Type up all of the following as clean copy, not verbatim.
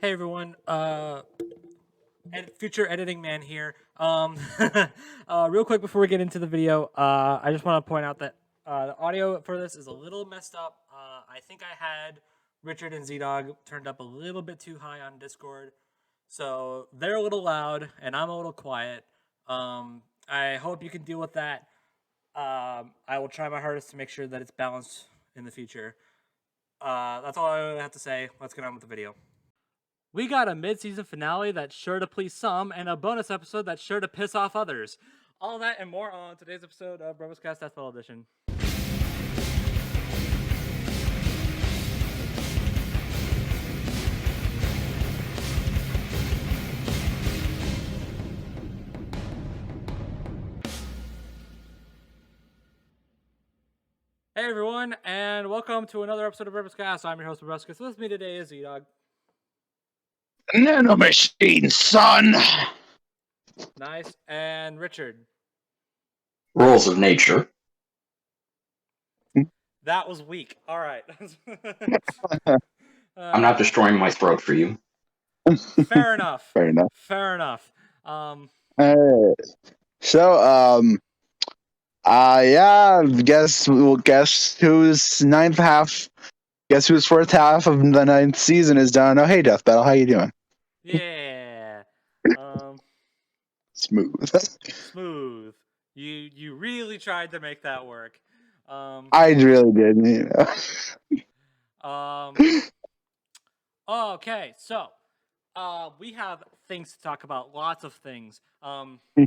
Hey everyone, future editing man here. Real quick before we get into the video, I just want to point out that the audio for this is a little messed up. I think I had Richard and Z-Dog turned up a little bit too high on Discord, so they're a little loud and I'm a little quiet. I hope you can deal with that. I will try my hardest to make sure that it's balanced in the future. That's all I have to say. Let's get on with the video. We got a mid-season finale that's sure to please some, and a bonus episode that's sure to piss off others. All that and more on today's episode of BrobusCast Deathbell Edition. Hey everyone, and welcome to another episode of BrobusCast. I'm your host, BrobusCast. With me today is Z-Dog. Nano machine, son. Nice. And Richard. Rules of nature. That was weak. All right. I'm not destroying my throat for you. Fair enough. Fair enough. Fair enough. Yeah. Guess whose ninth half? Guess whose fourth half of the ninth season is done? Oh, hey, Death Battle, how you doing? Yeah. Smooth. Smooth. You really tried to make that work. I really did, you know. Okay, so we have things to talk about. Lots of things.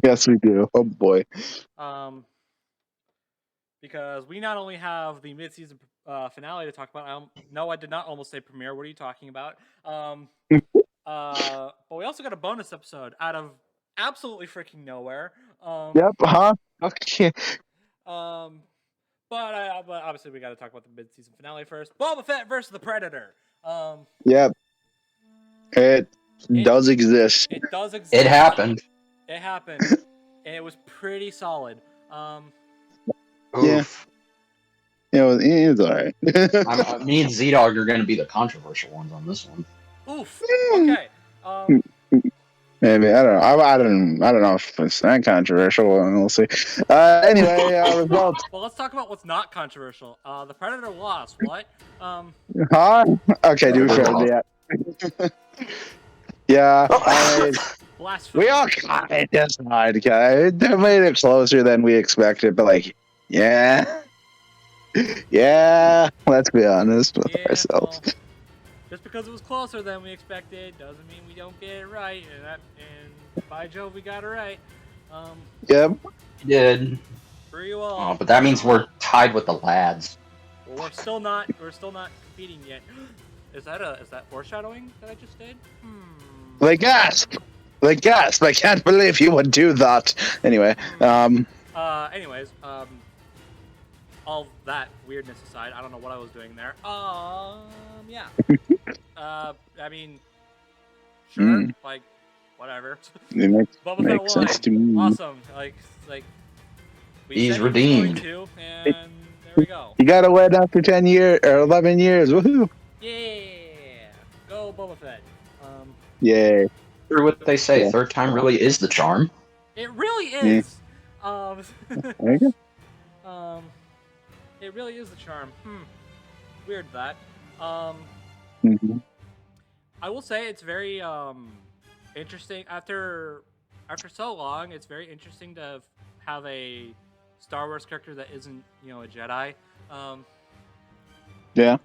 Yes, we do. Oh boy. Because we not only have the mid-season finale to talk about. No, I did not almost say premiere. What are you talking about? But we also got a bonus episode out of absolutely freaking nowhere. Yep. Huh. Okay. But obviously we got to talk about the mid-season finale first. Boba Fett versus the Predator. Yep. It does exist. It does exist. It happened. It happened, and it was pretty solid. Yeah. It was alright. Me and Z-Dog are going to be the controversial ones on this one. Oof. Okay. Maybe I don't know. I don't know if it's that controversial. We'll see. Anyway, results. Well, let's talk about what's not controversial. The Predator lost. What? Huh? Okay, do we fair? Yeah. Blasphemy. We all kind of decide. Okay, they made it closer than we expected, but yeah. Let's be honest with ourselves. Well, just because it was closer than we expected doesn't mean we don't get it right, and by Jove, we got it right. Yep. We did. Pretty well. Oh, but that means we're tied with the lads. Well, we're still not competing yet. Is that foreshadowing that I just did? They gasped. I can't believe you would do that. Anyway. Anyways, all that weirdness aside, I don't know what I was doing there. Yeah. I mean, sure, whatever. It makes Boba Fett sense to me. Awesome. He's redeemed. And there we go. You got to win after 10 years or 11 years. Woohoo! Yeah. Go Boba Fett. Yay. Hear what they say. Third time really is the charm. It really is. There you go. It really is the charm. Weird that. I will say it's very interesting after so long. It's very interesting to have a Star Wars character that isn't, a Jedi. Yeah.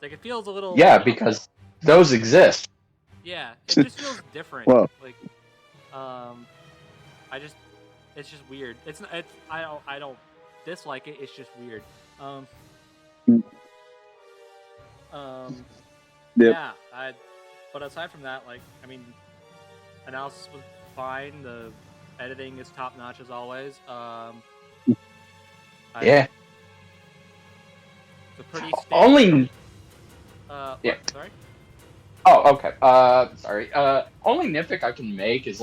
It feels a little. Yeah, because those exist. Yeah, it just feels different. Well. It's just weird. I don't dislike it. It's just weird. Yep. Yeah. But aside from that, analysis was fine. The editing is top notch as always. Yeah. It's a pretty Only. Yeah. Sorry. Oh, okay. Sorry. Only nitpick I can make is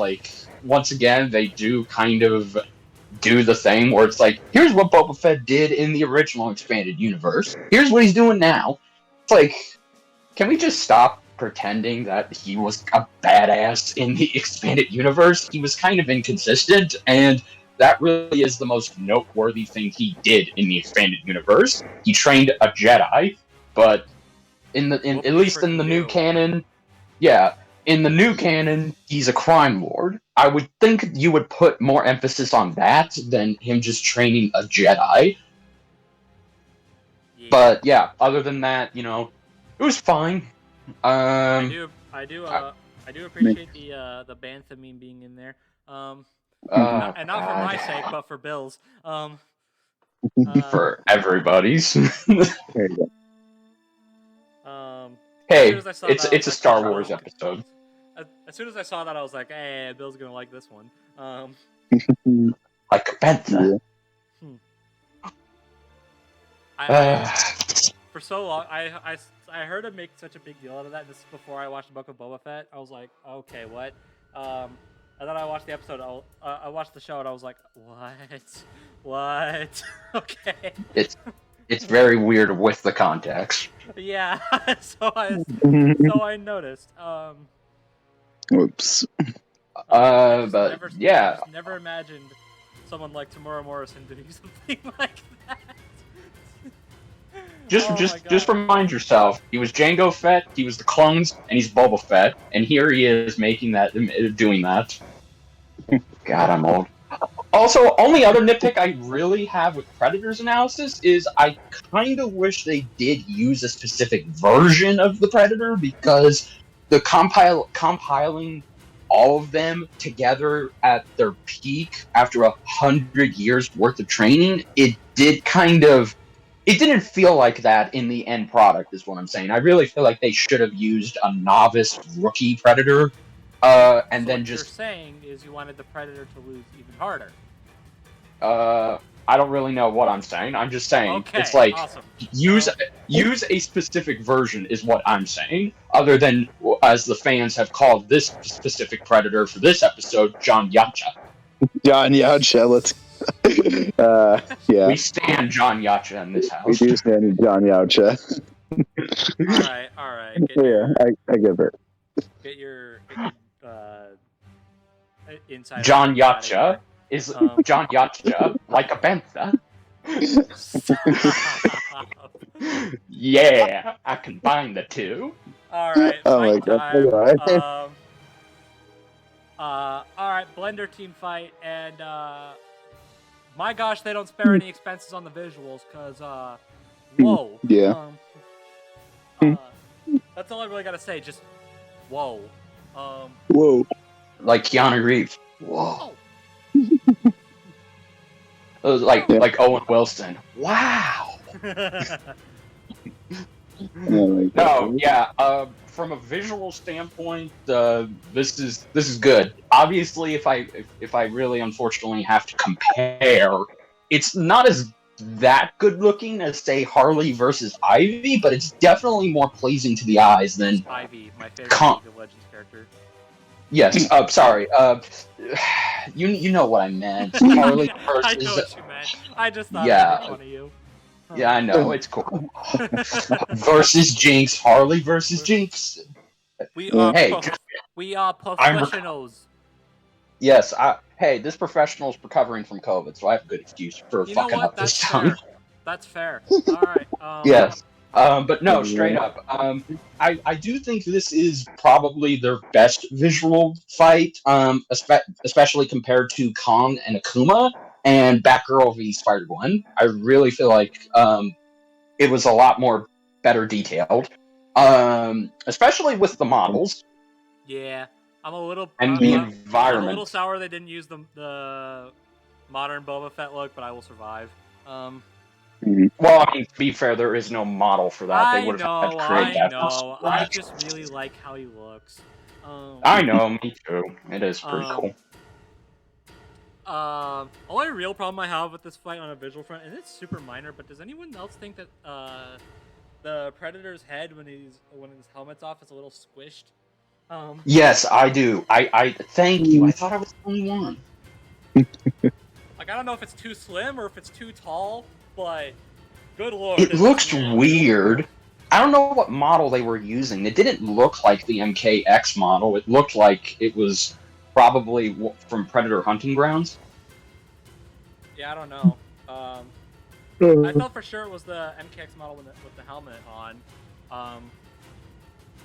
once again they do kind of do the thing where it's here's what Boba Fett did in the original expanded universe. Here's what he's doing now. It's can we just stop pretending that he was a badass in the expanded universe, he was kind of inconsistent, and that really is the most noteworthy thing he did in the expanded universe. He trained a Jedi, but at least in the new canon, yeah, in the new canon, he's a crime lord. I would think you would put more emphasis on that than him just training a Jedi. Yeah. But yeah, other than that, you know, it was fine. I do appreciate the Bantha meme being in there. And not for my sake, but for Bill's. For everybody's. There you go. Hey, as soon as I saw it's that, I was a like, Star oh, Wars episode. As soon as I saw that, I was like, "Hey, Bill's gonna like this one." Like Bantha. For so long, I heard him make such a big deal out of that. This is before I watched the Book of Boba Fett. I was like, okay, what? And then I watched the episode. I watched the show, and I was like, what? Okay. It's very weird with the context. Yeah. so I noticed. Whoops. Yeah. I never imagined someone like Tamura Morrison doing something like that. Just remind yourself, he was Jango Fett, he was the clones, and he's Boba Fett, and here he is doing that. God, I'm old. Also, only other nitpick I really have with Predator's analysis is I kind of wish they did use a specific version of the Predator, because the compiling all of them together at their peak after 100 years worth of training, it didn't feel like that in the end product, is what I'm saying. I really feel like they should have used a novice rookie Predator, and then just... What you're saying is you wanted the Predator to lose even harder. I don't really know what I'm saying. I'm just saying, okay, it's like, awesome. use a specific version is what I'm saying, other than, as the fans have called this specific Predator for this episode, John Yacha. John Yacha, let's... yeah. We stand John Yacha in this house. We do stand John Yacha. Alright. I give it. Get your inside. John Yacha is John Yacha like a bantha. Yeah, I combine the two. Alright, Oh my God. Alright, Blender team fight, and my gosh, they don't spare any expenses on the visuals, because whoa. Yeah. That's all I really gotta say, just whoa. Whoa. Like Keanu Reeves. Whoa. It was like Owen Wilson. Wow. No, yeah. From a visual standpoint, this is good. Obviously, if I really unfortunately have to compare, it's not as that good looking as, say, Harley versus Ivy, but it's definitely more pleasing to the eyes than Ivy, my favorite League of Legends character. Yes. Sorry. You know what I meant. Harley versus. I know what you meant. I just thought Yeah. it would be funny you. Yeah, I know, it's cool. Versus Jinx, Harley versus Jinx. We are Hey, professionals. Yes, hey, this professional's recovering from COVID, so I have a good excuse for You know fucking what? up this That's time. fair. That's fair. Alright. Yes. But no, straight up. I do think this is probably their best visual fight, especially compared to Kong and Akuma and Batgirl v Spider-Gwen. I really feel like it was a lot more better detailed, especially with the models. Yeah, I'm a little and the I'm a environment. little sour they didn't use the modern Boba Fett look, but I will survive. Well, I mean, to be fair, there is no model for that. They would have had to create that. I just really like how he looks. I know, me too. It is pretty cool. Only real problem I have with this fight on a visual front, and it's super minor, but does anyone else think that the Predator's head when his helmet's off is a little squished? Yes, I do. I thank you. I thought I was the only one. Like, I don't know if it's too slim or if it's too tall, but good lord. It looks weird. I don't know what model they were using. It didn't look like the MKX model. It looked like it was probably from Predator Hunting Grounds. Yeah, I don't know. I thought for sure it was the MKX model with the helmet on.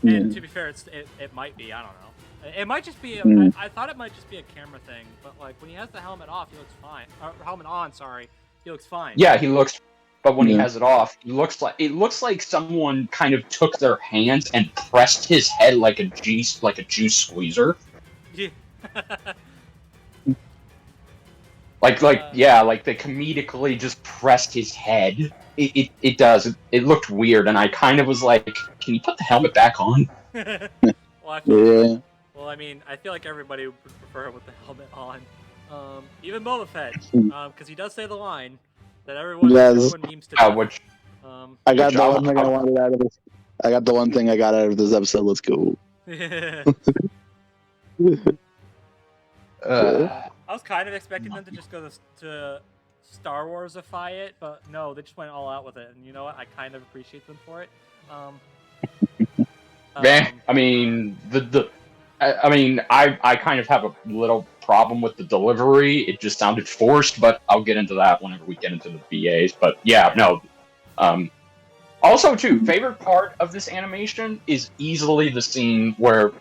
And to be fair, it might be. I don't know. It might just be. I thought it might just be a camera thing, but like when he has the helmet off, he looks fine. Or helmet on, sorry, he looks fine. Yeah, he looks. But when he has it off, it looks like someone kind of took their hands and pressed his head like a juice squeezer. Yeah. Like they comedically just pressed his head. It does. It looked weird, and I kind of was like, "Can you put the helmet back on?" Well, I mean, I feel like everybody would prefer it with the helmet on. Even Boba Fett, because he does say the line that everyone memes to death. Which I got the one thing I wanted out of this. I got the one thing I got out of this episode. Let's go. I was kind of expecting them to just go to Star Warsify it, but no, they just went all out with it. And you know what? I kind of appreciate them for it. I mean, I kind of have a little problem with the delivery. It just sounded forced, but I'll get into that whenever we get into the BAs. But yeah, no. Also, too, favorite part of this animation is easily the scene where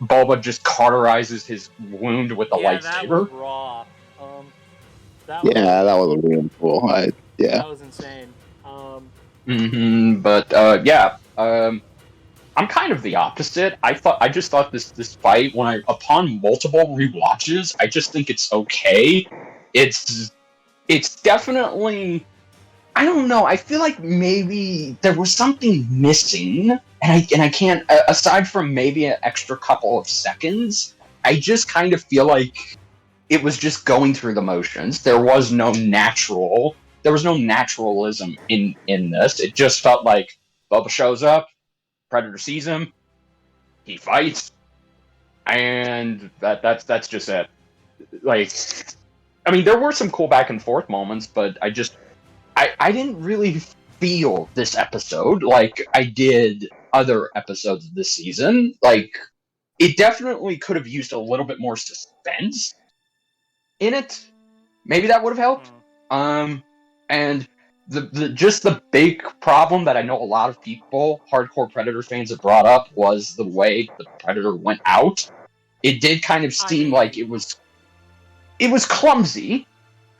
Boba just cauterizes his wound with the lightsaber. That was raw. That was really cool. That was insane. I'm kind of the opposite. I just thought this fight, upon multiple rewatches, I just think it's okay. It's definitely, I don't know. I feel like maybe there was something missing, and I can't. Aside from maybe an extra couple of seconds, I just kind of feel like it was just going through the motions. There was no naturalism in this. It just felt like Boba shows up, Predator sees him, he fights, and that's just it. Like, I mean, there were some cool back and forth moments, but I didn't really feel this episode like I did other episodes of this season. Like, it definitely could have used a little bit more suspense in it. Maybe that would have helped. And the big problem that I know a lot of people, hardcore Predator fans, have brought up was the way the Predator went out. It did kind of seem like it was clumsy.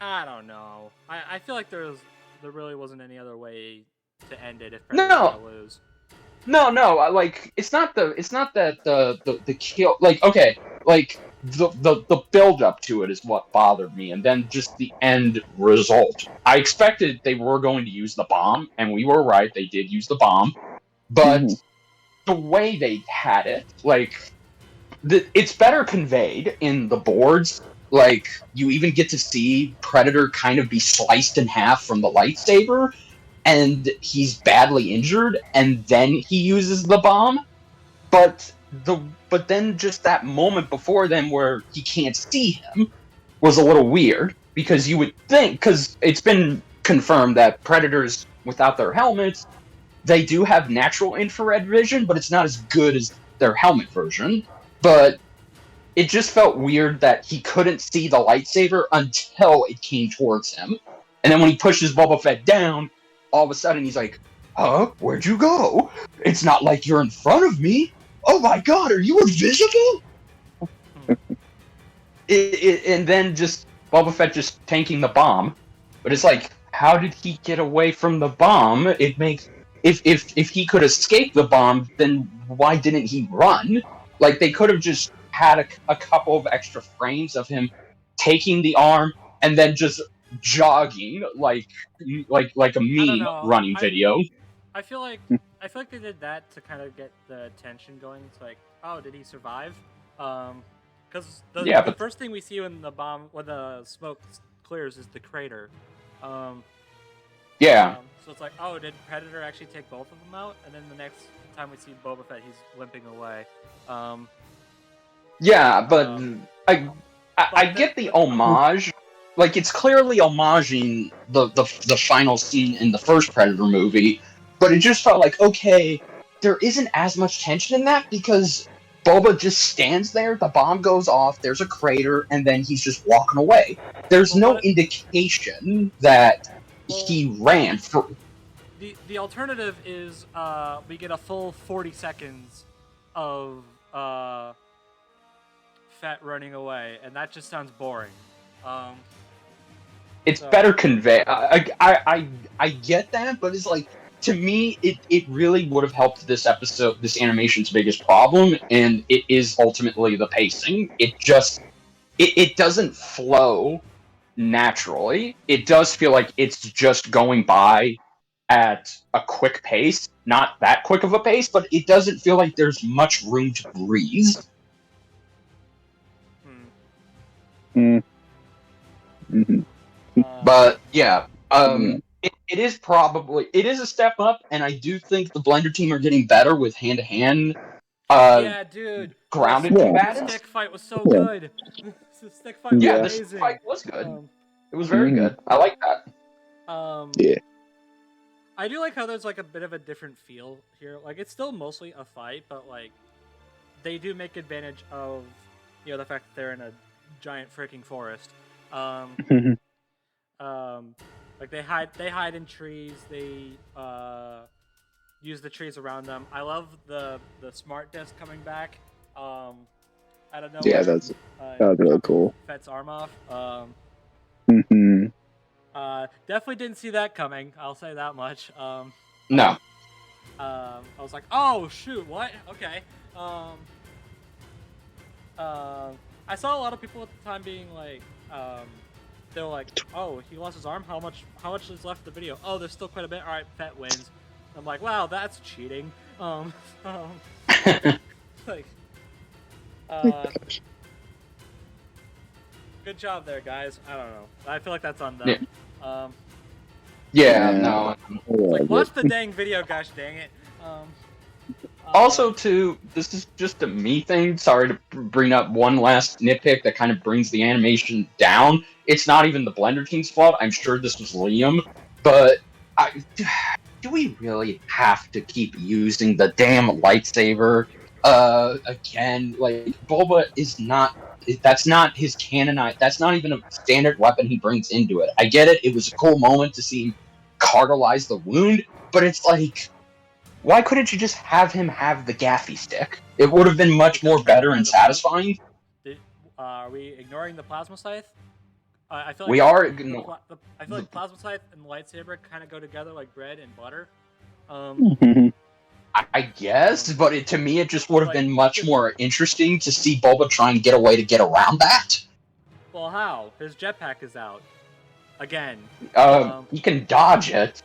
I don't know. I feel like there really wasn't any other way to end it if Predator was gonna lose. No. Like, it's not that the kill. Like, okay, like the build up to it is what bothered me, and then just the end result. I expected they were going to use the bomb, and we were right. They did use the bomb, but the way they had it, like, it's better conveyed in the boards. Like, you even get to see Predator kind of be sliced in half from the lightsaber, and he's badly injured, and then he uses the bomb. But then just that moment before then where he can't see him was a little weird, because you would think, because it's been confirmed that Predators without their helmets, they do have natural infrared vision, but it's not as good as their helmet version. But it just felt weird that he couldn't see the lightsaber until it came towards him. And then when he pushes Boba Fett down, all of a sudden he's like, "Huh? Where'd you go? It's not like you're in front of me. Oh my god, are you invisible?" And then just Boba Fett just tanking the bomb. But it's like, how did he get away from the bomb? It makes, if he could escape the bomb, then why didn't he run? Like, they could have just had a couple of extra frames of him taking the arm and then just jogging like a meme running video. I feel like they did that to kind of get the tension going. It's like, oh, did he survive? Because the first thing we see when the smoke clears is the crater. So it's like, oh, did Predator actually take both of them out? And then the next time we see Boba Fett, he's limping away. I get the homage. Like, it's clearly homaging the final scene in the first Predator movie, but it just felt like, okay, there isn't as much tension in that because Boba just stands there, the bomb goes off, there's a crater, and then he's just walking away. There's no indication that he ran for. The alternative is we get a full 40 seconds of Fett running away, and that just sounds boring. It's better convey. I get that, but it's like, to me, it really would have helped this episode, this animation's biggest problem, and it is ultimately the pacing. It doesn't flow naturally. It does feel like it's just going by at a quick pace, not that quick of a pace, but it doesn't feel like there's much room to breathe. But yeah, it is a step up, and I do think the Blender team are getting better with hand-to-hand. Yeah, dude. Grounded the combatants. stick fight was so good. The stick fight was Yeah, amazing. the stick fight was good. It was very good. I like that. Yeah. I do like how there's like a bit of a different feel here. Like it's still mostly a fight, but like they do make advantage of the fact that they're in a giant freaking forest. Like they hide in trees. They use the trees around them. I love the smart disc coming back. Out of nowhere. Yeah, that was really cool. Fett's arm off. Mm-hmm. Definitely didn't see that coming. I'll say that much. No. I was like, oh shoot, what? Okay. I saw a lot of people at the time being like, they were like, oh, he lost his arm. How much is left of the video? Oh, there's still quite a bit. All right, Fett wins. I'm like, wow, that's cheating. Like, good job there, guys. I don't know. I feel like that's on them. Yeah, no. Like, watch the dang video, gosh dang it. Also, too, this is just a me thing. Sorry to bring up one last nitpick that kind of brings the animation down. It's not even the Blender team's fault. I'm sure this was Liam, but do we really have to keep using the damn lightsaber again? Like, Boba is not. That's not his canonized. That's not even a standard weapon he brings into it. I get it. It was a cool moment to see him cartelize the wound, but it's like, why couldn't you just have him have the gaffy stick? It would have been much more better and satisfying. Are we ignoring the plasma scythe? I feel like we are. I feel like plasma scythe and lightsaber kind of go together like bread and butter. I guess, but to me, it just would have been much more interesting to see Boba try and get a way to get around that. Well, how? His jetpack is out. Again. He can dodge it.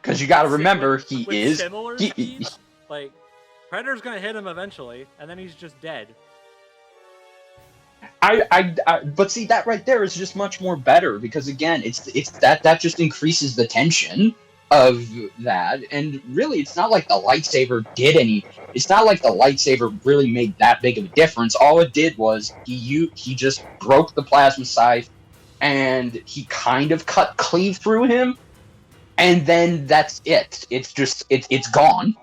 Because you gotta remember, he with is... similar speed, like, Predator's gonna hit him eventually, and then he's just dead. But see, that right there is just much more better, because again, it's that just increases the tension of that, and really, it's not like the lightsaber did any... It's not like the lightsaber really made that big of a difference. All it did was, he just broke the plasma scythe, and he kind of cleave through him, and then that's it. It's just, it's gone.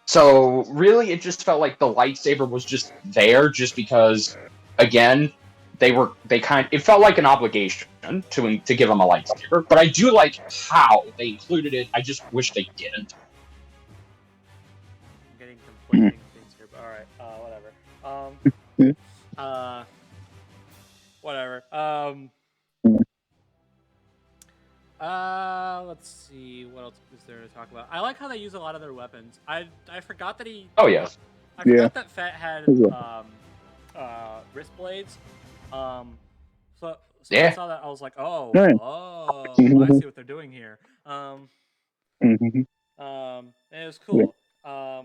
So, really, it just felt like the lightsaber was just there just because, again, it felt like an obligation to give him a lightsaber, but I do like how they included it. I just wish they didn't. I'm getting conflicting things here, but alright, whatever. Let's see, what else is there to talk about? I like how they use a lot of their weapons. I forgot that he... Oh, yes. I forgot that Fett had, wrist blades. So yeah. I saw that, I was like, I see what they're doing here. And it was cool. I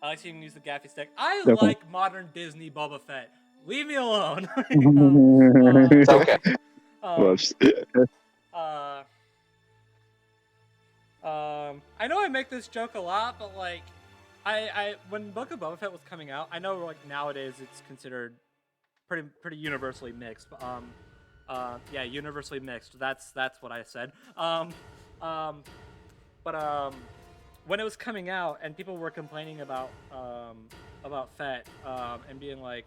like seeing him use the gaffy stick. I like modern Disney Boba Fett. Leave me alone. It's okay. I know I make this joke a lot, but like, when Book of Boba Fett was coming out, I know like nowadays it's considered pretty universally mixed. But, yeah, universally mixed. That's what I said. when it was coming out and people were complaining about Fett and being like,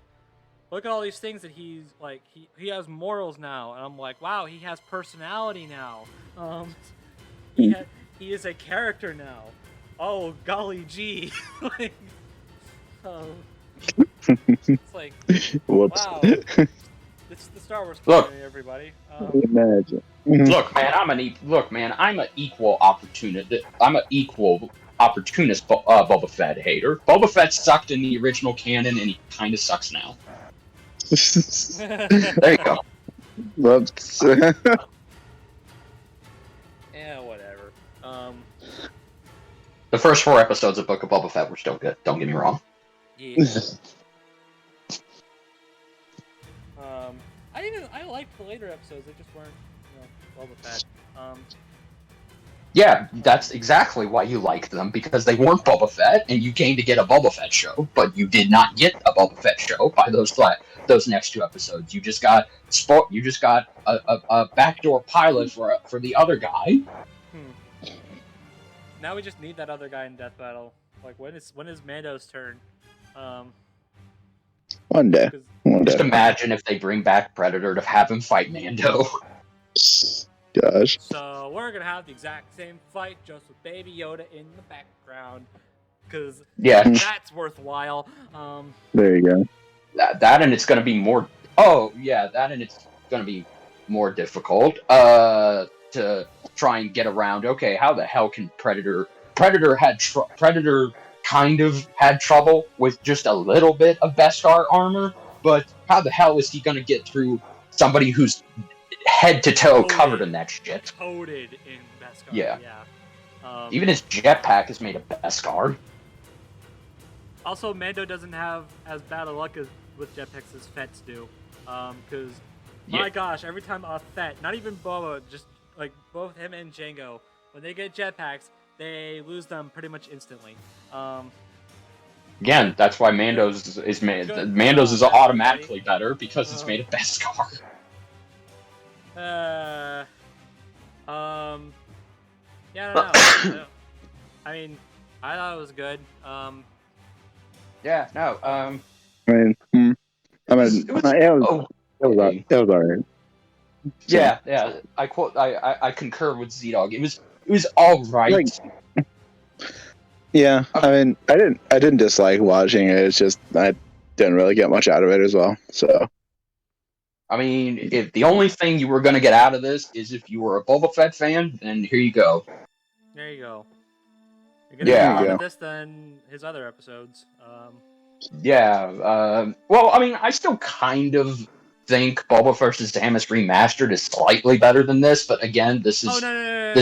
look at all these things that he's like, he has morals now, and I'm like, wow, he has personality now. He is a character now. Oh golly gee, like, it's like, Whoops. wow. This is the Star Wars community, everybody. Imagine. Look, man, I'm an equal opportunist. I'm an equal opportunist Boba Fett hater. Boba Fett sucked in the original canon, and he kind of sucks now. There you go. Whoops. Yeah, whatever. The first 4 episodes of Book of Boba Fett were still good. Don't get me wrong. Yeah. I liked the later episodes. They just weren't, Boba Fett. Yeah, that's exactly why you liked them, because they weren't Boba Fett, and you came to get a Boba Fett show, but you did not get a Boba Fett show by those next 2 episodes. You just got a backdoor pilot for the other guy. Now we just need that other guy in Death Battle. Like, when is Mando's turn? One day. Just imagine if they bring back Predator to have him fight Mando. Gosh. So we're gonna have the exact same fight, just with Baby Yoda in the background, because that's worthwhile. There you go. That and it's gonna be more. Oh yeah, that and it's gonna be more difficult. To try and get around. Okay, how the hell can Predator kind of had trouble with just a little bit of Beskar armor, but how the hell is he gonna get through somebody who's head to toe covered in that shit? Coated in Beskar. Yeah. Yeah. Even his jetpack is made of Beskar. Also, Mando doesn't have as bad of luck with jetpacks as Fett's do, because my gosh, every time a Fett, not even Boba, just like both him and Jango, when they get jetpacks, they lose them pretty much instantly. Again, that's why Mando's is automatically better, because it's made of Beskar. Yeah, I don't know. I mean, I thought it was good. Yeah, no. It was alright. Yeah. I concur with Z-Dog. It was all right. Yeah, I mean, I didn't dislike watching it. It's just I didn't really get much out of it as well. So, I mean, if the only thing you were gonna get out of this is if you were a Boba Fett fan, then here you go. There you go. You're gonna get more out of this than his other episodes. Well, I mean, I still kind of think Boba vs. Samus Remastered is slightly better than this, but again, this is no.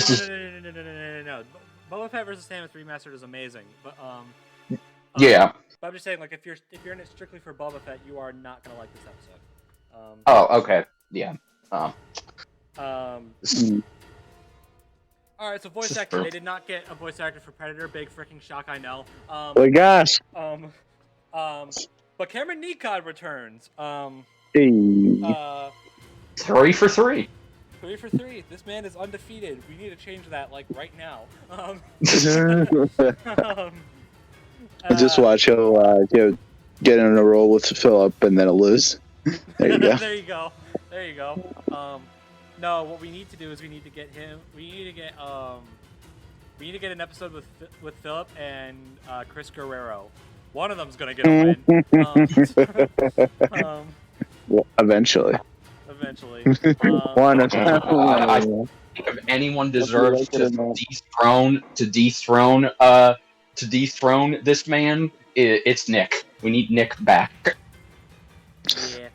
Boba Fett vs. Samus Remastered is amazing, but yeah. But I'm just saying, like, if you're in it strictly for Boba Fett, you are not gonna like this episode. Oh, okay, yeah. All right, so voice actor. They did not get a voice actor for Predator. Big freaking shock, I know. Oh my gosh. But Cameron Nikon returns. 3 for 3. 3 for 3. This man is undefeated. We need to change that, like, right now. I just watch he'll get in a roll with Philip and then he'll lose. There you go. There you go. No, what we need to do is we need to get an episode with Philip and Chris Guerrero. One of them's gonna get a win. Well, eventually. One. I think if anyone deserves to dethrone this man, it's Nick. We need Nick back. Yeah.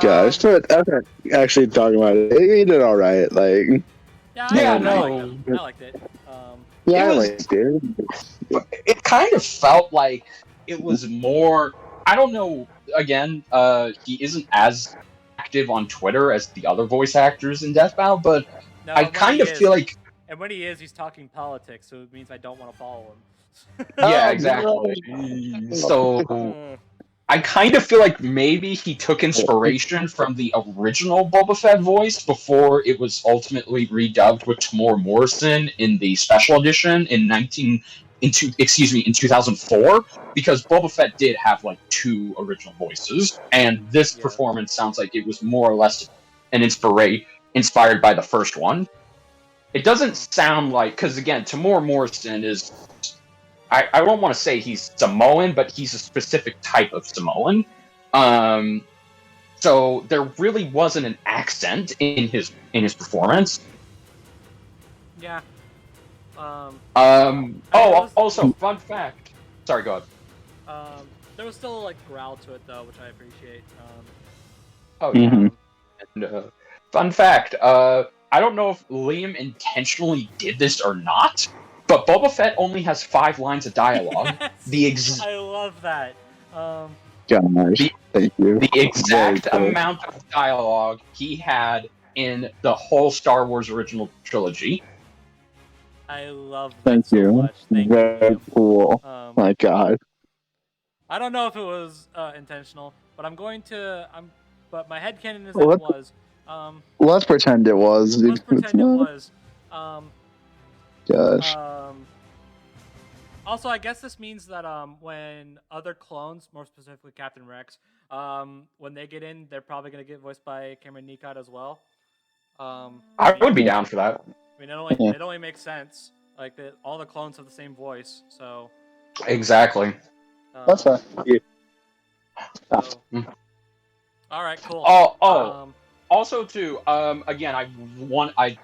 Gosh, after actually talking about it, he did all right. Like, I liked it. I liked it. It kind of felt like it was more. I don't know. Again, he isn't as active on Twitter as the other voice actors in Death Battle, but I kind of feel like. And when he is, he's talking politics, so it means I don't want to follow him. Yeah, exactly. So I kind of feel like maybe he took inspiration from the original Boba Fett voice before it was ultimately redubbed with Tamora Morrison in the special edition in 2004, because Boba Fett did have like 2 original voices, and this performance sounds like it was more or less inspired by the first one. It doesn't sound like, because again, Tamora Morrison is, I don't want to say he's Samoan, but he's a specific type of Samoan. So there really wasn't an accent in his performance. Yeah. Also, fun fact. Sorry, go ahead. There was still like growl to it though, which I appreciate. Oh yeah. And fun fact. I don't know if Liam intentionally did this or not, but Boba Fett only has 5 lines of dialogue. Yes! I love that. Gosh, thank you. The exact amount of dialogue he had in the whole Star Wars original trilogy. I love that Thank so you. much. Thank Very you. cool. My God. I don't know if it was intentional, but but my headcanon is that it was. Let's pretend it was. Let's pretend it was. Gosh. Also, I guess this means that when other clones, more specifically Captain Rex, when they get in, they're probably going to get voiced by Cameron Nicot as well. I would be down for that. I mean, it only makes sense. Like all the clones have the same voice, so. Exactly. That's fine. Yeah. So, all right, cool. Also, too, again, I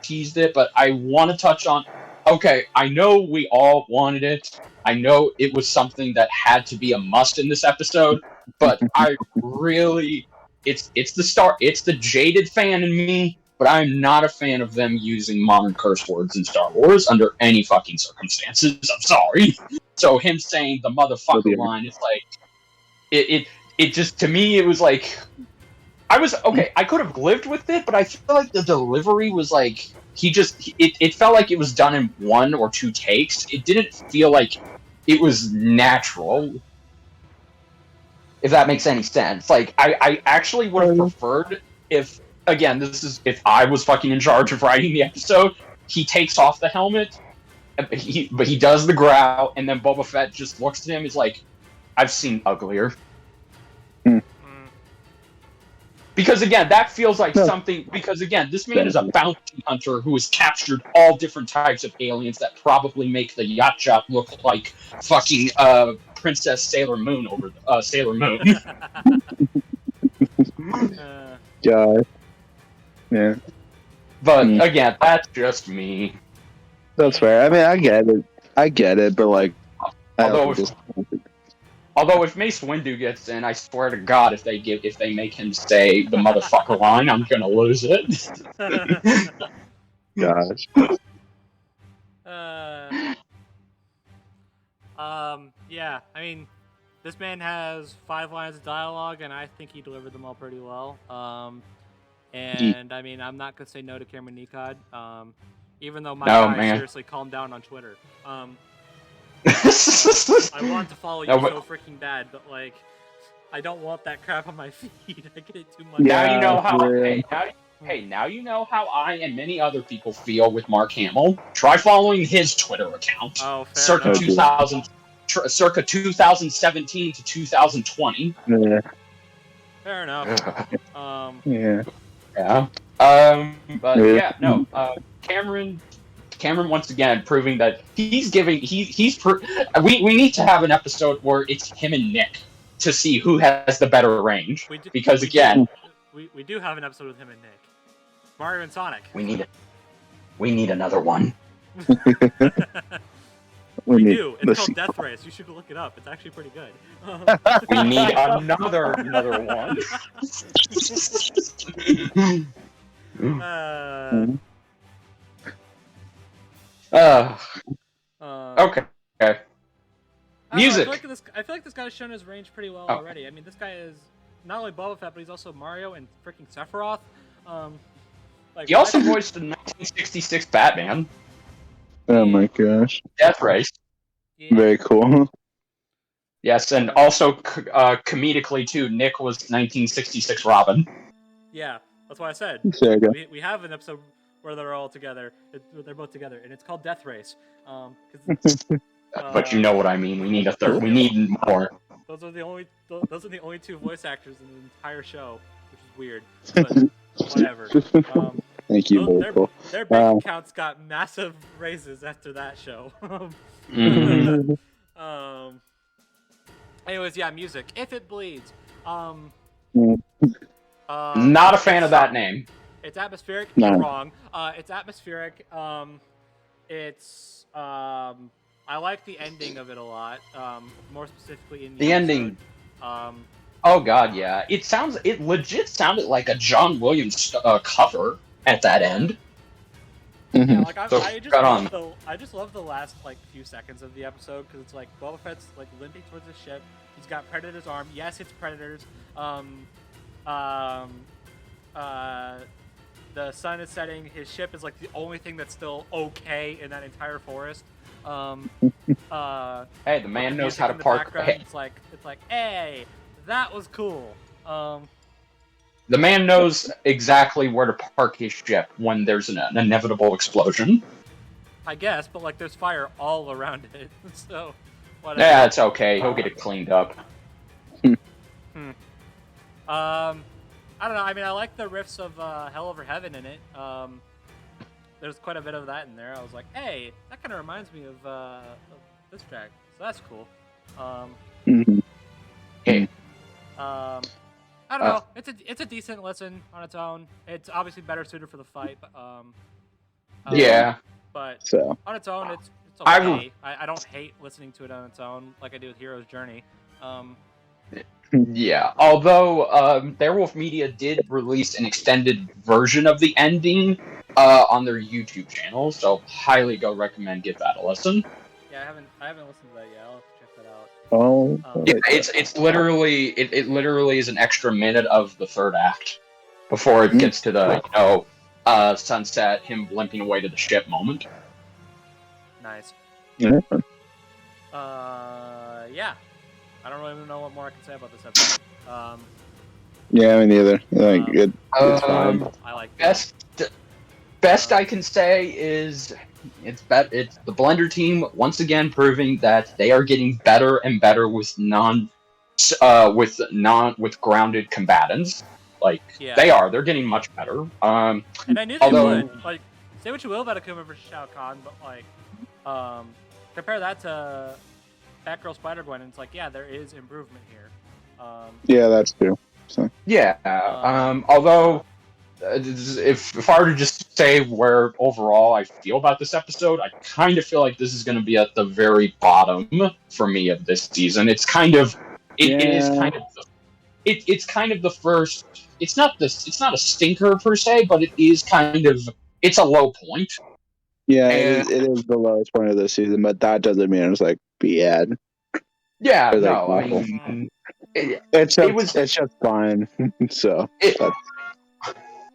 teased it, but I want to touch on. Okay, I know we all wanted it. I know it was something that had to be a must in this episode, but I really, it's the jaded fan in me, but I'm not a fan of them using modern curse words in Star Wars under any fucking circumstances. I'm sorry. So him saying the motherfucker line is like, it just, to me, it was like, I could have lived with it, but I feel like the delivery was like, it felt like it was done in 1 or 2 takes. It didn't feel like it was natural, if that makes any sense. Like, I actually would have preferred if I was fucking in charge of writing the episode, he takes off the helmet, but he does the growl, and then Boba Fett just looks at him, he's like, I've seen uglier. Because again, that feels like something. Because again, this man is a bounty hunter who has captured all different types of aliens that probably make the Yacht look like fucking Princess Sailor Moon over Sailor Moon. God. Yeah. But again, that's just me. That's fair. I mean, I get it, but like, Although if Mace Windu gets in, I swear to God, if they make him say the motherfucker line, I'm gonna lose it. Gosh. Yeah. I mean, this man has 5 lines of dialogue, and I think he delivered them all pretty well. And I mean, I'm not gonna say no to Cameron Nicot. Even though my guy seriously calmed down on Twitter. I want to follow you so freaking bad, but like, I don't want that crap on my feed. I get it too much. Now you know how. Now you know how I and many other people feel with Mark Hamill. Try following his Twitter account. Oh, fair circa enough. 2000, circa 2017 to 2020. Yeah. Fair enough. Yeah. Yeah. But yeah, no. Cameron once again proving that we need to have an episode where it's him and Nick to see who has the better range. We do have an episode with him and Nick. Mario and Sonic. We need another one. we do. It's called Death Race. You should look it up. It's actually pretty good. We need another one. Okay. Music. I feel like this guy's shown his range pretty well already. I mean, this guy is not only Boba Fett, but he's also Mario and freaking Sephiroth. He also voiced the 1966 Batman. Oh my gosh. Death Race. Yeah. Very cool. Yes, and also comedically too, Nick was 1966 Robin. Yeah, that's why I said There you go. we have an episode where they're all together. They're both together, and it's called Death Race. 'Cause, But you know what I mean. We need a third. We need more. those are the only two voice actors in the entire show, which is weird, but whatever. Thank you, Michael. Their bank accounts got massive raises after that show. Mhm. Anyways, yeah, music. If It Bleeds. Not a fan of that name. It's atmospheric. No. You're wrong. It's atmospheric. It's I like the ending of it a lot. More specifically in The ending. Oh god, yeah. It legit sounded like a John Williams cover at that end. Yeah, like So, I just love the last like few seconds of the episode because it's like Boba Fett's like limping towards the ship. He's got Predator's arm. Yes, it's Predators. The sun is setting. His ship is like the only thing that's still okay in that entire forest. Hey, the man knows how to park. Hey, It's like, hey, that was cool. the man knows exactly where to park his ship when there's an inevitable explosion. I guess, but like there's fire all around it, so whatever. Yeah, it's okay. He'll get it cleaned up. I don't know. I mean, I like the riffs of Hell Over Heaven in it. There's quite a bit of that in there. I was like, hey, that kind of reminds me of this track, so that's cool. Hey. I don't know. It's a decent listen on its own. It's obviously better suited for the fight, but Yeah. But So on its own, it's I okay. I don't hate listening to it on its own like I do with Hero's Journey. Yeah, although Airwolf Media did release an extended version of the ending on their YouTube channel, so highly recommend give that a listen. Yeah, I haven't listened to that yet. I'll have to check that out. oh, Yeah, it's literally it literally is an extra minute of the third act before it gets to the sunset, him limping away to the ship moment. Nice. yeah. Yeah. I don't really know what more I can say about this episode. Yeah, me neither. Like it's fine. I like it. Best I can say is it's the Blender team once again proving that they are getting better and better with grounded combatants. Like they're getting much better. And I knew they would. Like, say what you will about Akuma versus Shao Kahn, but like, compare that to Batgirl Spider-Gwen, and it's like, yeah, there is improvement here. Yeah, that's true. So. Yeah. Although, if I were to just say where overall I feel about this episode, I kind of feel like this is going to be at the very bottom for me of this season. It's kind of, it's kind of the first. It's not a stinker per se, but it is kind of, it's a low point. Yeah, it is the lowest point of this season, but that doesn't mean it's like bad. Yeah, Or, like, no, I awful. mean, it's just fine. So,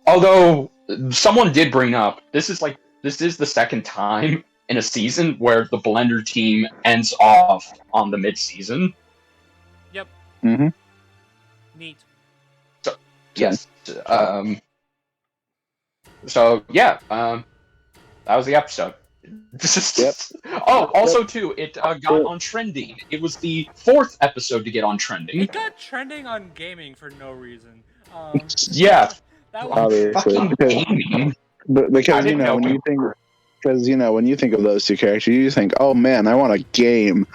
although someone did bring up, this is the second time in a season where the Blender team ends off on the mid-season. Yep. Mm-hmm. Neat. So, yes. So yeah. That was the episode. Yep. Oh, also too, it got on trending. It was the 4th episode to get on trending. It got trending on gaming for no reason. Yeah. That was Fucking gaming. Because when you think of those two characters, you think, oh man, I want a game.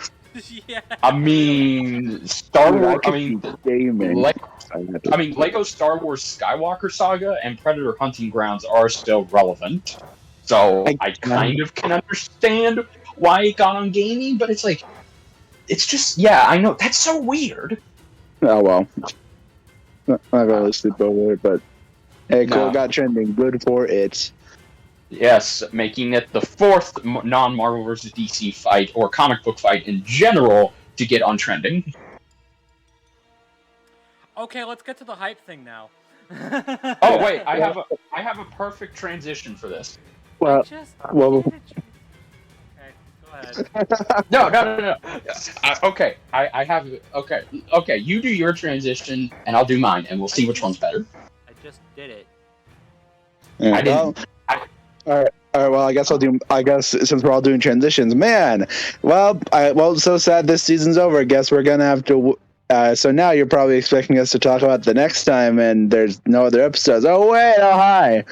yeah. I mean, Star Wars. Gaming. Lego Star Wars Skywalker Saga and Predator Hunting Grounds are still relevant. So I kind of can understand why it got on gaming, but it's like, it's just, yeah, I know, that's so weird. Oh well. Not really sleep over it, but hey, cool, got trending. Good for it. Yes, making it the 4th non-Marvel vs. DC fight, or comic book fight in general, to get on trending. Okay, let's get to the hype thing now. Oh wait, I have a perfect transition for this. Well, Okay, go ahead. No. Okay, I have. Okay. You do your transition, and I'll do mine, and we'll see which one's better. I just did it. Yeah, I didn't. all right. Well, I guess I'll do. I guess since we're all doing transitions, man. Well, so sad this season's over. I guess we're gonna have to. So now you're probably expecting us to talk about the next time, and there's no other episodes. Oh wait, oh hi.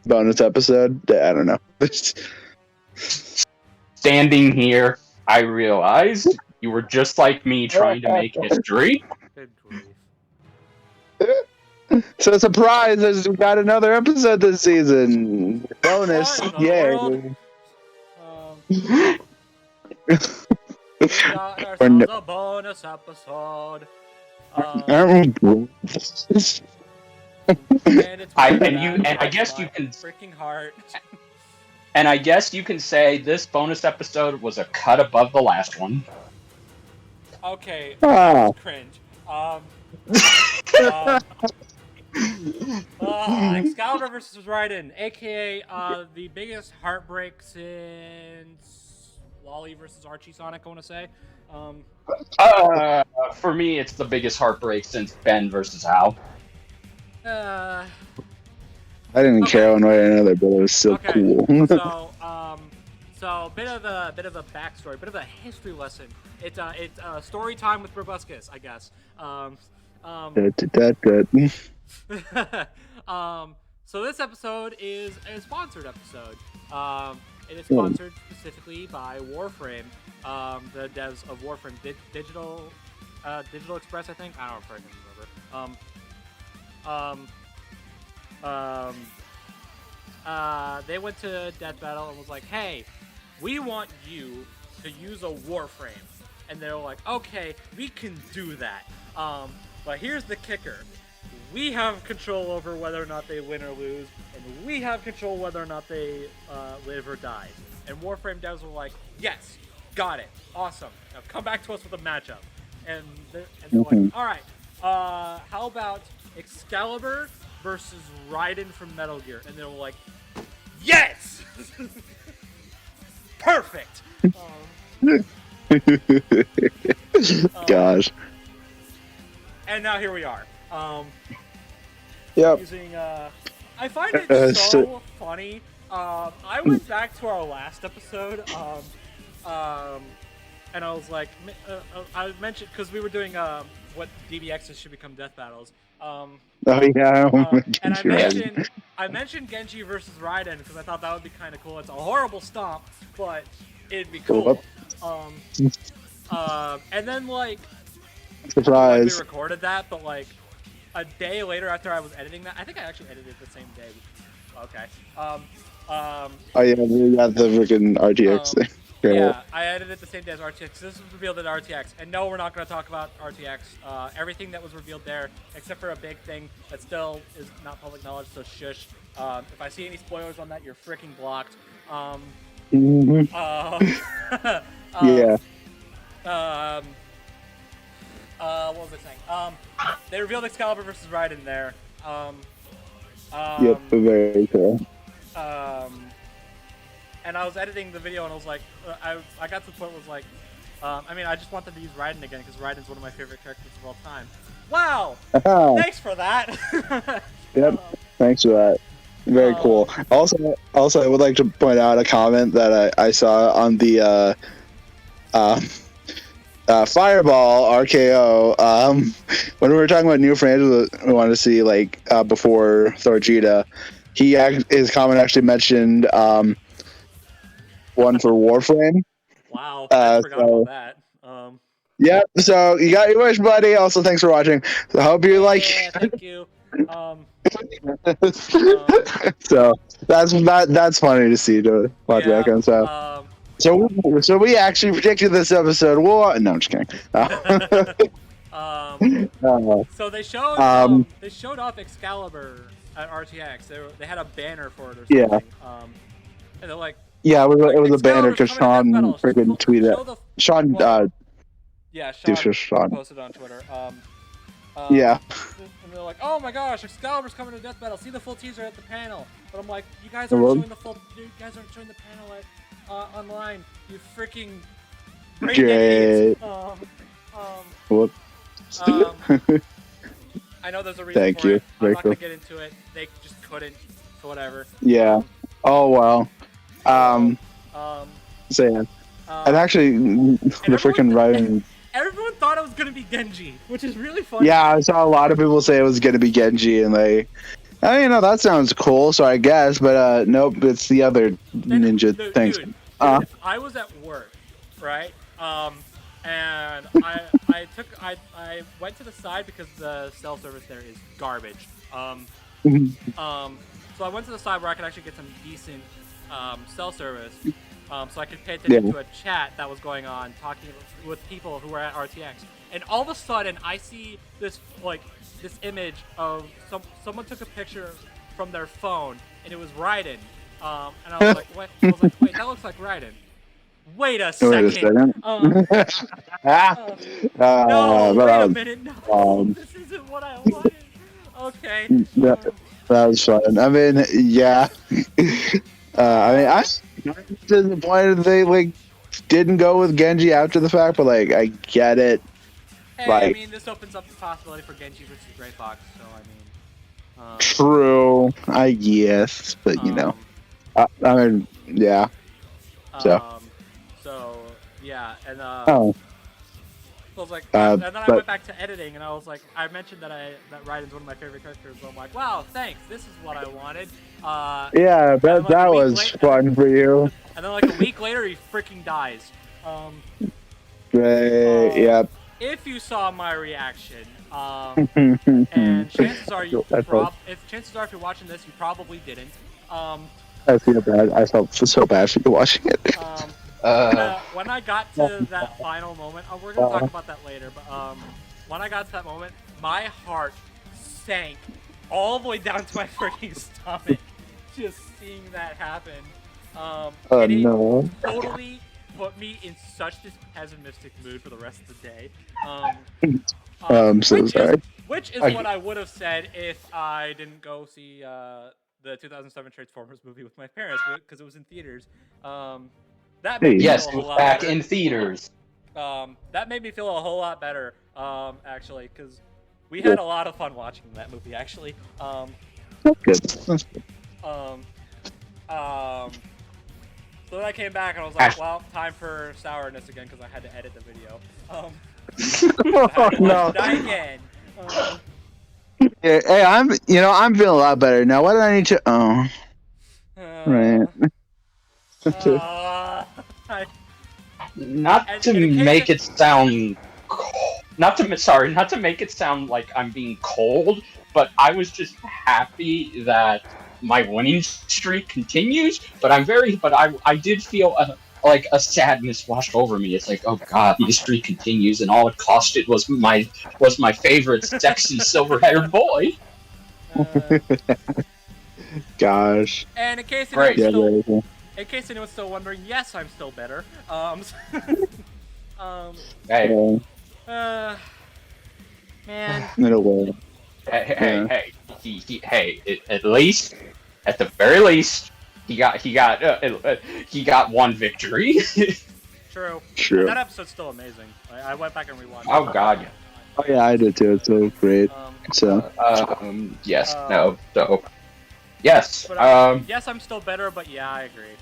Bonus episode. I don't know. Standing here, I realized you were just like me trying to make history. Good grief. So surprise! We got another episode this season. Bonus, What in the yay! world? We got ourselves a bonus episode. And it's I guess you can freaking heart. And I guess you can say this bonus episode was a cut above the last one. Okay, that was cringe. Excalibur versus Raiden, aka the biggest heartbreak since Wally versus Archie Sonic, I want to say. For me, it's the biggest heartbreak since Ben versus Hal. I didn't care one way or another, but it was so cool. So bit of a backstory, bit of a history lesson. It's story time with BrobusCast, I guess. So this episode is a sponsored episode. It is sponsored specifically by Warframe, the devs of Warframe Digital Express, I think. I don't freaking remember. They went to Death Battle and was like, hey, we want you to use a Warframe. And they were like, okay, we can do that. But here's the kicker. We have control over whether or not they win or lose, and we have control whether or not they live or die. And Warframe devs were like, yes, got it, awesome. Now come back to us with a matchup. And they're like, all right, how about Excalibur versus Raiden from Metal Gear? And they were like, yes! Perfect! Gosh. And now here we are. Yep. Using, I find it so funny. I went back to our last episode, and I was like, I mentioned, because we were doing what DBXs should become death battles. Oh yeah. And I mentioned Genji versus Raiden because I thought that would be kind of cool. It's a horrible stomp, but it'd be cool. And then like, surprise. we recorded that, but like a day later after I was editing that, I think I actually edited it the same day. Okay. Oh yeah, we got the freaking RTX thing. Yeah, I edited it the same day as RTX. This was revealed at RTX, and no, we're not going to talk about RTX. Everything that was revealed there, except for a big thing that still is not public knowledge, so shush. If I see any spoilers on that, you're freaking blocked. Yeah. What was I saying? They revealed Excalibur versus Raiden there. Yep, very cool. And I was editing the video, and I was like, I got to the point where it was like, I mean, I just want them to use Raiden again because Raiden's one of my favorite characters of all time. Wow! Thanks for that. Yep. Thanks for that. Very cool. Also, I would like to point out a comment that I saw on the Fireball RKO. When we were talking about new franchises we wanted to see, like before Thorjita, his comment actually mentioned one for Warframe. Wow, I forgot about that. Yep. So you got your wish, buddy. Also, thanks for watching. So I hope you like. Yeah, thank you. So that's funny to see to watch back on stuff. So we actually predicted this episode. Well, no, I'm just kidding. So they showed off Excalibur at RTX. They had a banner for it or something. Yeah. And they're like, yeah, it was a banner because Sean freaking tweeted it. Sean posted on Twitter. Yeah. And they're like, oh my gosh, Excalibur's coming to Death Battle. See the full teaser at the panel. But I'm like, you guys aren't showing the panel online. You freaking brain Great. dead Whoops. I know there's a reason Thank for you. it. I'm Very not gonna cool. get into it. They just couldn't, so whatever. Yeah. Oh well. Um, So yeah. And um, actually, the freaking writing. everyone thought it was gonna be Genji, which is really funny. Yeah, I saw a lot of people say it was gonna be Genji, and they. I mean, that sounds cool. So I guess, but nope, it's the other ninja things. Dude, Uh, I was at work, right? And I went to the side because the cell service there is garbage. So I went to the side where I could actually get some decent cell service, so I could pay attention to a chat that was going on, talking with people who were at RTX. And all of a sudden, I see this image of someone took a picture from their phone, and it was Raiden. And I was like, what? I was like, wait, that looks like Raiden. Wait a second. No, wait a minute. No, this isn't what I wanted. Okay. That was fun. I mean, yeah. I mean, I'm disappointed they didn't go with Genji after the fact, but I get it. Hey, I mean, this opens up the possibility for Genji versus Gray Fox, so I mean. True, I guess, but I mean, yeah. So yeah, and Oh. I was like, and then I but- went back to editing, and I was like, I mentioned that Raiden's one of my favorite characters. So I'm like, wow, thanks. This is what I wanted. Yeah, that was fun for you. And then like a week later, he freaking dies. Great. Yep. If you saw my reaction, and chances are if you're watching this, you probably didn't. I feel bad. I felt so bad for you watching it. When I got to that final moment, we're gonna talk about that later. But when I got to that moment, my heart sank all the way down to my freaking stomach, just seeing that happen. And it totally put me in such this pessimistic mood for the rest of the day. I'm so sorry. Which is what I would have said if I didn't go see the 2007 Transformers movie with my parents because it was in theaters. That made me feel a whole lot better. In theaters. That made me feel a whole lot better, actually, because we had a lot of fun watching that movie, actually. That's good. So then I came back and I was like, well, time for sourness again because I had to edit the video. No. Die again. Hey, I'm feeling a lot better now. What do I need to? Right. Not to make it sound like I'm being cold, but I was just happy that my winning streak continues. But I did feel a sadness washed over me. It's like, oh god, the streak continues, and all it costed was my favorite sexy silver-haired boy. Gosh. And in case anyone's still wondering, yes, I'm still better. Hey. Man. In a way. Hey. At the very least, he got one victory. True. True. That episode's still amazing. I went back and rewatched. Oh god. Yeah. Oh yeah, I did too. It's so great. Yes. No. So. Yes. But yes, I'm still better, but yeah, I agree.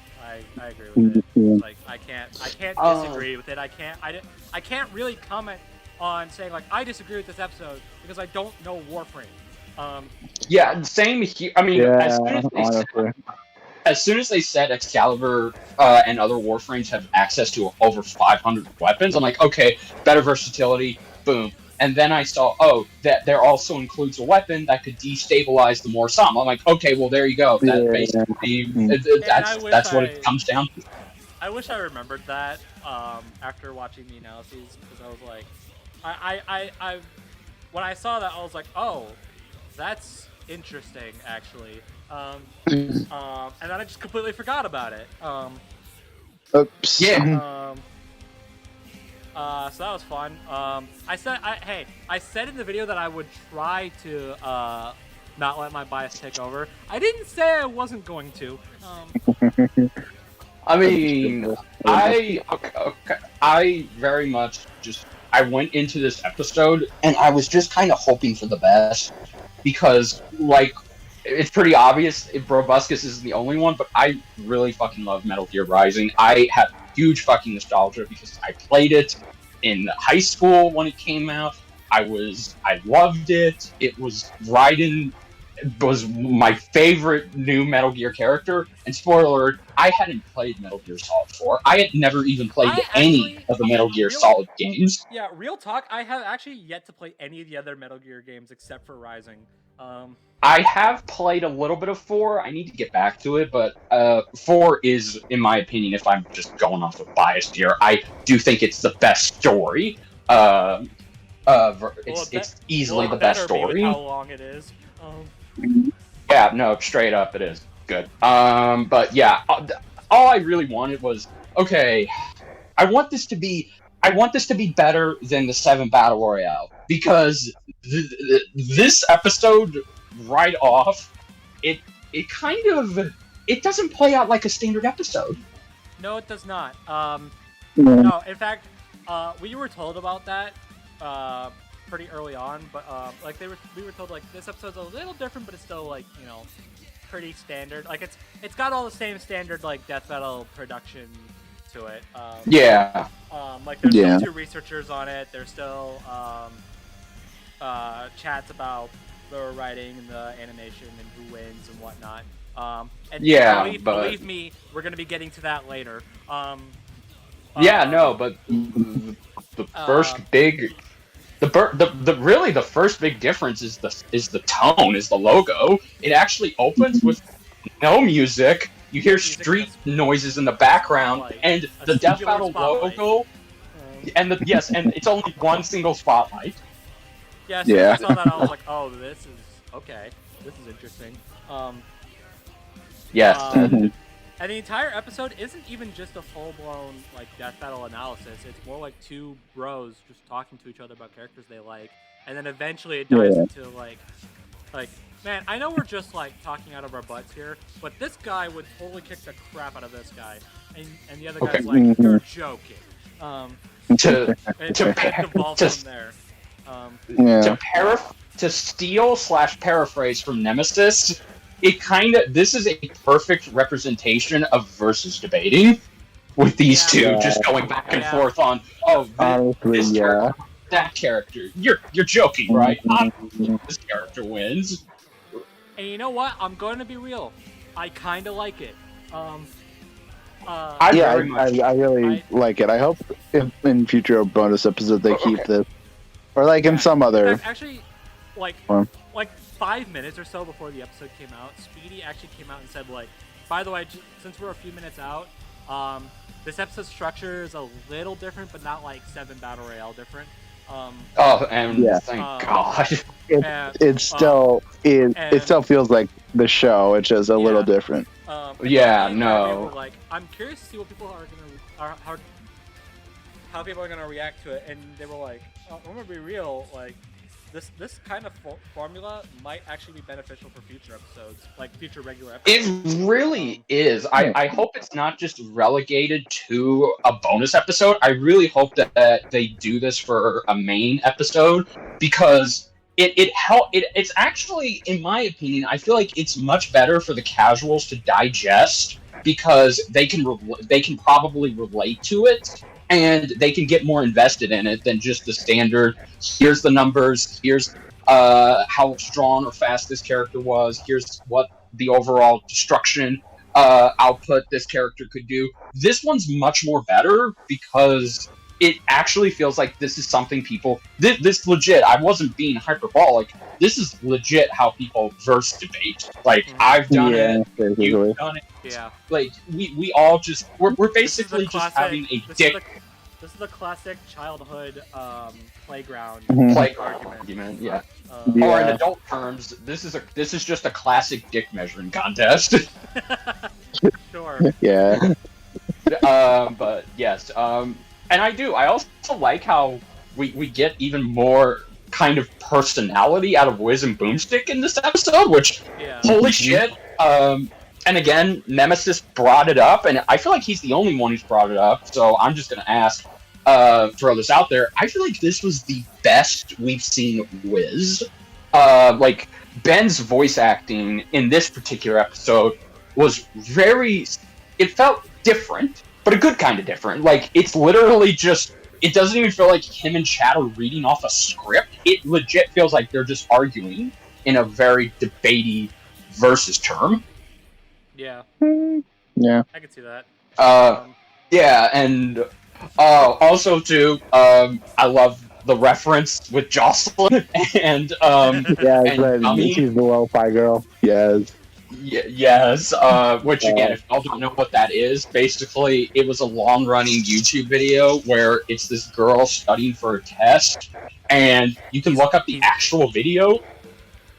I agree with it. It's like I can't disagree with it. I can't really comment on saying like I disagree with this episode because I don't know Warframe. Yeah, same here. I mean, as soon as they said Excalibur and other Warframes have access to over 500 weapons, I'm like, okay, better versatility, boom. And then I saw, that there also includes a weapon that could destabilize the Morsam. I'm like, okay, well, there you go. That basically, that's what it comes down to. I wish I remembered that after watching the analyses, because I was like, I when I saw that, I was like, oh, that's interesting, actually. And then I just completely forgot about it. Oops. Yeah. So that was fun. I said in the video that I would try to not let my bias take over. I didn't say I wasn't going to. I mean, I very much I went into this episode and I was just kind of hoping for the best because, like, it's pretty obvious if BrobusCast is the only one, but I really fucking love Metal Gear Rising. I have huge fucking nostalgia because I played it in high school when it came out. I loved it. It was Raiden was my favorite new Metal Gear character. And spoiler alert, I hadn't played Metal Gear Solid 4. I had never even played any of the Metal Gear Solid games. Yeah, real talk, I have actually yet to play any of the other Metal Gear games except for Rising. I have played a little bit of 4. I need to get back to it, but 4 is, in my opinion, if I'm just going off of bias here, I do think it's the best story. It's easily the best story. How long it is. Yeah, no, straight up, it is good. But yeah, all I really wanted was, okay, I want this to be better than the 7 Battle Royale because this episode right off, it doesn't play out like a standard episode. No, it does not. No, in fact, we were told about that pretty early on, but like we were told like this episode's a little different, but it's still like, you know, pretty standard. Like it's got all the same standard like death battle production to it. Yeah. Like there's still 2 researchers on it. There's still chats about the writing and the animation and who wins and whatnot. And yeah, believe me, we're gonna be getting to that later. But the first big. The first big difference is the tone, is the logo. It actually opens with no music. You hear street noises in the background, and the Death Battle logo, and it's only one single spotlight. Yeah, so I saw that, I was like, oh, this is okay. This is interesting. Yes. And the entire episode isn't even just a full-blown like death battle analysis. It's more like 2 bros just talking to each other about characters they like, and then eventually it dives into like, man, I know we're just like talking out of our butts here, but this guy would totally kick the crap out of this guy, and the other guy's like, you're joking. To evolve from there. To steal/paraphrase from Nemesis. This is a perfect representation of versus debating, with these 2 just going back and forth on, this character, that character. You're joking, right? This character wins. And you know what? I'm going to be real. I kind of like it. I really like it. I hope in future bonus episodes they keep this, or like in some other. Actually, like 5 minutes or so before the episode came out, Speedy actually came out and said, like, by the way, since we're a few minutes out, this episode structure is a little different, but not like 7 Battle Royale different. Thank God. It still feels like the show. It's just a little different. Like, I'm curious to see what people how people are gonna react to it, and they were like, I'm gonna be real, like. This kind of formula might actually be beneficial for future episodes, like future regular episodes. It really is. I hope it's not just relegated to a bonus episode. I really hope that they do this for a main episode, because it's actually, in my opinion, I feel like it's much better for the casuals to digest, because they can probably relate to it. And they can get more invested in it than just the standard, here's the numbers, here's how strong or fast this character was, here's what the overall destruction output this character could do. This one's much more better because it actually feels like this is something people... This legit, I wasn't being hyperbolic, this is legit how people verse debate. Like, I've done it, you've done it. Yeah. Like, we all just... We're basically just having a dick... This is the classic childhood playground argument. Yeah. Or in adult terms, this is just a classic dick measuring contest. Sure. Yeah. But yes. And I also like how we get even more kind of personality out of Wiz and Boomstick in this episode, which holy shit. and again, Nemesis brought it up, and I feel like he's the only one who's brought it up. So I'm just gonna ask, throw this out there. I feel like this was the best we've seen Wiz. Like Ben's voice acting in this particular episode was very. It felt different, but a good kind of different. Like it's literally just. It doesn't even feel like him and Chad are reading off a script. It legit feels like they're just arguing in a very debatey versus term. Yeah. Yeah. I can see that. Yeah, and also too, I love the reference with Jocelyn and Yeah, and Yummy. she's the lo-fi girl. Yes. Yes, which again, if y'all don't know what that is, basically it was a long-running YouTube video where it's this girl studying for a test, and you can look up the actual video.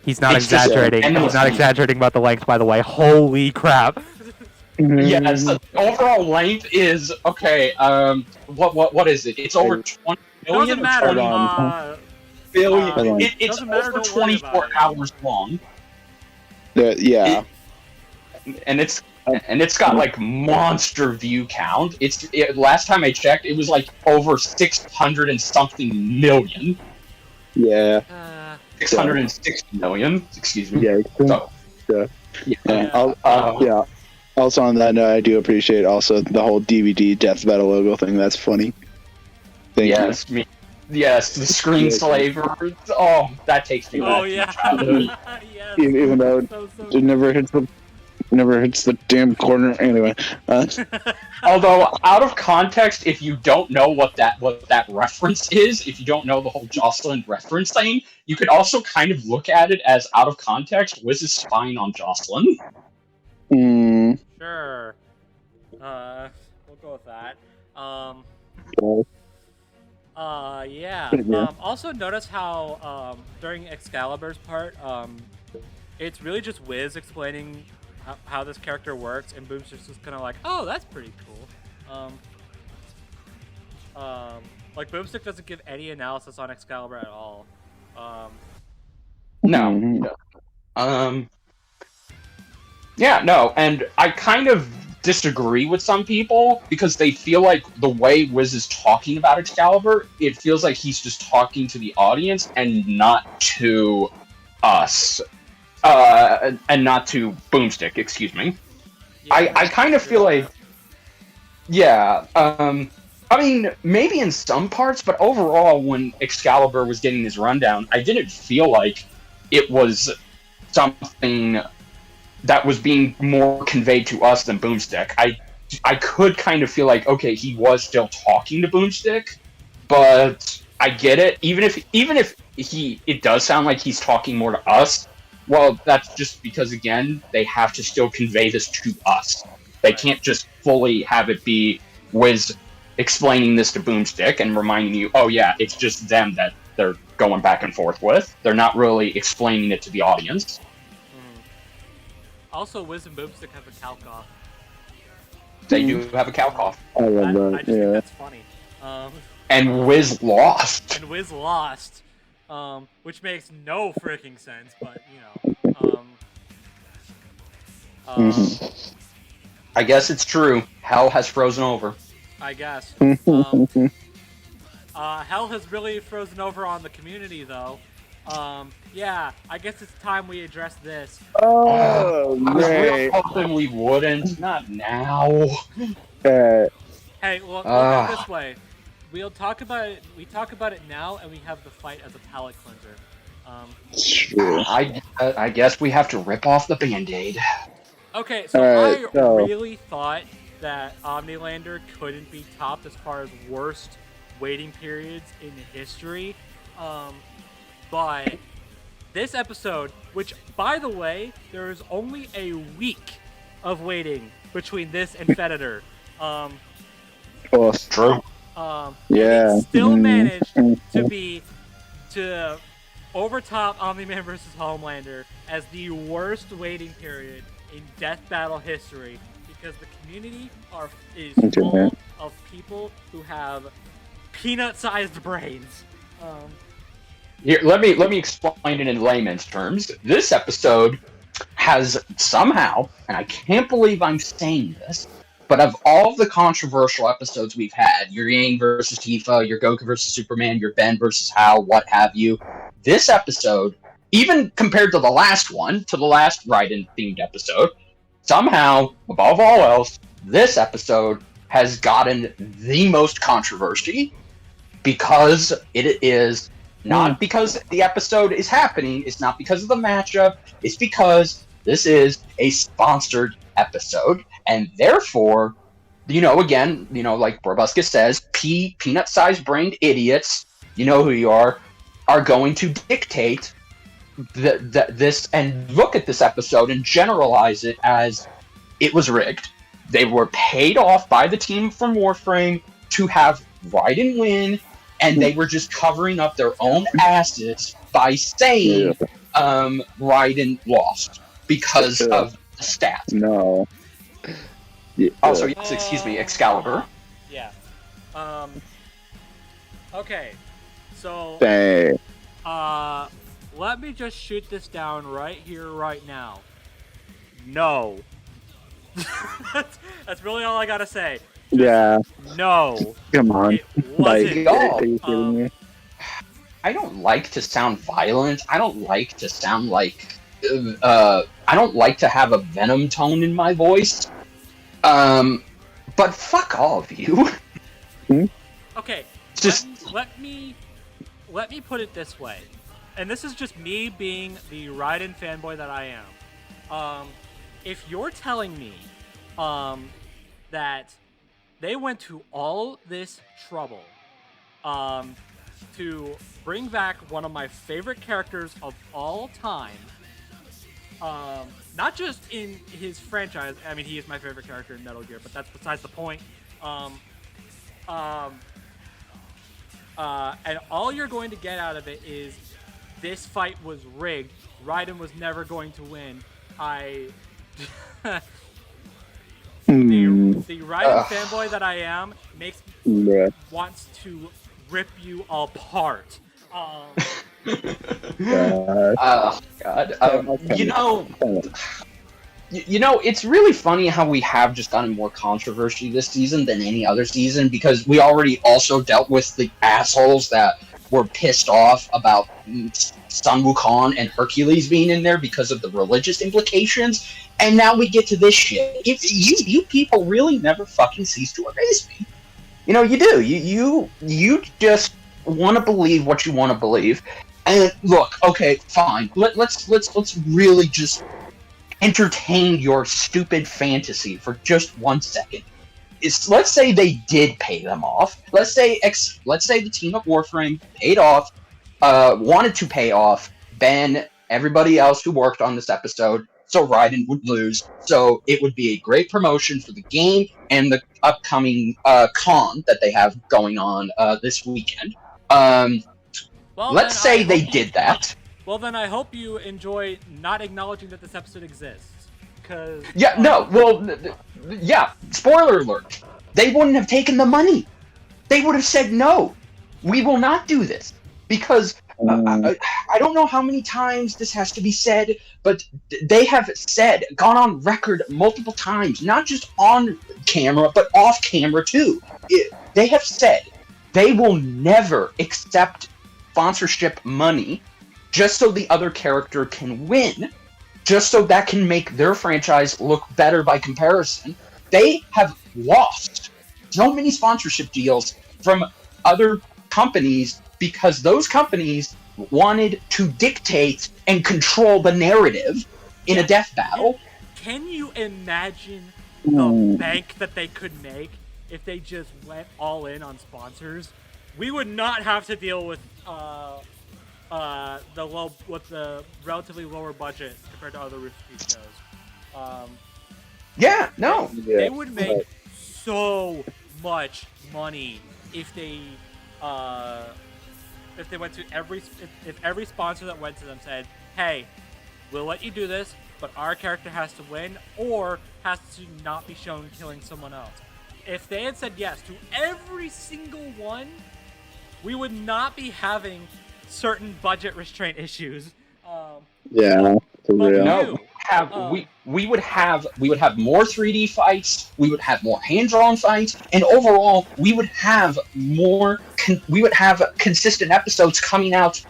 He's not It's just exaggerating. He's endless. not exaggerating about the length, by the way. Holy crap! Yes, the overall length is okay. What is it? It's over 20 million. Doesn't matter. Hold on. Billion. Hold on. It's Doesn't matter, over don't worry 24 about it. hours long. Yeah. And it's got like monster view count. Last time I checked, it was like over 600 and something million. Yeah. 660 million. Excuse me. Yeah. So, Yeah. Also on that note, I do appreciate also the whole DVD Death Battle logo thing. That's funny. Thank you. Yes, the screensaver. Oh, that takes me back. Oh to yeah. childhood. Yes. Even though So it never hits the damn corner. Anyway. Although out of context, if you don't know what that reference is, if you don't know the whole Jocelyn reference thing, you could also kind of look at it as out of context. Wiz is spying on Jocelyn. Sure. We'll go with that. Yeah. Also notice how during Excalibur's part, it's really just Wiz explaining how this character works, and Boom's just kind of like, oh, that's pretty cool. Like Boomstick doesn't give any analysis on Excalibur at all. No. Yeah, no, and I kind of disagree with some people because they feel like the way Wiz is talking about Excalibur, it feels like he's just talking to the audience and not to us. And not to Boomstick, excuse me. Yeah, I kind of feel like... Yeah, I mean, maybe in some parts, but overall, when Excalibur was getting his rundown, I didn't feel like it was something that was being more conveyed to us than Boomstick. I could kind of feel like, okay, he was still talking to Boomstick, but I get it. Even if it does sound like he's talking more to us, well, that's just because, again, they have to still convey this to us. They can't just fully have it be Wiz explaining this to Boomstick and reminding you, oh yeah, it's just them that they're going back and forth with. They're not really explaining it to the audience. Also, Wiz and Boomstick have a calc off. They do have a cow cough. I love I that. just think Yeah. that's funny. And Wiz lost. And Wiz lost, which makes no freaking sense, but you know. I guess it's true. Hell has frozen over. I guess. Hell has really frozen over on the community, though. Yeah, I guess it's time we address this. Oh, I was really great. hoping we wouldn't. Not now. Hey, well, look at it this way. We'll talk about it. We talk about it now, and we have the fight as a palate cleanser. Sure. I guess we have to rip off the Band-Aid. Okay, so Alright, I so- really thought that Omnilander couldn't be topped as far as worst waiting periods in history. But this episode, which, by the way, there is only a week of waiting between this and Feditor. Well, True. And Yeah. it still managed Mhm. to overtop Omni-Man vs. Homelander as the worst waiting period in Death Battle history, because the community is Okay. full of people who have peanut-sized brains. Here, let me explain it in layman's terms. This episode has somehow, and I can't believe I'm saying this, but of all the controversial episodes we've had, your Yang versus Tifa, your Goku versus Superman, your Ben versus Hal, what have you, this episode, even compared to the last one, to the last Raiden-themed episode, somehow, above all else, this episode has gotten the most controversy because it is not because the episode is happening, it's not because of the matchup, it's because this is a sponsored episode, and therefore, again, like BrobusCast says, peanut-sized brained idiots, you know who you are going to dictate this and look at this episode and generalize it as it was rigged. They were paid off by the team from Warframe to have Raiden win, and they were just covering up their own asses by saying Raiden lost because of the stats. No. Yeah. Also, yes, excuse me, Excalibur. Yeah. Okay. So. Dang. Let me just shoot this down right here, right now. No. That's really all I gotta say. Yeah. No. Come on. It wasn't. Are you kidding me? I don't like to sound violent. I don't like to sound like... I don't like to have a Venom tone in my voice. But fuck all of you. Okay. Just... Let me put it this way. And this is just me being the Raiden fanboy that I am. If you're telling me that they went to all this trouble to bring back one of my favorite characters of all time, not just in his franchise, I mean, he is my favorite character in Metal Gear, but that's besides the point. And all you're going to get out of it is this fight was rigged. Raiden was never going to win. The Raiden fanboy that I am wants to rip you apart. God. It's really funny how we have just gotten more controversy this season than any other season, because we already also dealt with the assholes that were pissed off about Sun Wukong and Hercules being in there because of the religious implications, and now we get to this shit. You people really never fucking cease to amaze me. You do. You just want to believe what you want to believe. And look, okay, fine. Let's really just entertain your stupid fantasy for just 1 second. Let's say they did pay them off. Let's say the team at Warframe paid off, wanted to pay off Ben, everybody else who worked on this episode, so Raiden would lose. So it would be a great promotion for the game and the upcoming con that they have going on this weekend. Let's say they did that. Well, then I hope you enjoy not acknowledging that this episode exists. Cause spoiler alert. They wouldn't have taken the money. They would have said, no, we will not do this. Because I don't know how many times this has to be said, but they have gone on record multiple times, not just on camera, but off camera too. They have said they will never accept sponsorship money just so the other character can win, just so that can make their franchise look better by comparison. They have lost so many sponsorship deals from other companies because those companies wanted to dictate and control the narrative in a death battle. Can you imagine the bank that they could make if they just went all in on sponsors? We would not have to deal with the relatively lower budget compared to other Rooster Teeth shows. They would make so much money if they went to every sponsor that went to them said, "Hey, we'll let you do this, but our character has to win or has to not be shown killing someone else." If they had said yes to every single one, we would not be having certain budget restraint issues. Yeah, for real. No. have we would have more 3D fights. We would have more hand-drawn fights, and overall, we would have consistent episodes coming out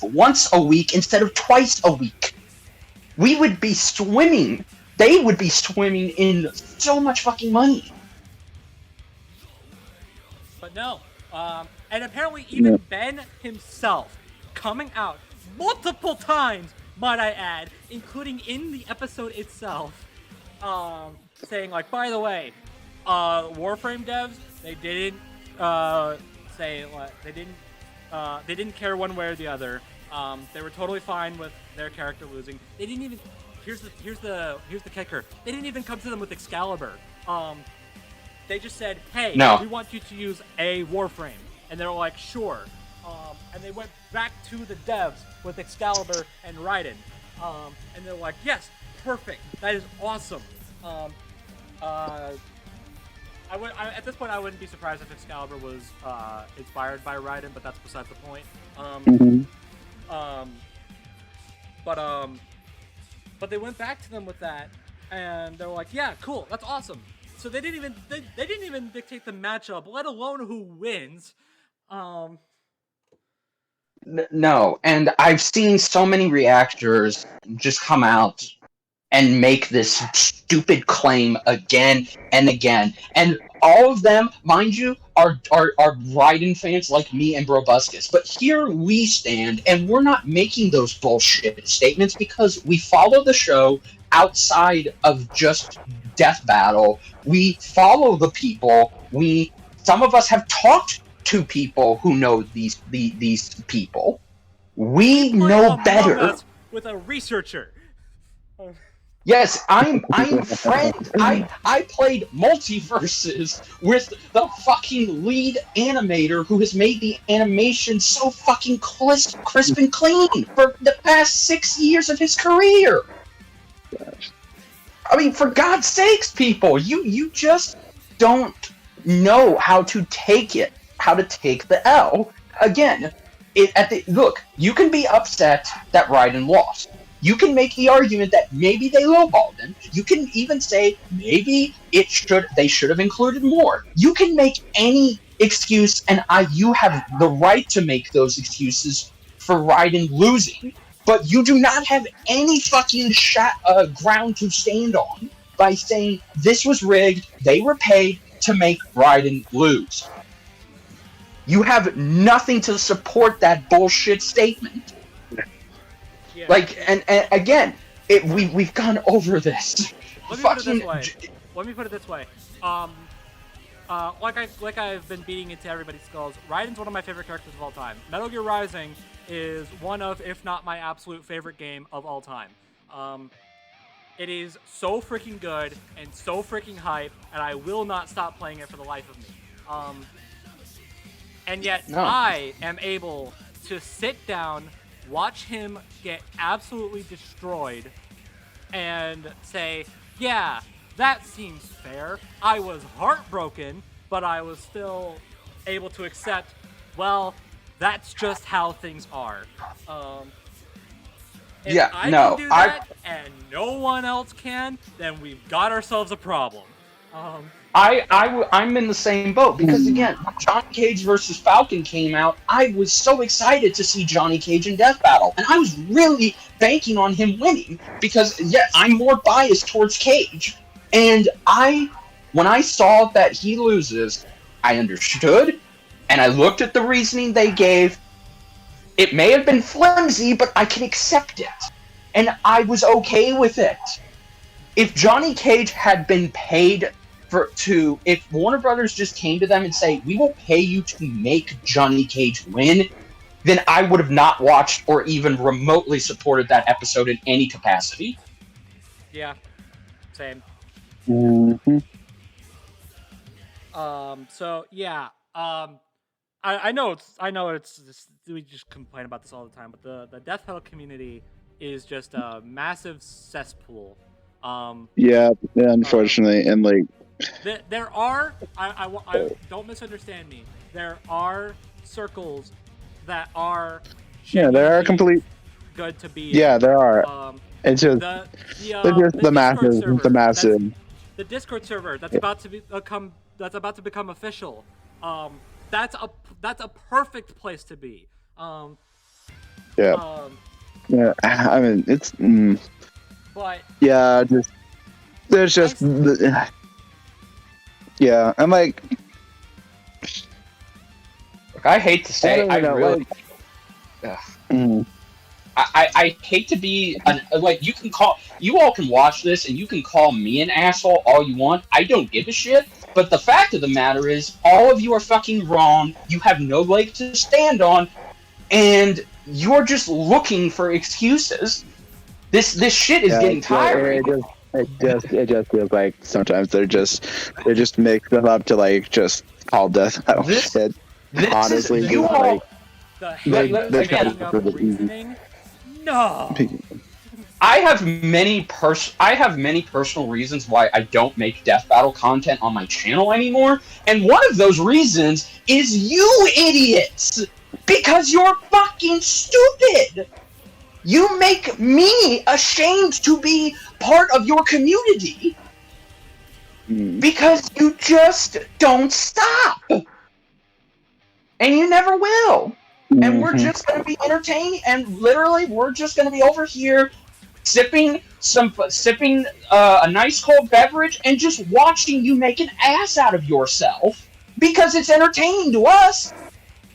once a week instead of twice a week. We would be swimming. They would be swimming in so much fucking money. But no, and apparently even Ben himself coming out multiple times, might I add, including in the episode itself, saying like, by the way, Warframe devs, they didn't say like they didn't care one way or the other. They were totally fine with their character losing. They didn't even. Here's the kicker. They didn't even come to them with Excalibur. They just said, "Hey, we want you to use a Warframe," and they were like, "Sure." And they went back to the devs with Excalibur and Raiden, and they're like, "Yes, perfect. That is awesome." At this point, I wouldn't be surprised if Excalibur was inspired by Raiden, but that's besides the point. But they went back to them with that, and they were like, "Yeah, cool, that's awesome." So they didn't even dictate the matchup, let alone who wins. No, and I've seen so many reactors just come out and make this stupid claim again and again. And all of them, mind you, are Raiden fans like me and BrobusCast. But here we stand, and we're not making those bullshit statements because we follow the show outside of just Death Battle. We follow the people. Some of us have talked to people who know these people. We know better. With a researcher. Yes, I'm friends. I played Multiverses with the fucking lead animator who has made the animation so fucking crisp and clean for the past 6 years of his career. I mean, for God's sakes, people, you just don't know how to take it, how to take the L. Again, look, you can be upset that Raiden lost. You can make the argument that maybe they lowballed him. You can even say maybe they should have included more. You can make any excuse, and you have the right to make those excuses for Raiden losing. But you do not have any fucking ground to stand on by saying this was rigged, they were paid to make Raiden lose. You have nothing to support that bullshit statement. Yeah. Like, and again, we've gone over this. Let me put it this way. Like I've been beating into everybody's skulls, Raiden's one of my favorite characters of all time. Metal Gear Rising is one of, if not my absolute favorite game of all time. It is so freaking good and so freaking hype, and I will not stop playing it for the life of me. And yet I am able to sit down, watch him get absolutely destroyed, and say, yeah, that seems fair. I was heartbroken, but I was still able to accept, well, that's just how things are. If I can do that and no one else can, then we've got ourselves a problem. I'm in the same boat because again, Johnny Cage versus Falcon came out. I was so excited to see Johnny Cage in Death Battle, and I was really banking on him winning because yes, I'm more biased towards Cage. And when I saw that he loses, I understood, and I looked at the reasoning they gave. It may have been flimsy, but I can accept it, and I was okay with it. If Johnny Cage had been paid if Warner Brothers just came to them and say, we will pay you to make Johnny Cage win, then I would have not watched or even remotely supported that episode in any capacity. Yeah, same. Mm-hmm. So yeah, I know it's just, we just complain about this all the time, but the Death Battle community is just a massive cesspool. Yeah, unfortunately, and like there are I don't misunderstand me. There are circles that are there are complete good to be. Yeah, there are. It's just the massive. The Discord server that's about to become official. That's a perfect place to be. Yeah. Yeah. I mean, it's. But yeah, there's just. Yeah, I'm like. Look, I hate to say, I really. I hate to be like you all can watch this and you can call me an asshole all you want. I don't give a shit. But the fact of the matter is, all of you are fucking wrong. You have no leg to stand on, and you're just looking for excuses. This shit is getting tiring. It just feels like sometimes they just make stuff up to like just call death battle shit. Honestly, the hating up reasoning. No. I have many personal reasons why I don't make death battle content on my channel anymore, and one of those reasons is you idiots! Because you're fucking stupid! You make me ashamed to be part of your community! Because you just don't stop! And you never will! And we're just gonna be entertaining, and literally, we're just gonna be over here sipping a nice cold beverage and just watching you make an ass out of yourself because it's entertaining to us.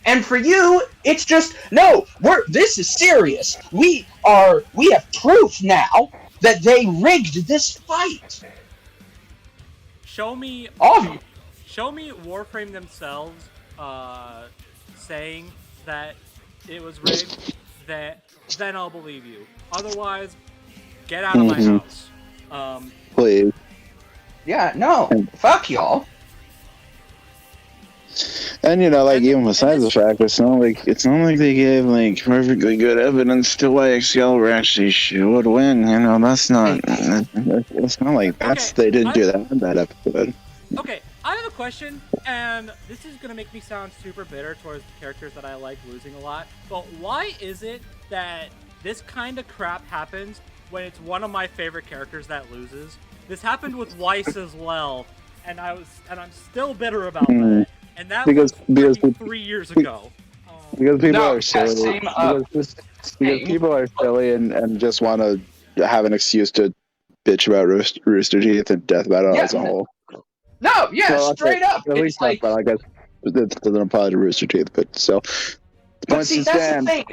And for you, it's just no. This is serious. We have proof now that they rigged this fight. Show me Warframe themselves saying that it was rigged. Then I'll believe you. Otherwise, get out of my house. Please. Yeah, no. Fuck y'all. And even besides the fact, it's not like they gave like perfectly good evidence to why Excalibur actually should win. That's not. It's not like they didn't do that in that episode. Okay, I have a question, and this is gonna make me sound super bitter towards the characters that I like losing a lot. But why is it that this kind of crap happens when it's one of my favorite characters that loses? This happened with Weiss as well, and I'm still bitter about that. And that was 3 years ago. Because people are silly. Because people are silly and just want to have an excuse to bitch about Rooster Teeth and Death Battle as a whole. No, straight up. At least I guess it doesn't apply to Rooster Teeth, but still. But see, that's the thing.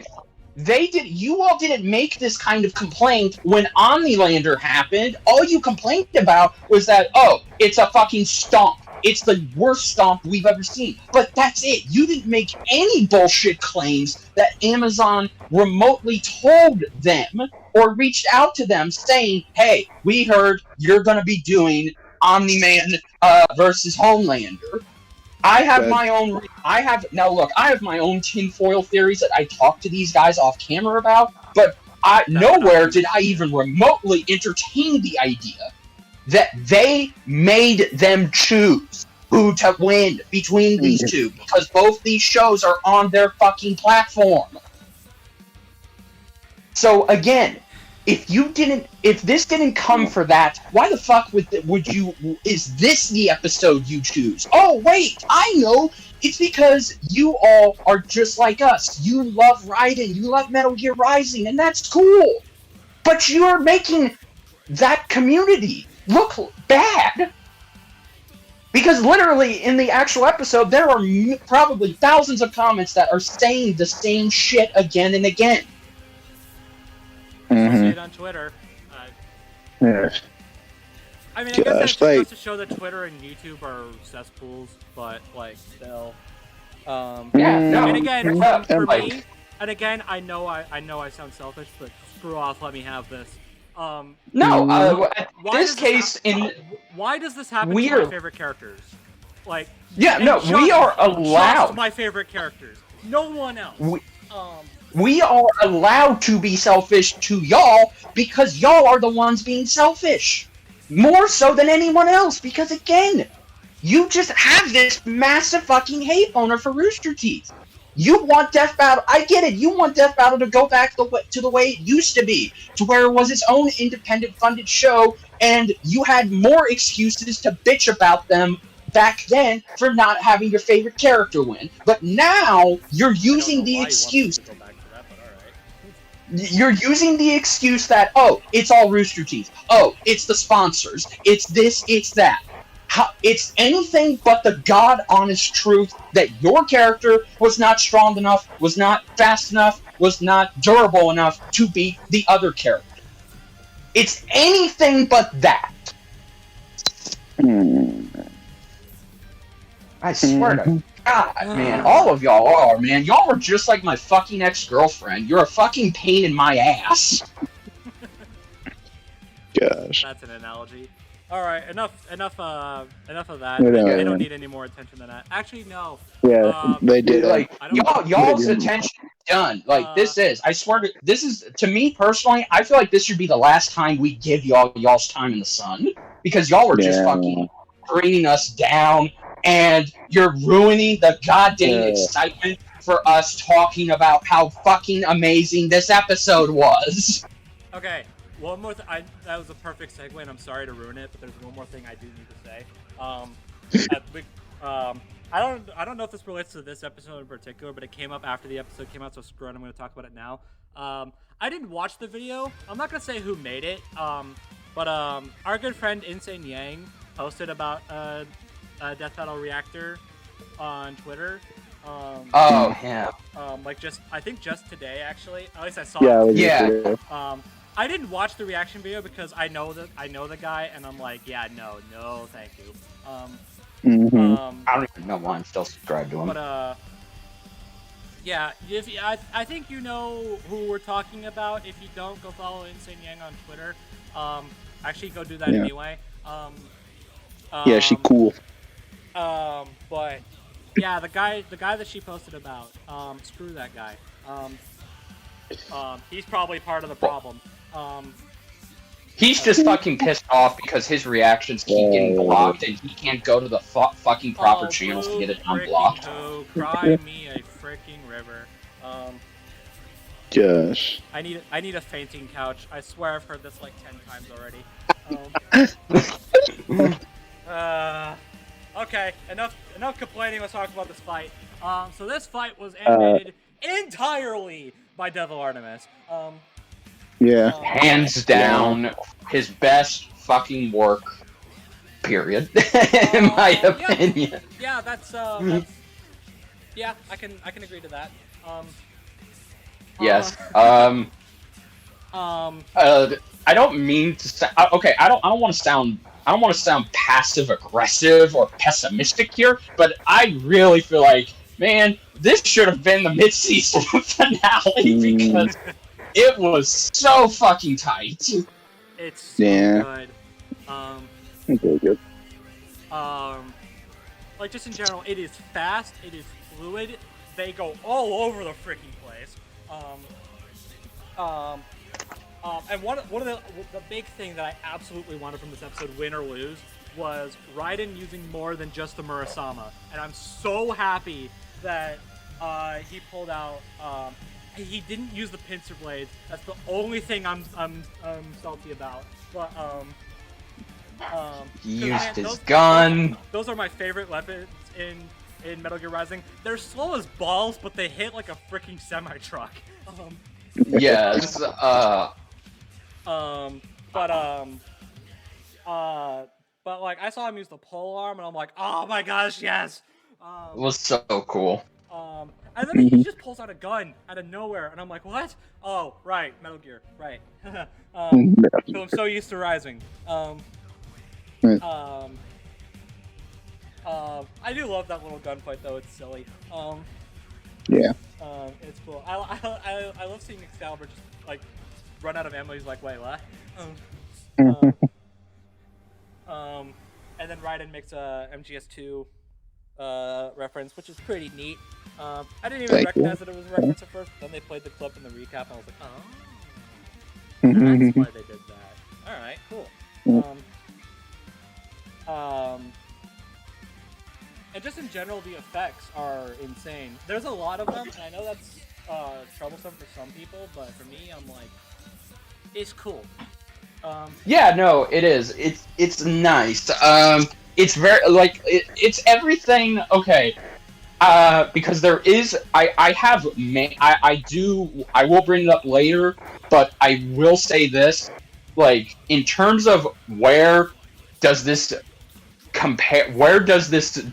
You all didn't make this kind of complaint when Omnilander happened. All you complained about was that, it's a fucking stomp. It's the worst stomp we've ever seen. But that's it. You didn't make any bullshit claims that Amazon remotely told them or reached out to them saying, hey, we heard you're going to be doing Omni-Man versus Homelander. I have my own... I have my own tinfoil theories that I talk to these guys off camera about, but nowhere did I even remotely entertain the idea that they made them choose who to win between these two, because both these shows are on their fucking platform. So again, if this didn't come for that, why the fuck is this the episode you choose? Oh wait, I know! It's because you all are just like us. You love Raiden, you love Metal Gear Rising, and that's cool! But you're making that community look bad, because literally in the actual episode there are probably thousands of comments that are saying the same shit again and again. I'll say it on Twitter. Yes. I mean, I guess that's supposed to show that Twitter and YouTube are cesspools, but still. And again, for me, and again, I know I sound selfish, but screw off, let me have this. Why does this happen to my favorite characters? We are allowed. Just my favorite characters. No one else. We are allowed to be selfish to y'all because y'all are the ones being selfish. More so than anyone else, because again, you just have this massive fucking hate boner for Rooster Teeth. You want Death Battle. I get it. You want Death Battle to go back to the way it used to be, to where it was its own independent funded show, and you had more excuses to bitch about them back then for not having your favorite character win. But now you're using the excuse. To go back to that, but all right. You're using the excuse that, oh, it's all Rooster Teeth. Oh, it's the sponsors. It's this, it's that. It's anything but the god honest truth that your character was not strong enough, was not fast enough, was not durable enough to beat the other character. It's anything but that. I swear to God, man, all of y'all are, man. Y'all are just like my fucking ex-girlfriend. You're a fucking pain in my ass. Gosh. That's an analogy. All right, enough of that. Yeah, They yeah. don't need any more attention than that. Actually, no. Yeah, they did. Like, y'all's They did. attention is done. Like, this is, I swear to, this is, to me personally, I feel like this should be the last time we give y'all's time in the sun. Because y'all were just fucking bringing us down, and you're ruining the goddamn excitement for us talking about how fucking amazing this episode was. Okay, one more. That was a perfect segue, and I'm sorry to ruin it, but there's one more thing I do need to say. I don't know if this relates to this episode in particular, but it came up after the episode came out, so screw it. I'm going to talk about it now. I didn't watch the video. I'm not going to say who made it. But our good friend Insane Yang posted about a Death Battle reactor on Twitter. Yeah. I think just today, actually. At least I saw Yeah, it. Yeah. I didn't watch the reaction video because I know the guy, and I'm like, yeah, no, thank you. I don't even know why I'm still subscribed to him. But yeah, I think you know who we're talking about. If you don't, go follow Insane Yang on Twitter. Actually, go do that anyway. Yeah, she cool. But yeah, the guy that she posted about, screw that guy. He's probably part of the problem. He's just fucking pissed off because his reactions keep getting blocked, and he can't go to the fucking proper channels to get it unblocked. Cry me a freaking river. Gosh. I need a fainting couch. I swear I've heard this like 10 times already. Okay, enough complaining. Let's talk about this fight. So this fight was animated entirely by Devil Artemis. Yeah. Hands down, his best fucking work. Period. In my opinion. Yeah, that's yeah, I can agree to that. Yes. I don't mean to say. Okay, I don't want to sound passive aggressive or pessimistic here, but I really feel like, man, this should have been the mid-season finale because it was so fucking tight. It's so good. Okay, good. Like just in general, it is fast. It is fluid. They go all over the freaking place. And one of the big thing that I absolutely wanted from this episode, win or lose, was Raiden using more than just the Murasama, and I'm so happy that he pulled out. He didn't use the pincer blades. That's the only thing I'm salty about. But he used his gun. Those are my favorite weapons in Metal Gear Rising. They're slow as balls, but they hit like a freaking semi truck. Yes. But like I saw him use the pole arm, and I'm like, oh my gosh, yes. It was so cool. And then he just pulls out a gun out of nowhere, and I'm like, what? Oh, right, Metal Gear, right. So I'm so used to Rising. I do love that little gunfight though. It's silly. Yeah. It's cool. I love seeing Excalibur just like run out of ammo. He's like, wait, what? And then Raiden makes a MGS2 reference, which is pretty neat. I didn't even recognize that it was a reference at first. Then they played the clip in the recap, and I was like, oh, that's why they did that. All right, cool. And just in general, the effects are insane. There's a lot of them, and I know that's troublesome for some people, but for me, I'm like, it's cool. Yeah, no, it is. It's nice. It's very like it's everything. Okay. Because there is, I will bring it up later, but I will say this, like, in terms of where does this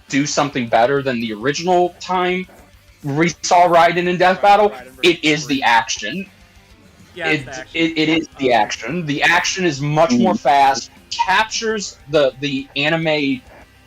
do something better than the original time we saw Raiden in Death Battle? It is the action. Yeah, it is the action. The action is much more fast, captures the anime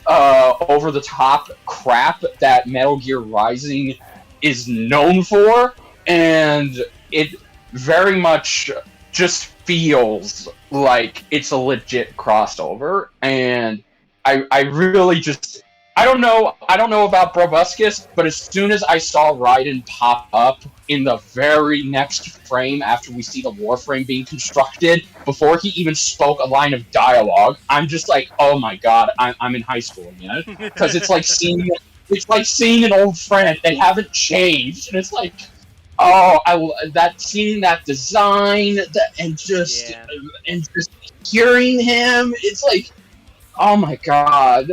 over the top crap that Metal Gear Rising is known for, and it very much just feels like it's a legit crossover. And I really just I don't know about BrobusCast, but as soon as I saw Raiden pop up in the very next frame after we see the Warframe being constructed, before he even spoke a line of dialogue, I'm just like, oh my god, I'm in high school again. Because it's like seeing an old friend. They haven't changed, and it's like, oh, seeing that design and just hearing him, it's like, oh my god,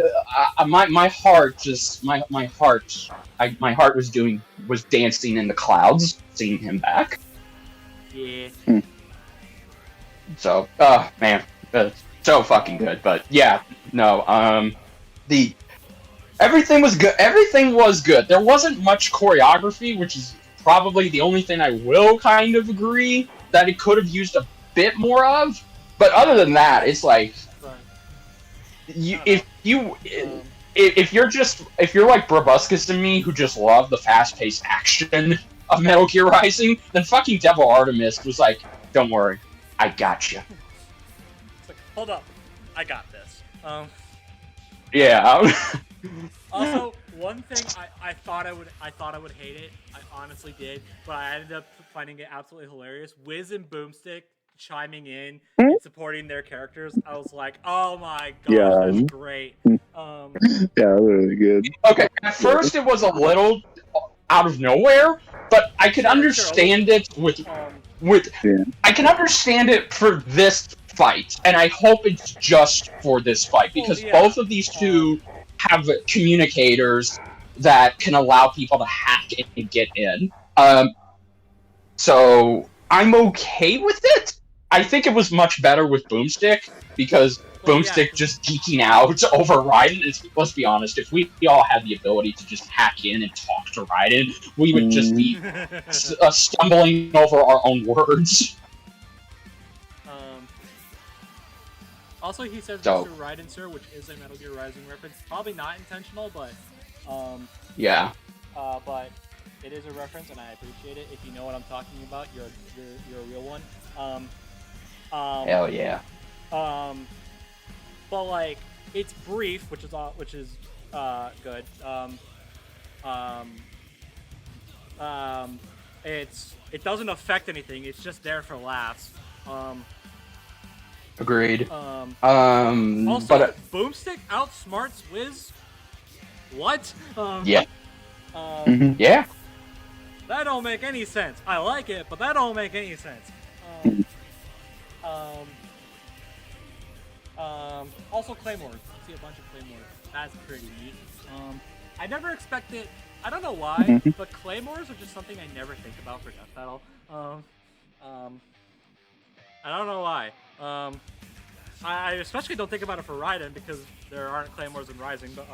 my heart was dancing in the clouds seeing him back. Yeah. So, man, so fucking good. But yeah, no, everything was good. Everything was good. There wasn't much choreography, which is probably the only thing I will kind of agree that it could have used a bit more of. But other than that, it's like, if you're like BrobusCast and me, who just love the fast-paced action of Metal Gear Rising, then fucking Devil Artemis was like, don't worry, I got you. It's like, hold up, I got this. Yeah. Also, one thing I thought I would hate it. I honestly did, but I ended up finding it absolutely hilarious. Wiz and Boomstick chiming in and supporting their characters. I was like, oh my gosh, that's great. Yeah, really good. Okay, at first it was a little out of nowhere, but I could understand it I can understand it for this fight, and I hope it's just for this fight, because both of these two have communicators that can allow people to hack and get in. So I'm okay with it. I think it was much better with Boomstick, because Boomstick just geeking out over Raiden. Let's be honest, if we all had the ability to just hack in and talk to Raiden, we would just be stumbling over our own words. Also, he says Mr. Raiden, sir, which is a Metal Gear Rising reference. Probably not intentional, but yeah. But it is a reference, and I appreciate it. If you know what I'm talking about, you're a real one. Hell yeah. But like, it's brief, which is good. It doesn't affect anything. It's just there for laughs. Agreed. Also, but Boomstick outsmarts Wiz. What? Yeah. Yeah. That don't make any sense. I like it, but that don't make any sense. Also Claymores. See a bunch of Claymores. That's pretty neat. I never expected. I don't know why, but Claymores are just something I never think about for Death Battle. I don't know why. I especially don't think about it for Raiden because there aren't Claymores in Rising, but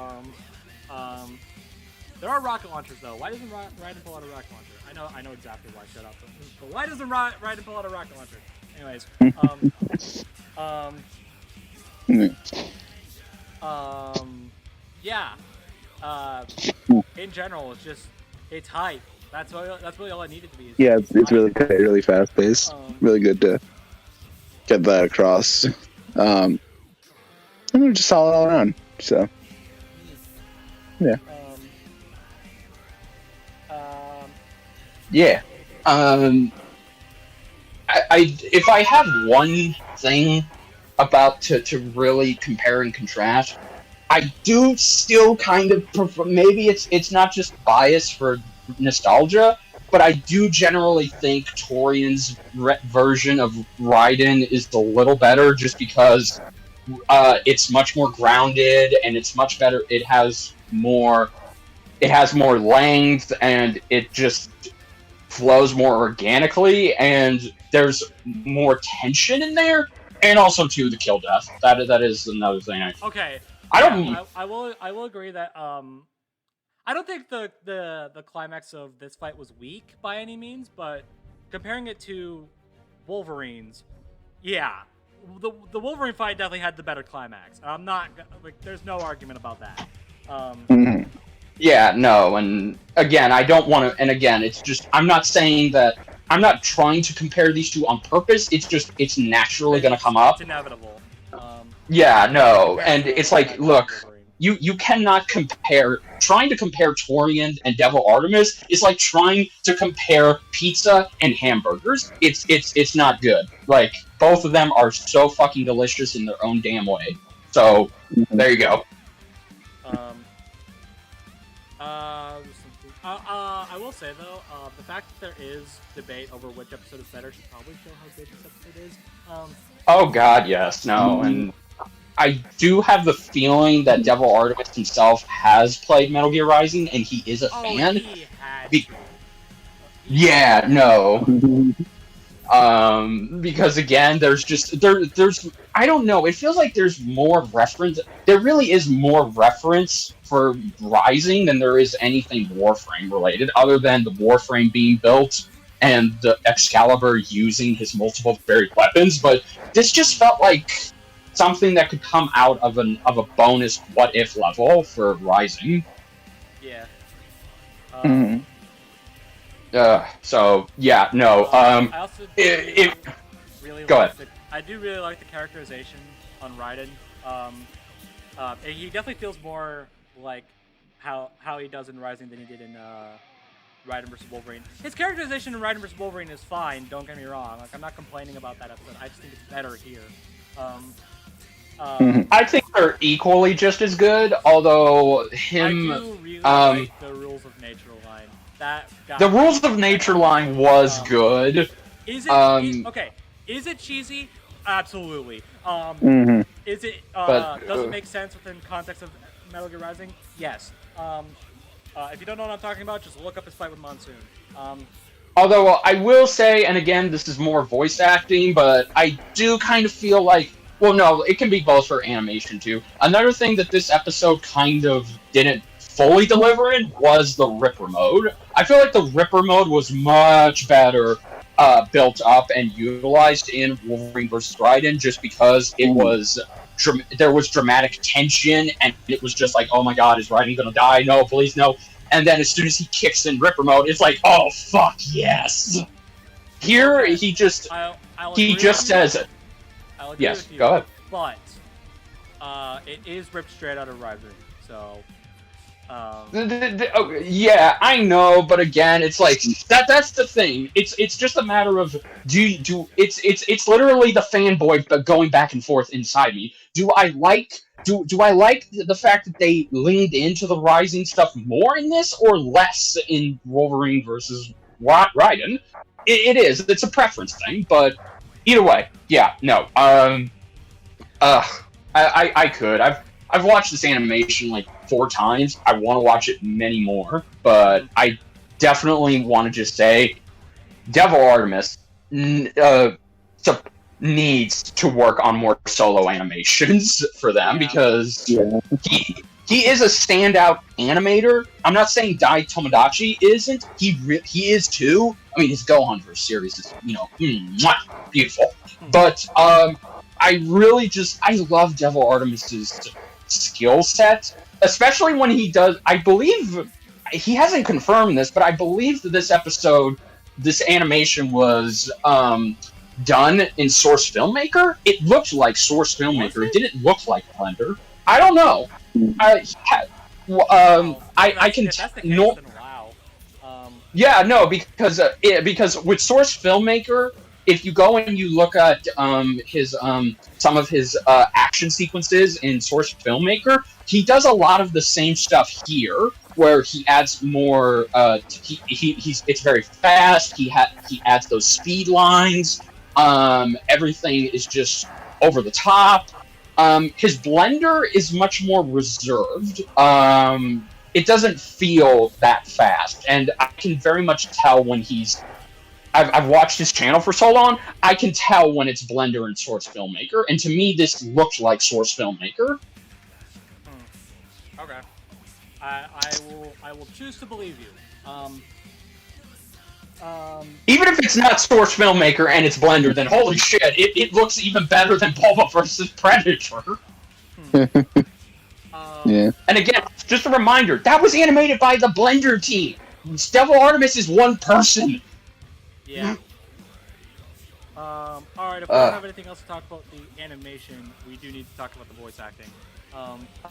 there are rocket launchers though. Why doesn't Raiden pull out a rocket launcher? I know exactly why. Shut up. But why doesn't Raiden pull out a rocket launcher? Anyways, yeah. In general, it's hype. That's really all I needed to be. It's really good, really fast paced. Really good to get that across. And we're just solid all around. So yeah. Yeah. If I have one thing about to really compare and contrast, I do still kind of prefer. Maybe it's not just bias for nostalgia, but I do generally think Torian's version of Raiden is a little better, just because it's much more grounded and it's much better. It has more. It has more length, and it just flows more organically, and there's more tension in there, and also too the kill death. That is another thing. Okay. I don't. I will agree that I don't think the climax of this fight was weak by any means, but comparing it to Wolverine's, yeah, the Wolverine fight definitely had the better climax. I'm not like, there's no argument about that. Yeah, no, and again, I don't want to. And again, it's just I'm not saying that. I'm not trying to compare these two on purpose. It's just it's naturally going to come up. It's inevitable. Yeah, no, and it's like, look, you cannot compare. Trying to compare Torian and Devil Artemis is like trying to compare pizza and hamburgers. It's not good. Like, both of them are so fucking delicious in their own damn way. So there you go. I will say though, the fact that there is debate over which episode is better should probably show how good this episode is. Oh God, yes, no, and I do have the feeling that Devil Artemis himself has played Metal Gear Rising, and he is a fan. He had Yeah, no. Because again, there's I don't know, it feels like there's more reference. There really is more reference for Rising than there is anything Warframe related, other than the Warframe being built and the Excalibur using his multiple varied weapons. But this just felt like something that could come out of a bonus what if level for Rising. Yeah. So yeah, no. I also really go like ahead. I do really like the characterization on Raiden. He definitely feels more like how he does in Rising than he did in Raiden vs. Wolverine. His characterization in Raiden vs. Wolverine is fine. Don't get me wrong. Like, I'm not complaining about that episode. I just think it's better here. I think they're equally just as good, although him. I do really like the Rules of Nature line. The Rules of Nature line was good. Is it okay? Is it cheesy? Absolutely. Is it? Does it make sense within context of Metal Gear Rising? Yes. If you don't know what I'm talking about, just look up his fight with Monsoon. Although I will say, and again, this is more voice acting, but I do kind of feel like, well, no, it can be both for animation too. Another thing that this episode kind of didn't fully deliver in was the Ripper mode. I feel like the Ripper mode was much better built up and utilized in Wolverine vs. Raiden, just because it was there was dramatic tension, and it was just like, oh my god, is Raiden gonna die? No, please, no. And then as soon as he kicks in Ripper mode, it's like, oh fuck yes. Here he just says it. I'll agree yes, with you, go ahead. But it is ripped straight out of Rising, so. Yeah, I know, but again, it's like that's the thing. It's just a matter of it's literally the fanboy going back and forth inside me. Do I like the fact that they leaned into the Rising stuff more in this, or less in Wolverine versus Raiden? It is. It's a preference thing, but either way, yeah, no. I could. I've watched this animation like 4 times. I want to watch it many more, but I definitely want to just say Devil Artemis needs to work on more solo animations for them, because he is a standout animator. I'm not saying Dai Tomodachi isn't. He is too. I mean, his Gohan verse series is, beautiful. But I love Devil Artemis's skill set, especially when he does. I believe he hasn't confirmed this, but I believe that this animation was done in Source Filmmaker. It looked like Source Filmmaker. It didn't look like Blender. I don't know. I can wow. Yeah, no, because with Source Filmmaker, if you go and you look at his some of his action sequences in Source Filmmaker, he does a lot of the same stuff here, where he adds more. It's very fast. He adds those speed lines. Everything is just over the top. His blender is much more reserved. It doesn't feel that fast, and I can very much tell when he's. I've watched his channel for so long. I can tell when it's Blender and Source Filmmaker, and to me, this looked like Source Filmmaker. Okay, I will choose to believe you. Even if it's not Source Filmmaker and it's Blender, then holy shit, it looks even better than Boba versus Predator. Yeah. And again, just a reminder, that was animated by the Blender team. Devil Artemis is one person. Yeah. Alright, if we don't have anything else to talk about the animation, we do need to talk about the voice acting.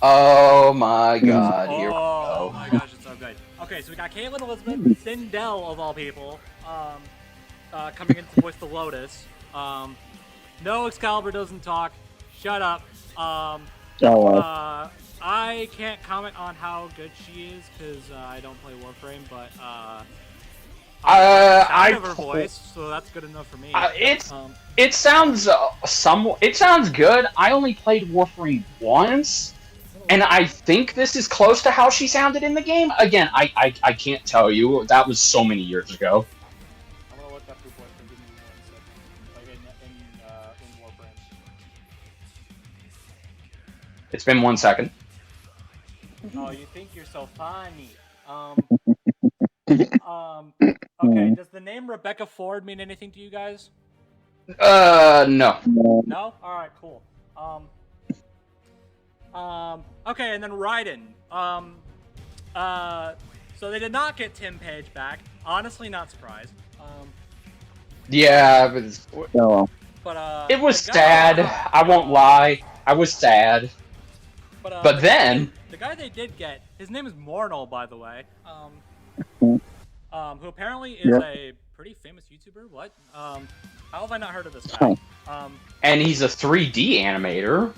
Oh my god, here we Oh go. my gosh, it's so good. Okay, so we got Caitlin Elizabeth Sindel, of all people, coming in to voice the Lotus. No, Excalibur doesn't talk. Shut up. I can't comment on how good she is, because I don't play Warframe, but, I of her voice, so that's good enough for me. It sounds it sounds good. I only played Warframe once, and I think this is close to how she sounded in the game. Again, I can't tell you. That was so many years ago. I'm gonna look up her voice and give me 1 second. Like in Warframe. It's been 1 second. Oh, you think you're so funny. Okay, does the name Rebecca Ford mean anything to you guys? No. No? Alright, cool. Okay, and then Raiden. So they did not get Tim Page back. Honestly, not surprised. Yeah, But it was sad. I won't lie. I was sad. But then the guy they did get, his name is Mornal, by the way. Who apparently is a pretty famous YouTuber. What? How have I not heard of this guy? and he's a 3D animator.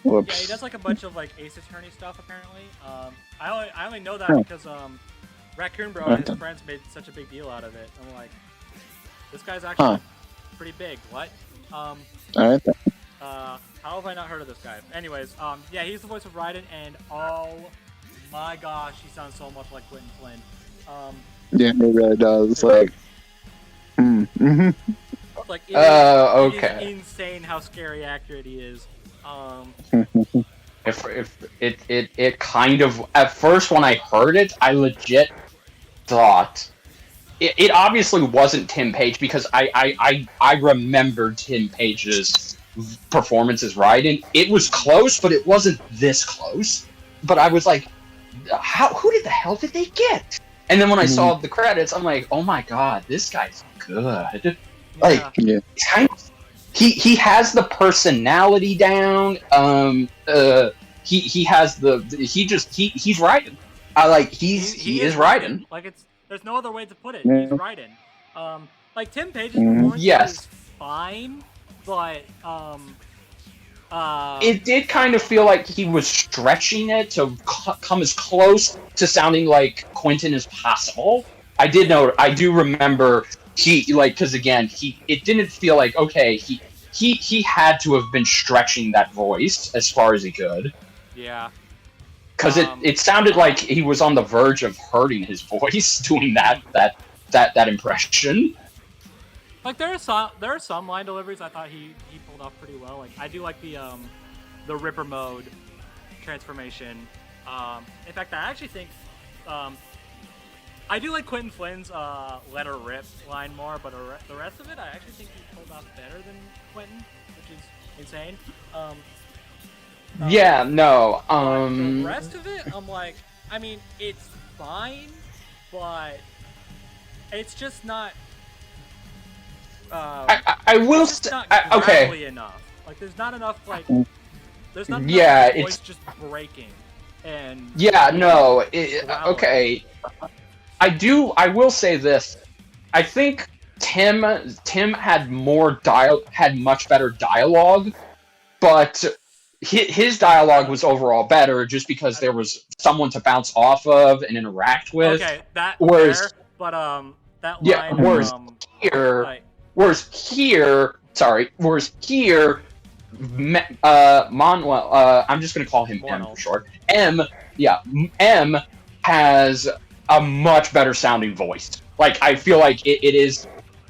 Whoops. Yeah, he does like a bunch of like Ace Attorney stuff apparently. I only know that because Raccoon Bro and his friends made such a big deal out of it. I'm like, this guy's actually pretty big. What? All right. How have I not heard of this guy? Anyways, yeah, he's the voice of Raiden, and oh my gosh, he sounds so much like Quentin Flynn. Yeah, it really does. Like, Like, it okay. is insane how scary accurate he is. If it kind of, at first when I heard it, I legit thought it obviously wasn't Tim Page, because I remembered Tim Page's performance as Raiden. It was close, but it wasn't this close. But I was like, who the hell did they get? And then when I saw the credits, I'm like, oh my god, this guy's good. Like, it's kind of, he has the personality down. He has he's Raiden. He is Raiden. Like, there's no other way to put it. He's Raiden. Like, Tim Page's performance is fine, but it did kind of feel like he was stretching it to come as close to sounding like Quentin as possible. I do remember because again, it didn't feel like, okay, he had to have been stretching that voice as far as he could. Yeah. Because it sounded like he was on the verge of hurting his voice doing that impression. Like, there are some line deliveries I thought he pulled off pretty well. Like, I do like the Ripper mode transformation. In fact, I actually think I do like Quentin Flynn's "Let Her Rip" line more, but the rest of it I actually think he pulled off better than Quentin, which is insane. Yeah, no. The rest of it, I'm like, I mean, it's fine, but it's just not. I will say, okay. Enough. Like, there's not enough. Like, there's not enough. Yeah, voice just breaking. And yeah, no. Okay. I will say this. I think Tim had had much better dialogue, but his dialogue was overall better just because there was someone to bounce off of and interact with. Okay, that whereas, fair, but that yeah, line whereas here, like, whereas here, Manuel, I'm just gonna call him M for short. M has a much better sounding voice. Like, I feel like it is,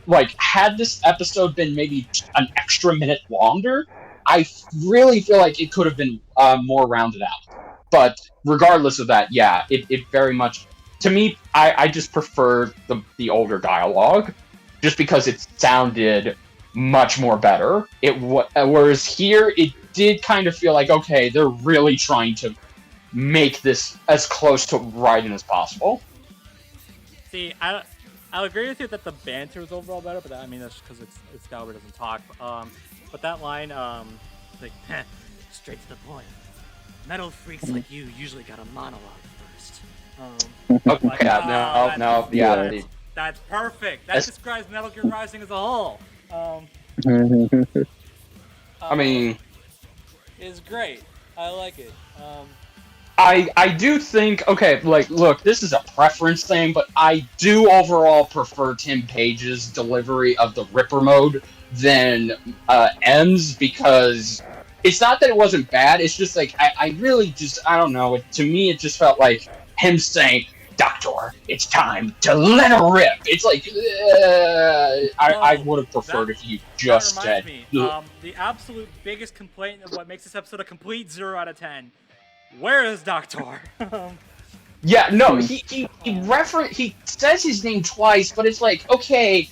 like, had this episode been maybe an extra minute longer, I really feel like it could have been more rounded out. But regardless of that, yeah, it very much, to me, I just prefer the older dialogue, just because it sounded much more better. Whereas here, it did kind of feel like, okay, they're really trying to make this as close to Raiden as possible. See, I'll agree with you that the banter was overall better, but I mean that's because Excalibur doesn't talk. But that line, like, straight to the point. Metal freaks like you usually got a monologue first. That's perfect. That describes Metal Gear Rising as a whole. I mean, it's great. I like it. I do think, okay, like, look, this is a preference thing, but I do overall prefer Tim Page's delivery of the Ripper mode than M's, because it's not that it wasn't bad, it's just like, I really just, I don't know, to me it just felt like him saying, Doctor, it's time to let her rip. It's like, I would have preferred if you just said. The absolute biggest complaint of what makes this episode a complete 0 out of 10. Where is Doctor? Yeah, no, he says his name twice, but it's like, okay,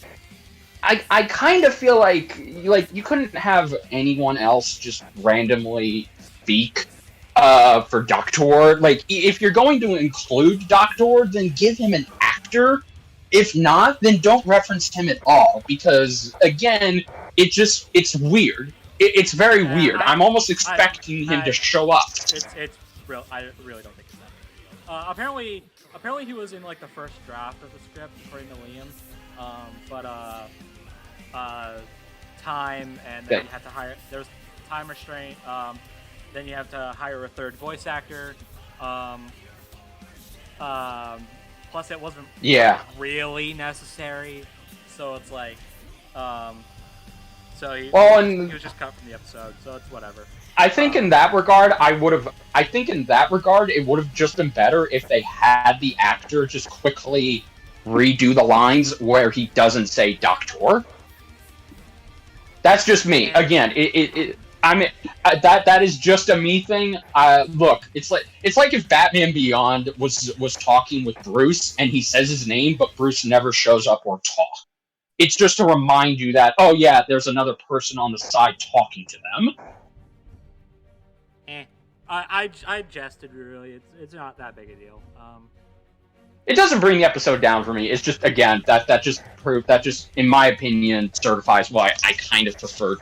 I kind of feel like you couldn't have anyone else just randomly speak for Doctor. Like, if you're going to include Doctor, then give him an actor. If not, then don't reference him at all, because again, it's weird. It's very weird. I'm almost expecting him to show up. It's real. I really don't think it's that. Apparently he was in like the first draft of the script, according to Liam. Time, and then you had to hire. There's time restraint. Then you have to hire a third voice actor. Plus, it wasn't really necessary. So it's like, he was just cut from the episode. So it's whatever. I think in that regard, it would have just been better if they had the actor just quickly redo the lines where he doesn't say Doctor. That's just me. Again, that is just a me thing. Look, it's like if Batman Beyond was talking with Bruce and he says his name, but Bruce never shows up or talks. It's just to remind you that, oh yeah, there's another person on the side talking to them. I jested, really. It's not that big a deal. It doesn't bring the episode down for me. It's just, again, that just in my opinion certifies why I kind of prefer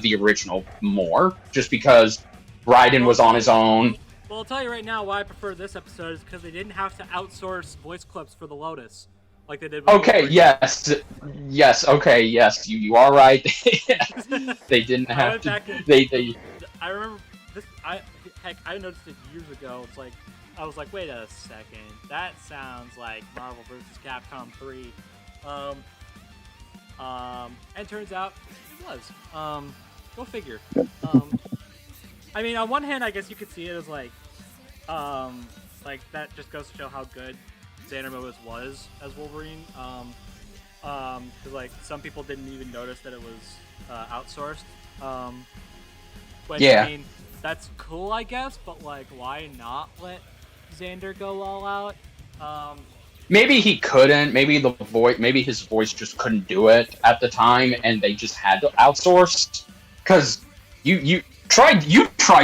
the original more, just because Raiden was on his own. Well, I'll tell you right now why I prefer this episode is because they didn't have to outsource voice clips for the Lotus like they did with Okay, yes, you are right. They didn't have to. I remember this. I noticed it years ago. It's like I was like, wait a second, that sounds like Marvel vs. Capcom 3. And turns out it was. Go figure. I mean, on one hand, I guess you could see it as like that just goes to show how good Xander Mobius was as Wolverine. Because like some people didn't even notice that it was outsourced. Which, I mean, that's cool, I guess, but like, why not let Xander go all out? Maybe he couldn't. Maybe maybe his voice just couldn't do it at the time, and they just had to outsource. Because you tried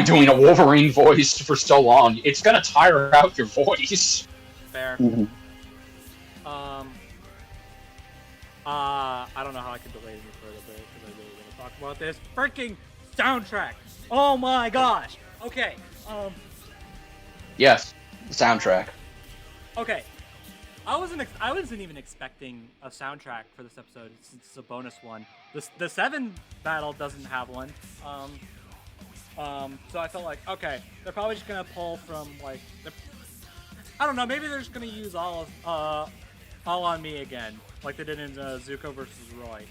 doing a Wolverine voice for so long, it's gonna tire out your voice. Fair. Mm-hmm. I don't know how I could delay any further, but because I really want to talk about this freaking soundtrack. Oh my gosh. Okay. Yes, the soundtrack. Okay. I wasn't even expecting a soundtrack for this episode. It's a bonus one. The 7 battle doesn't have one. So I felt like, okay, they're probably just gonna pull from like I don't know. Maybe they're just gonna use all on me again, like they did in Zuko versus Roy.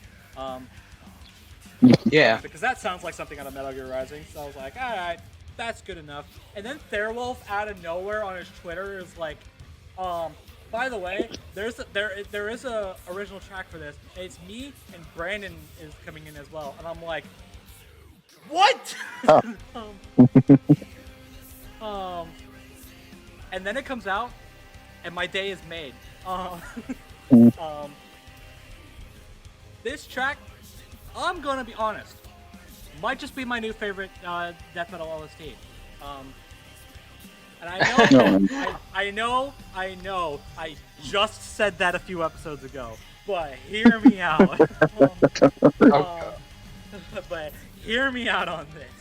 Yeah. Because that sounds like something out of Metal Gear Rising. So I was like, all right, that's good enough. And then Fairwolf out of nowhere on his Twitter is like, by the way, there is a original track for this. And it's me and Brandon is coming in as well. And I'm like, what? And then it comes out, and my day is made. This track, I'm gonna be honest, might just be my new favorite death metal OST. And I know, I just said that a few episodes ago, but hear me out. But hear me out on this.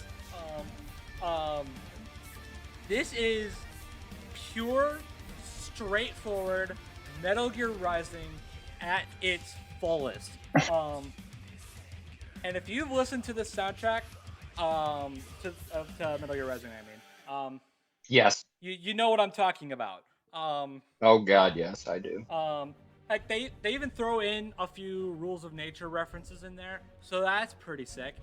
This is pure, straightforward Metal Gear Rising at its fullest. And if you've listened to this soundtrack, to Metal Gear Rising, I mean, Yes. you know what I'm talking about. Oh God, yes, I do. Like they even throw in a few Rules of Nature references in there, so that's pretty sick.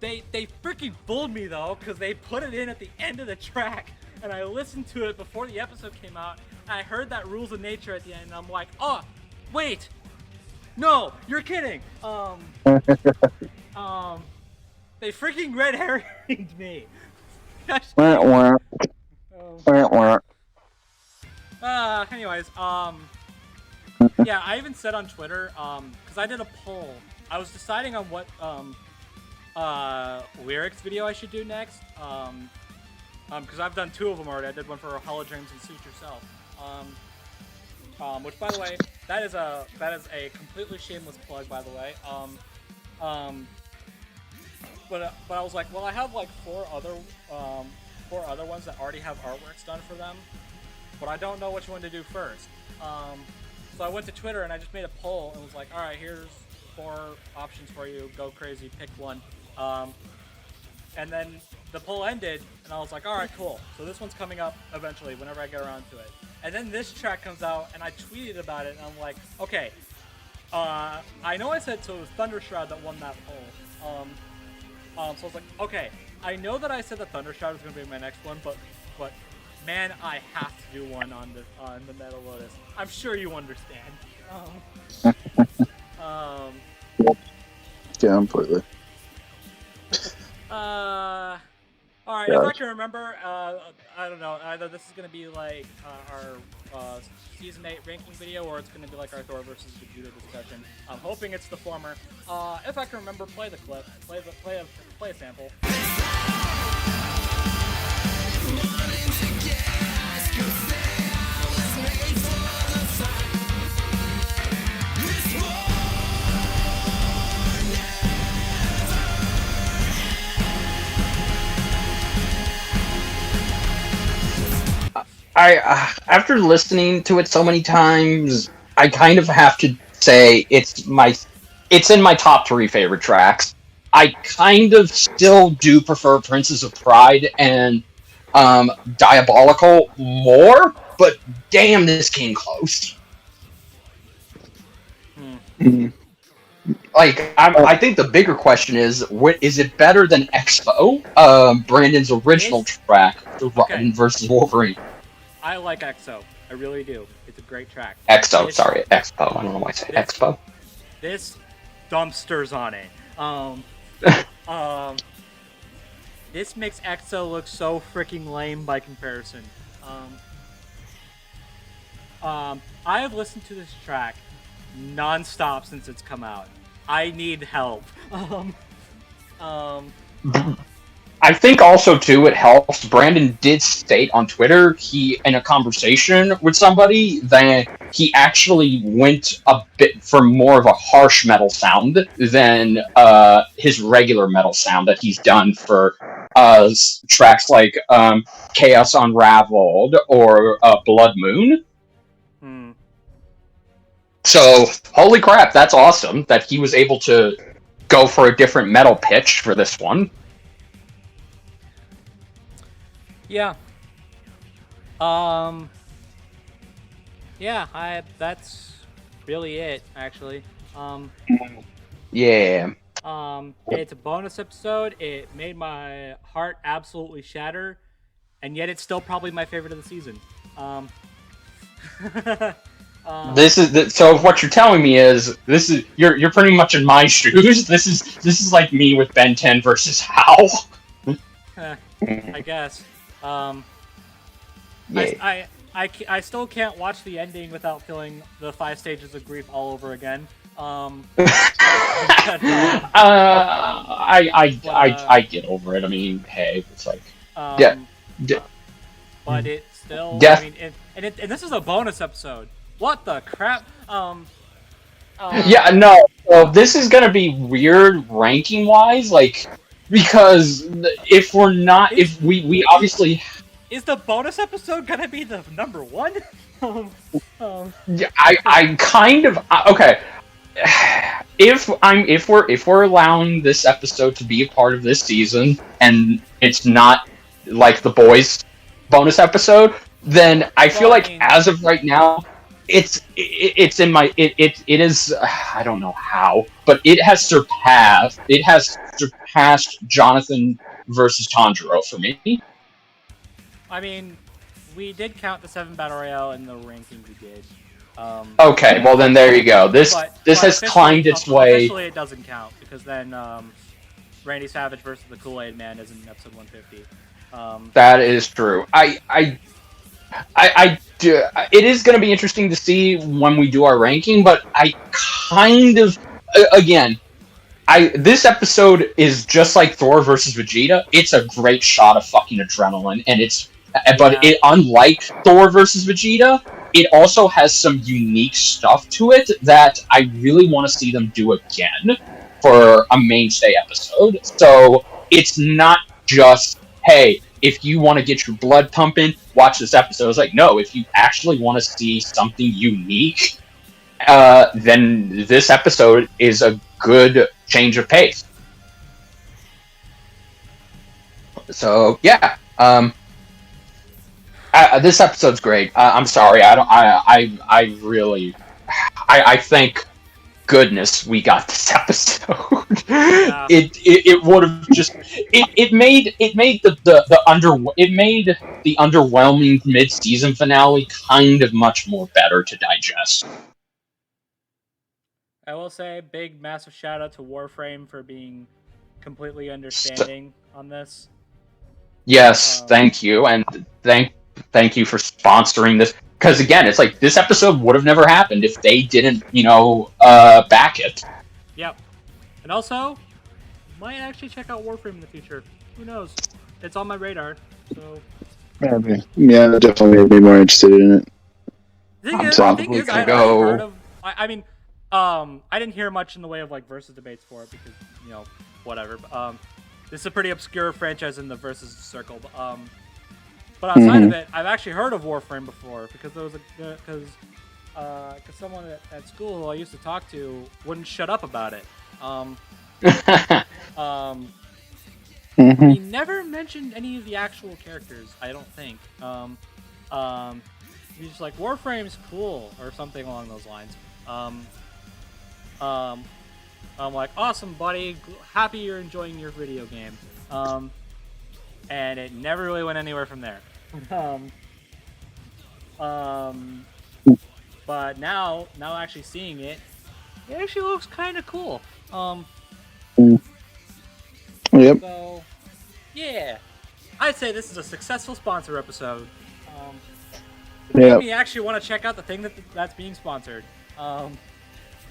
They freaking fooled me though, because they put it in at the end of the track, and I listened to it before the episode came out, and I heard that Rules of Nature at the end, and I'm like, oh, wait, no, you're kidding. They freaking red herringed me. Anyways, yeah, I even said on Twitter, because I did a poll. I was deciding on what lyrics video I should do next. Because I've done 2 of them already. I did one for Holodreams and Suit Yourself. Which, by the way, that is a completely shameless plug, by the way. But I was like, well, I have like 4 other ones that already have artworks done for them, but I don't know which one to do first. So I went to Twitter and I just made a poll and was like, all right, here's 4 options for you. Go crazy, pick one. And then the poll ended, and I was like, all right, cool. So this one's coming up eventually, whenever I get around to it. And then this track comes out, and I tweeted about it, and I'm like, okay. I know I said so it was Thundershroud that won that poll. So I was like, okay, I know that I said that Thundershroud was going to be my next one, but man, I have to do one on the Metal Lotus. I'm sure you understand. Yeah, completely. Alright, if I can remember, I don't know, either this is going to be like our Season 8 ranking video, or it's going to be like our Thor versus Vegeta discussion. I'm hoping it's the former. If I can remember, play the clip, play a sample. After listening to it so many times, I kind of have to say it's in my top 3 favorite tracks. I kind of still do prefer Princes of Pride and Diabolical more, but damn, this came close. Like, I think the bigger question is it better than Expo, Brandon's original track, Okay. versus Wolverine? I like EXO. I really do. It's a great track. Expo. I don't know why I say Expo. This dumpster's on it. This makes EXO look so freaking lame by comparison. I have listened to this track non-stop since it's come out. I need help. I think also too it helps. Brandon did state on Twitter in a conversation with somebody that he actually went a bit for more of a harsh metal sound than his regular metal sound that he's done for tracks like Chaos Unraveled or Blood Moon. Hmm. So, holy crap, that's awesome that he was able to go for a different metal pitch for this one. Yeah. Yeah, that's really it, actually. Yeah. It's a bonus episode. It made my heart absolutely shatter, and yet it's still probably my favorite of the season. This is so. What you're telling me is you're pretty much in my shoes. This is like me with Ben 10 versus Hal. I guess. Yeah. I still can't watch the ending without feeling the 5 stages of grief all over again. I get over it. I mean, hey, it's like but it still. Death. I mean, and this is a bonus episode. What the crap? Yeah, no. So this is gonna be weird ranking wise, like because if we obviously. Is the bonus episode gonna be the number 1? Yeah, I kind of okay. If we're allowing this episode to be a part of this season and it's not like the boys bonus episode, then I feel like as of right now, it is I don't know how, but it has surpassed Jonathan versus Tanjiro for me. I mean, we did count the 7 battle royale in the ranking we did. Okay, well then there you go. This has climbed its way. Officially, it doesn't count because then Randy Savage versus the Kool-Aid Man is in episode 150. That is true. I do. It is going to be interesting to see when we do our ranking, but I kind of again. This episode is just like Thor versus Vegeta. It's a great shot of fucking adrenaline, and unlike Thor versus Vegeta, it also has some unique stuff to it that I really want to see them do again for a mainstay episode. So it's not just, hey, if you want to get your blood pumping, watch this episode. It's like, no, if you actually want to see something unique, then this episode is a good change of pace. So yeah, this episode's great. I'm sorry, I really, I thank goodness we got this episode. Yeah. It would have just it made the underwhelming mid-season finale kind of much more better to digest. I will say, big, massive shout out to Warframe for being completely understanding on this. Yes, thank you, and thank you for sponsoring this. Because again, it's like this episode would have never happened if they didn't, back it. Yep. And also, might actually check out Warframe in the future. Who knows? It's on my radar. So. Yeah, definitely made me more interested in it. The thing is, I didn't hear much in the way of like versus debates for it because whatever. But, this is a pretty obscure franchise in the versus circle. But outside of it, I've actually heard of Warframe before because there was because someone at school who I used to talk to wouldn't shut up about it. He never mentioned any of the actual characters. I don't think. He's just like Warframe's cool or something along those lines. I'm like, awesome, buddy. Happy you're enjoying your video game. And it never really went anywhere from there. But now actually seeing it, it actually looks kind of cool. Yep. So, yeah, I'd say this is a successful sponsor episode. It made me actually want to check out the thing that's being sponsored.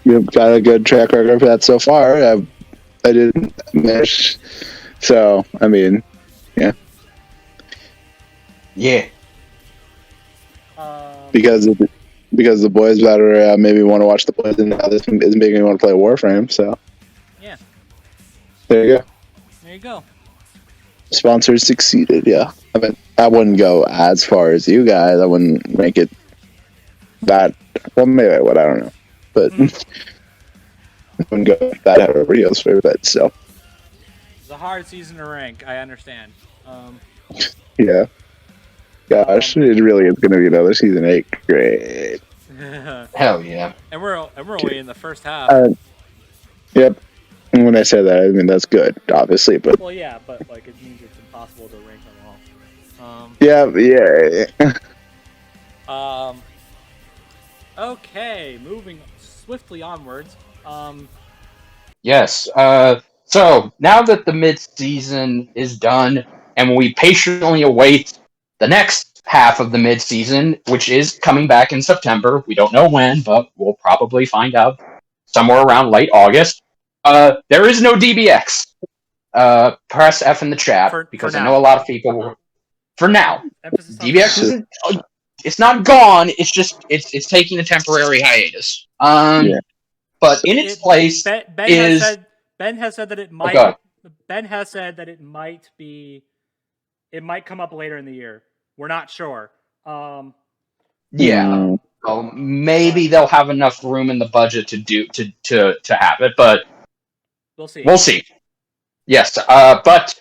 You've got a good track record for that so far. I didn't miss. So, I mean, yeah. Yeah. Because the boys battle made me want to watch the boys, and now this is making me want to play Warframe. So. Yeah. There you go. There you go. Sponsors succeeded. Yeah, I mean, I wouldn't go as far as you guys. I wouldn't make it that. Well, maybe I would. I don't know, but I wouldn't go that out of everybody else for but so. It's a hard season to rank. I understand. Yeah. Gosh, it really is going to be another season 8. Great. Hell yeah. And we're only in the first half. Yep. And when I say that, I mean that's good, obviously, but Well, yeah, but like it means it's impossible to rank them all. yeah. Okay, moving swiftly onwards. Yes. So now that the mid-season is done, and we patiently await the next half of the mid-season, which is coming back in September. We don't know when, but we'll probably find out somewhere around late August. There is no DBX. Press F in the chat because I know a lot of people. For now, DBX isn't. It's not gone. It's just it's taking a temporary hiatus. But in its place Ben has said that it might. Oh, Ben has said that it might be. It might come up later in the year. We're not sure. Yeah. Well, maybe they'll have enough room in the budget to have it, but we'll see. We'll see. Yes. But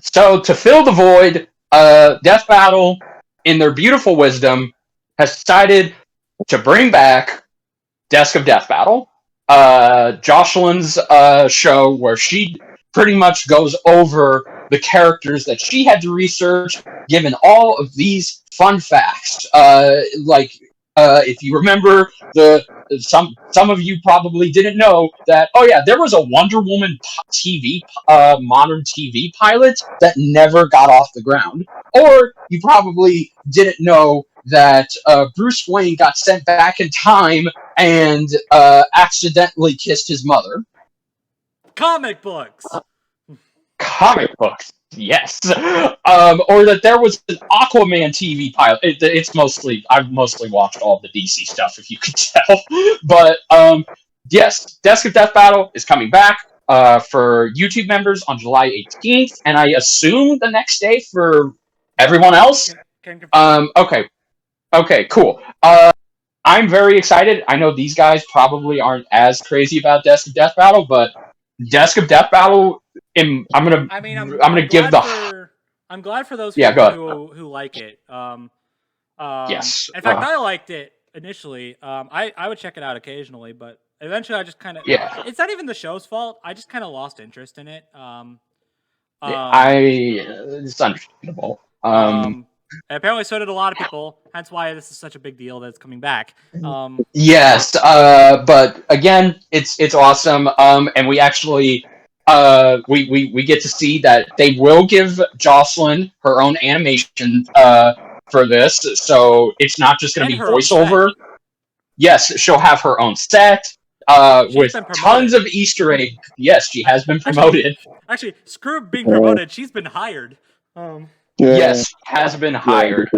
so to fill the void, Death Battle, in their beautiful wisdom, has decided to bring back Desk of Death Battle. Jocelyn's show where she pretty much goes over the characters that she had to research, given all of these fun facts. If you remember, some of you probably didn't know that. Oh yeah, there was a Wonder Woman modern TV pilot that never got off the ground. Or you probably didn't know that Bruce Wayne got sent back in time and accidentally kissed his mother. Comic books. Comic books, yes. Or that there was an Aquaman TV pilot. I've mostly watched all the DC stuff, if you could tell. But yes, Desk of Death Battle is coming back for YouTube members on July 18th, and I assume the next day for everyone else. Okay, cool. I'm very excited. I know these guys probably aren't as crazy about Desk of Death Battle, but Desk of Death Battle, I'm gonna give the. I'm glad for those people who like it. Yes. In fact, I liked it initially. I would check it out occasionally, but eventually I just kind of. Yeah. It's not even the show's fault. I just kind of lost interest in it. It's understandable. And apparently, so did a lot of people. Hence, why this is such a big deal that it's coming back. Yes, but again, it's awesome. And we actually, we get to see that they will give Jocelyn her own animation for this, so it's not just going to be voiceover. Yes, she'll have her own set with tons of Easter eggs. Yes, she has been promoted. Actually, screw being promoted. She's been hired. Yes, has been hired.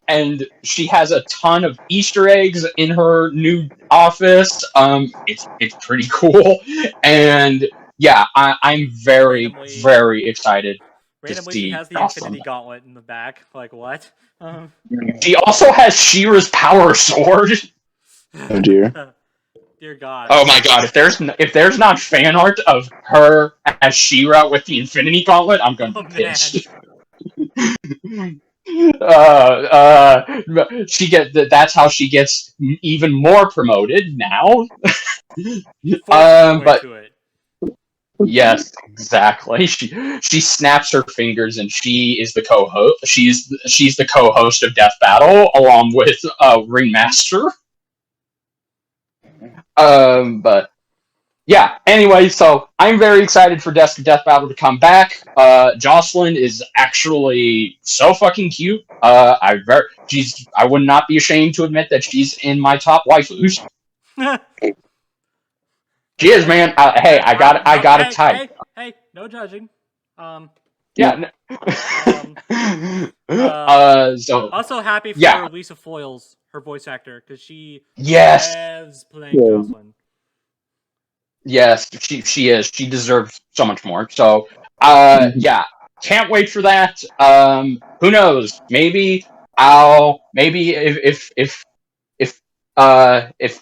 And she has a ton of Easter eggs in her new office. It's pretty cool. And yeah, I'm very, very excited to see. She has the Infinity Gauntlet in the back. Like, what? She also has She-Ra's power sword. Oh dear. Dear God. Oh my God! If there's not fan art of her as She-Ra with the Infinity Gauntlet, I'm gonna be pissed. That's how she gets even more promoted now. But yes, exactly. She snaps her fingers and she is the co-host. She's the co-host of Death Battle along with Ringmaster. But yeah, anyway, so I'm very excited for Desk of Death Battle to come back. Jocelyn is actually so fucking cute. I would not be ashamed to admit that she's in my top waifus. She is, man. Hey, I got a type. Hey, no judging. Yeah. So also happy for Lisa Foyles, her voice actor, because she loves playing Jocelyn. Yes, she is. She deserves so much more. So, yeah. can't wait for that. Who knows? Maybe if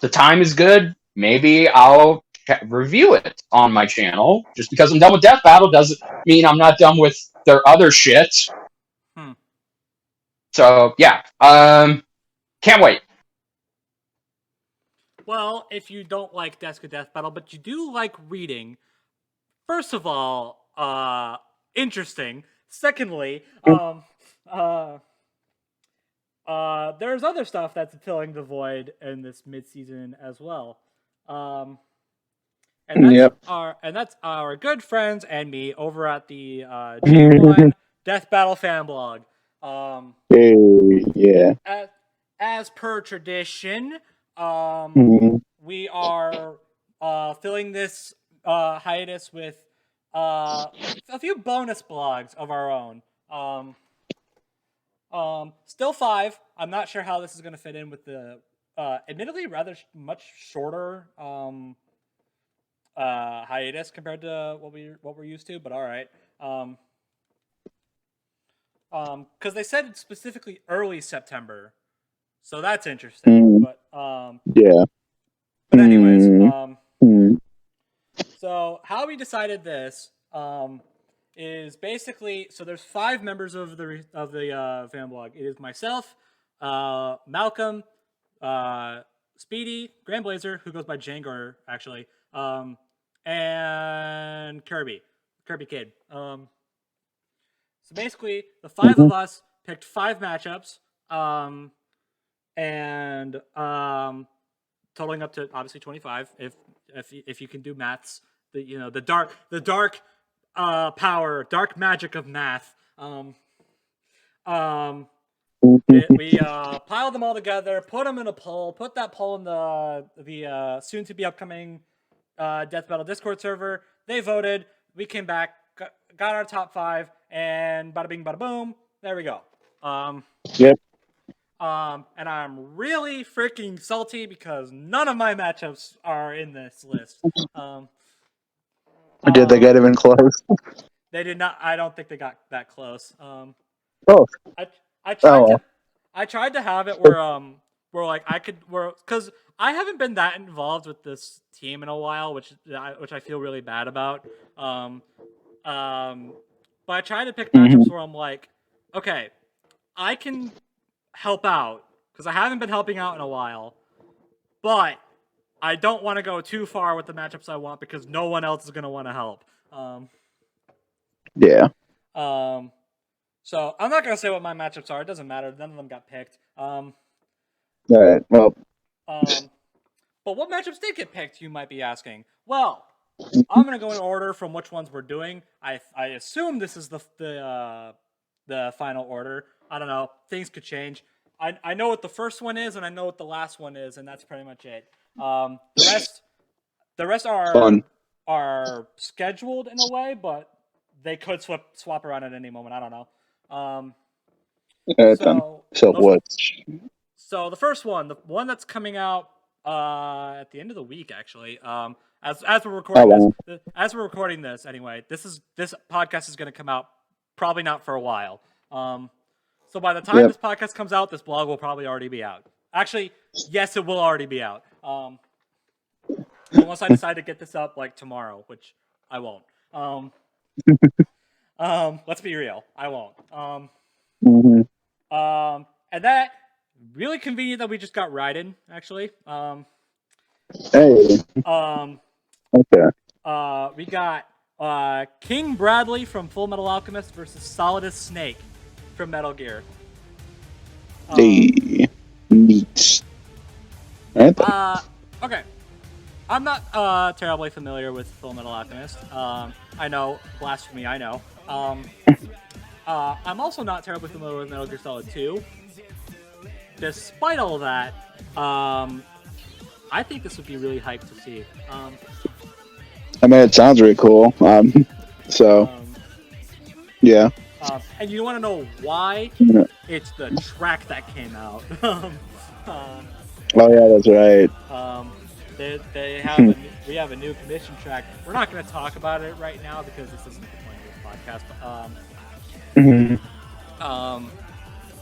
the time is good, maybe I'll review it on my channel. Just because I'm done with Death Battle doesn't mean I'm not done with their other shit. So yeah, can't wait. Well, if you don't like Desk of Death Battle, but you do like reading, first of all, interesting. Secondly, there's other stuff that's filling the void in this mid-season as well. And that's our good friends and me over at the G1 Death Battle fan blog. Yeah. As per tradition, we are filling this hiatus with a few bonus blogs of our own. Still 5. I'm not sure how this is going to fit in with the admittedly rather much shorter hiatus compared to what we're used to, but all right. Because they said specifically early September, so that's interesting. But yeah. But anyways, so how we decided this is basically, so there's 5 members of the fan blog. It is myself, Malcolm, Speedy, Grand Blazer, who goes by Jangor actually, and Kirby Kid. So basically, the 5 of us picked 5 matchups, and totaling up to obviously 25. If you can do maths, the dark dark magic of math. We piled them all together, put them in a poll, put that poll in the soon to be upcoming Death Battle Discord server. They voted. We came back, got our top 5, and bada bing, bada boom. There we go. Yep. And I'm really freaking salty because none of my matchups are in this list. Did they get even close? They did not. I don't think they got that close. I tried to have it where like I could because I haven't been that involved with this team in a while, which I feel really bad about. But I tried to pick matchups where I'm like, okay, I can help out because I haven't been helping out in a while, but I don't want to go too far with the matchups I want because no one else is gonna want to help. Yeah. So I'm not gonna say what my matchups are. It doesn't matter. None of them got picked. All right. Well. But what matchups did get picked? You might be asking. Well, I'm gonna go in order from which ones we're doing. I assume this is the final order. I don't know. Things could change. I know what the first one is, and I know what the last one is, and that's pretty much it. The rest are scheduled in a way, but they could swap around at any moment. I don't know. So the first one, the one that's coming out at the end of the week, actually. As we're recording this, anyway, this podcast is going to come out probably not for a while. So by the time this podcast comes out, this blog will probably already be out. Actually, yes, it will already be out. Unless I decide to get this up like tomorrow, which I won't. Let's be real, I won't. And that really convenient that we just got Raiden, actually. Hey. Okay. We got King Bradley from Full Metal Alchemist versus Solidus Snake from Metal Gear. Neat. Okay. I'm not terribly familiar with Full Metal Alchemist. I know blasphemy. I know. I'm also not terribly familiar with Metal Gear Solid 2. Despite all of that, I think this would be really hyped to see. I mean, it sounds really cool. Yeah. And you want to know why? Yeah. It's the track that came out. Oh yeah, that's right. We have a new commission track. We're not going to talk about it right now because this isn't the point of this podcast. Mhm.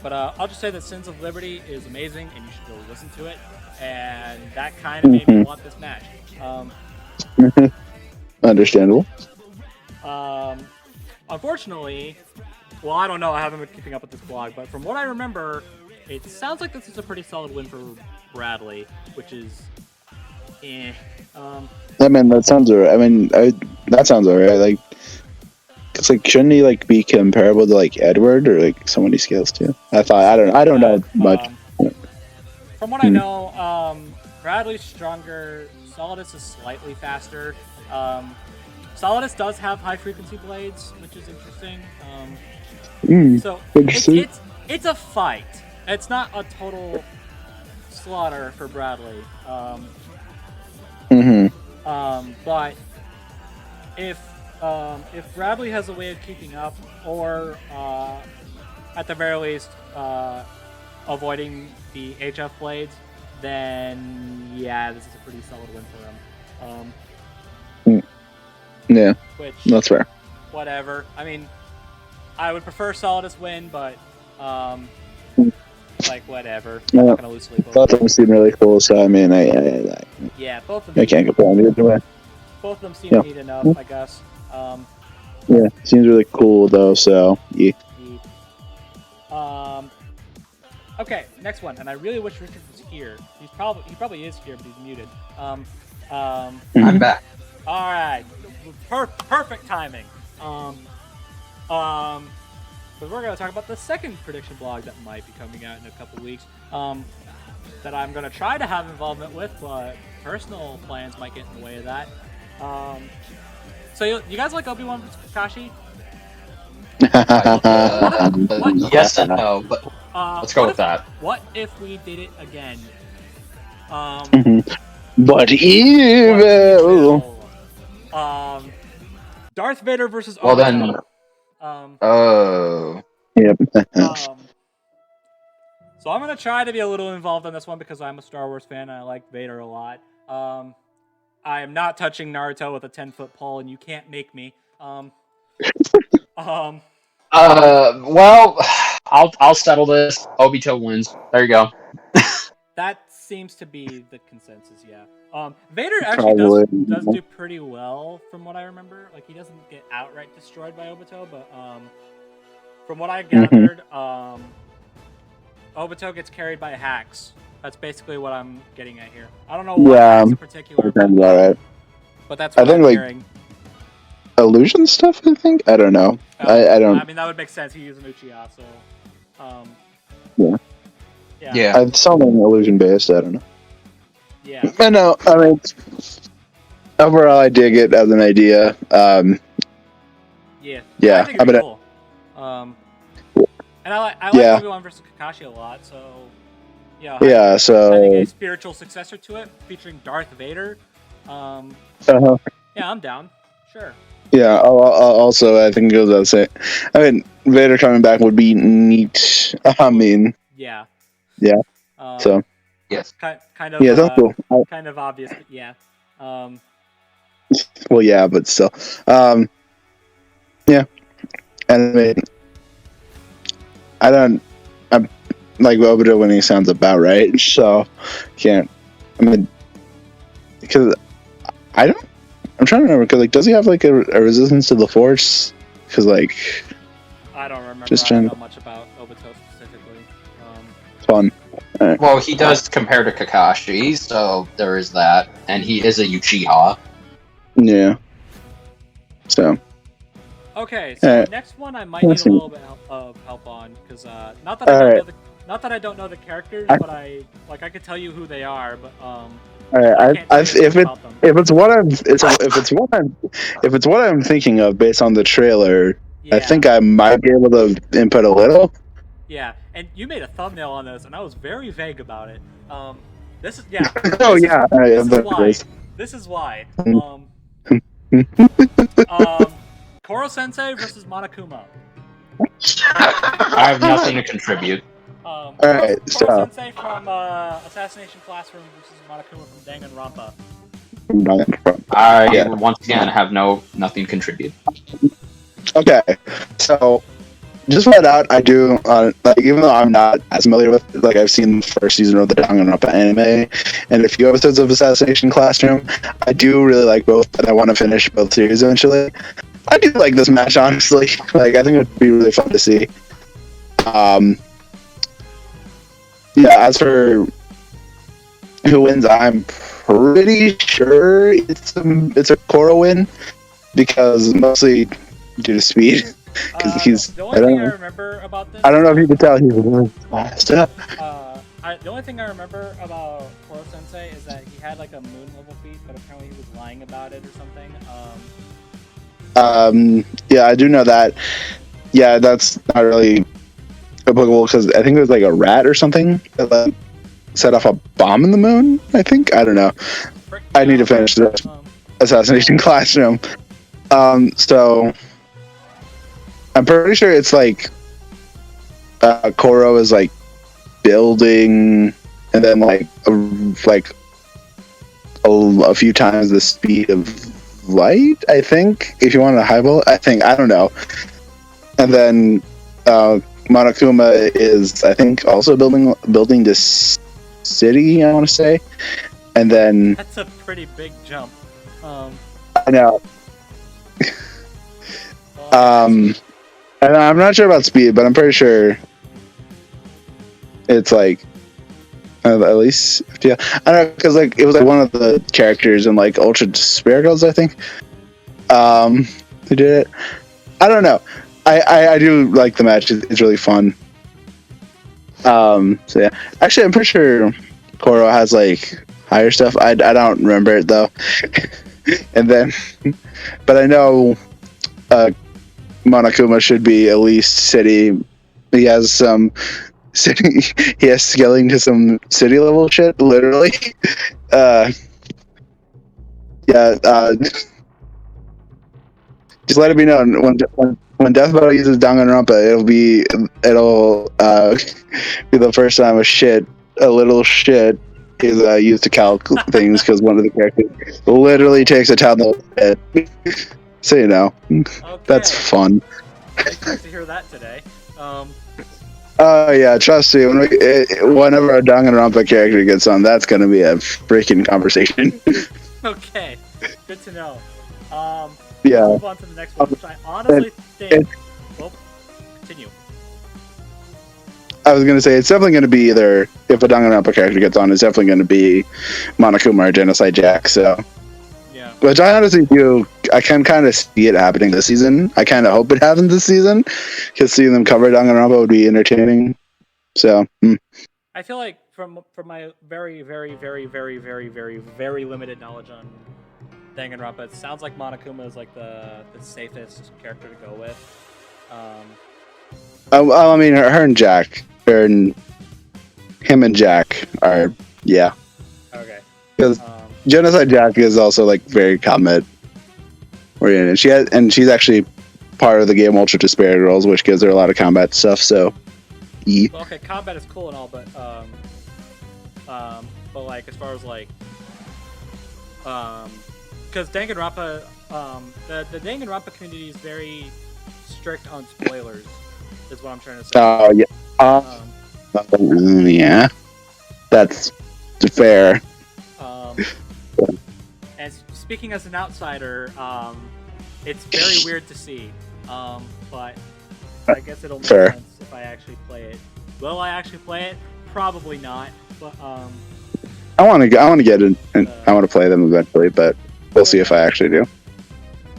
But I'll just say that Sins of Liberty is amazing, and you should go listen to it. And that kind of made me want this match. Understandable. Unfortunately, well, I don't know. I haven't been keeping up with this blog, but from what I remember, it sounds like this is a pretty solid win for Bradley, which is, I mean, that sounds alright. I mean, that sounds alright. Like, cause like, shouldn't he like be comparable to like Edward or like so many scales too? I thought I don't know much. From what I know, Bradley's stronger. Solidus is slightly faster. Solidus does have high frequency blades, which is interesting. So it's a fight. It's not a total slaughter for Bradley. But if Bradley has a way of keeping up, or at the very least avoiding the HF blades, then yeah, this is a pretty solid win for him. Yeah, which that's fair. Whatever. I mean, I would prefer Solidus win, but like whatever. I'm not gonna lose sleep over Both of them seem really cool, so I mean, yeah, both of them. I can't complain either way. Both of them seem neat enough, I guess. Yeah, seems really cool though. So yeah. Okay, next one, and I really wish Richard was here. He probably is here, but he's muted. I'm back. All right, perfect timing. But we're gonna talk about the second prediction blog that might be coming out in a couple weeks. That I'm gonna try to have involvement with, but personal plans might get in the way of that. So you guys like Obi-Wan vs. Kakashi? Yes and no, but let's go with that. What if we did it again? But evil. Darth Vader versus Well Obito. Yep. So I'm gonna try to be a little involved on this one because I'm a Star Wars fan and I like Vader a lot. I am not touching Naruto with a 10-foot pole, and you can't make me. Well, I'll settle this. Obito wins. There you go. That seems to be the consensus, yeah. Vader actually does do pretty well from what I remember. Like, he doesn't get outright destroyed by Obito, but from what I gathered, Obito gets carried by hacks. That's basically what I'm getting at here. I don't know what hacks in particular, but that's what I'm hearing. Illusion stuff, I think? I don't know. I don't... I mean, that would make sense. He is an Uchiha, so... Yeah. I saw something illusion-based, I don't know. Yeah. I know, I mean... Overall, I dig it as an idea. Yeah. Yeah. I think it's cool. And I like Obi-Wan vs. Kakashi a lot, so... Yeah, so... Having a spiritual successor to it, featuring Darth Vader. Yeah, I'm down. Sure. Yeah, also, I think it goes without saying. I mean, Vader coming back would be neat. I mean... Yeah. Yeah. So... Yes. Kind of... Yeah, that's cool. Kind of obvious, but yeah. Well, yeah, but still. Yeah. And I mean... I'm like Obito winning sounds about right, so can't. I mean, because I'm trying to remember. Because like, does he have like a resistance to the Force? Because like, I don't remember. Just I don't know much about Obito specifically. Fun. Right. Well, he does compare to Kakashi, so there is that, and he is a Uchiha. Yeah. So. Okay, so next one I might need a little bit of help on because not that I don't know the characters, but I could tell you who they are, but if it's what I'm thinking of based on the trailer, I think I might be able to input a little. Yeah, and you made a thumbnail on this, and I was very vague about it. This is This is why. Koro Sensei versus Monokuma. I have nothing to contribute. Alright, so... Koro Sensei from Assassination Classroom versus Monokuma from Danganronpa. I once again have nothing to contribute. Okay, so just flat out, I do like, even though I'm not as familiar with it, like I've seen the first season of the Danganronpa anime and a few episodes of Assassination Classroom. I do really like both, and I want to finish both series eventually. I do like this match, honestly. Like, I think it would be really fun to see. Yeah. As for who wins, I'm pretty sure it's a Koro win, because mostly due to speed. Because he's, the only thing I remember about this. I don't know if you could tell, he's really fast. The only thing I remember about Koro Sensei is that he had like a moon level feat, but apparently he was lying about it or something. Yeah, I do know that. Yeah, that's not really applicable, because I think it was like a rat or something that like, set off a bomb in the moon. I think, I don't know. I need to finish this Assassination Classroom. So I'm pretty sure it's like Koro is like building, and then like a few times the speed of light, I think, if you want to highball, I don't know. And then Monokuma is, I think, also building this city, I want to say. And then that's a pretty big jump. I know. And I'm not sure about speed, but I'm pretty sure it's like at least, yeah. I don't know, because like it was like one of the characters in like Ultra Despair Girls, I think. Who did it? I don't know. I do like the match. It's really fun. So yeah, actually, I'm pretty sure Koro has like higher stuff. I don't remember it though. And then, but I know Monokuma should be at least city. He has some city. He has scaling to some city level shit. Literally. Yeah. Just let it be known when Death Battle uses Danganronpa, it'll be the first time a little shit is used to calc things, because one of the characters literally takes a town head. So you know, Okay. that's fun. I expect to hear that today. Oh yeah, trust me. Whenever a Danganronpa character gets on, that's gonna be a freaking conversation. Okay, good to know. Yeah. Move on to the next one, which I honestly think. Well, continue. I was gonna say, it's definitely gonna be either, if a Danganronpa character gets on, it's definitely gonna be Monokuma or Genocide Jack. So, yeah. Which I honestly do. I can kind of see it happening this season. I kind of hope it happens this season, because seeing them cover Danganronpa would be entertaining. So. I feel like from my very, very, very, very, very, very, very limited knowledge on Danganronpa, it sounds like Monokuma is like the safest character to go with. I mean, her and Jack, him and Jack are, yeah. Okay. Because Genocide Jack is also like very combat oriented. She's actually part of the game Ultra Despair Girls, which gives her a lot of combat stuff. So, well, okay, combat is cool and all, but like as far as like, because Danganronpa, the Danganronpa community is very strict on spoilers, is what I'm trying to say. Oh yeah. Yeah, that's fair. And speaking as an outsider, it's very weird to see. But I guess it'll make sense if I actually play it. Will I actually play it? Probably not. But I want to get it, and I want to play them eventually, but we'll see if I actually do.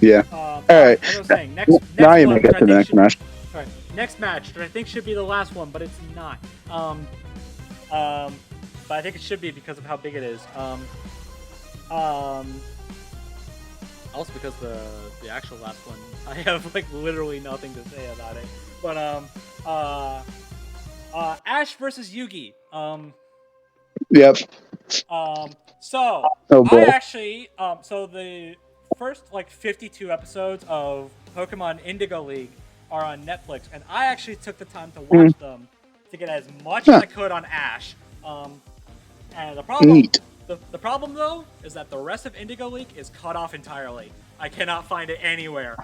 Yeah. All right. As I was saying, next now you may get to the next match. All right, next match, that I think should be the last one, but it's not. But I think it should be because of how big it is. Also because the actual last one, I have like literally nothing to say about it. But Ash versus Yugi. Yep. So oh boy. I actually so the first like 52 episodes of Pokemon Indigo League are on Netflix, and I actually took the time to watch them to get as much as I could on Ash. And the problem, the problem though, is that the rest of Indigo League is cut off entirely. I cannot find it anywhere.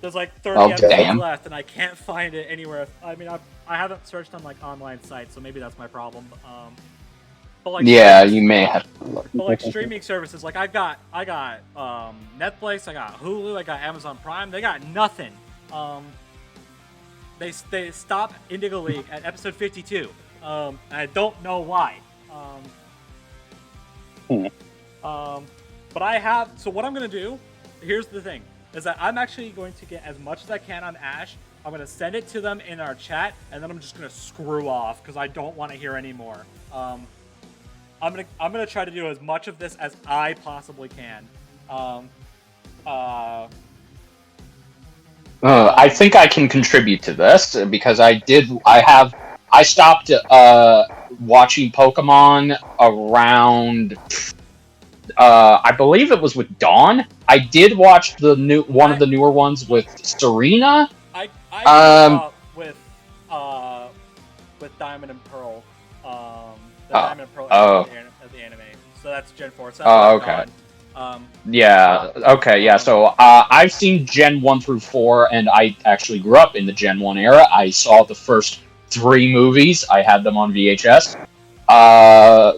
There's like 30 Oh, episodes damn. left, and I can't find it anywhere. I mean, I haven't searched on like online sites, so maybe that's my problem. But like Yeah, you may have. but like streaming services, like I got Netflix, I got Hulu, I got Amazon Prime. They got nothing. They stop Indigo League at episode 52. And I don't know why. But I have. So what I'm gonna do? Here's the thing: is that I'm actually going to get as much as I can on Ash. I'm gonna send it to them in our chat, and then I'm just gonna screw off because I don't want to hear anymore. I'm gonna try to do as much of this as I possibly can. I think I can contribute to this because I stopped watching Pokemon around. I believe it was with Dawn. I did watch one of the newer ones with Serena. I grew up with Diamond and Pearl. The Diamond and Pearl of the anime. So that's Gen 4. So that's okay. Dawn. Yeah. Okay. Yeah. So I've seen Gen 1 through 4, and I actually grew up in the Gen 1 era. I saw the first 3 movies. I had them on VHS. Yeah.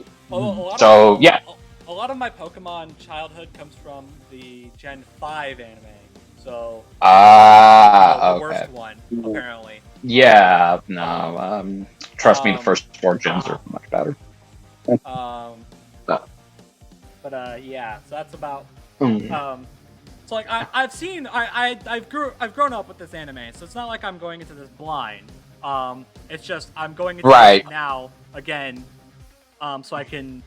A lot of my Pokemon childhood comes from the Gen 5 anime. So the worst one, apparently. Yeah. No. Trust me, the first 4 gens are much better. But yeah, so that's about. So like I've grown up with this anime, so it's not like I'm going into this blind. It's just I'm going into this now again, so I can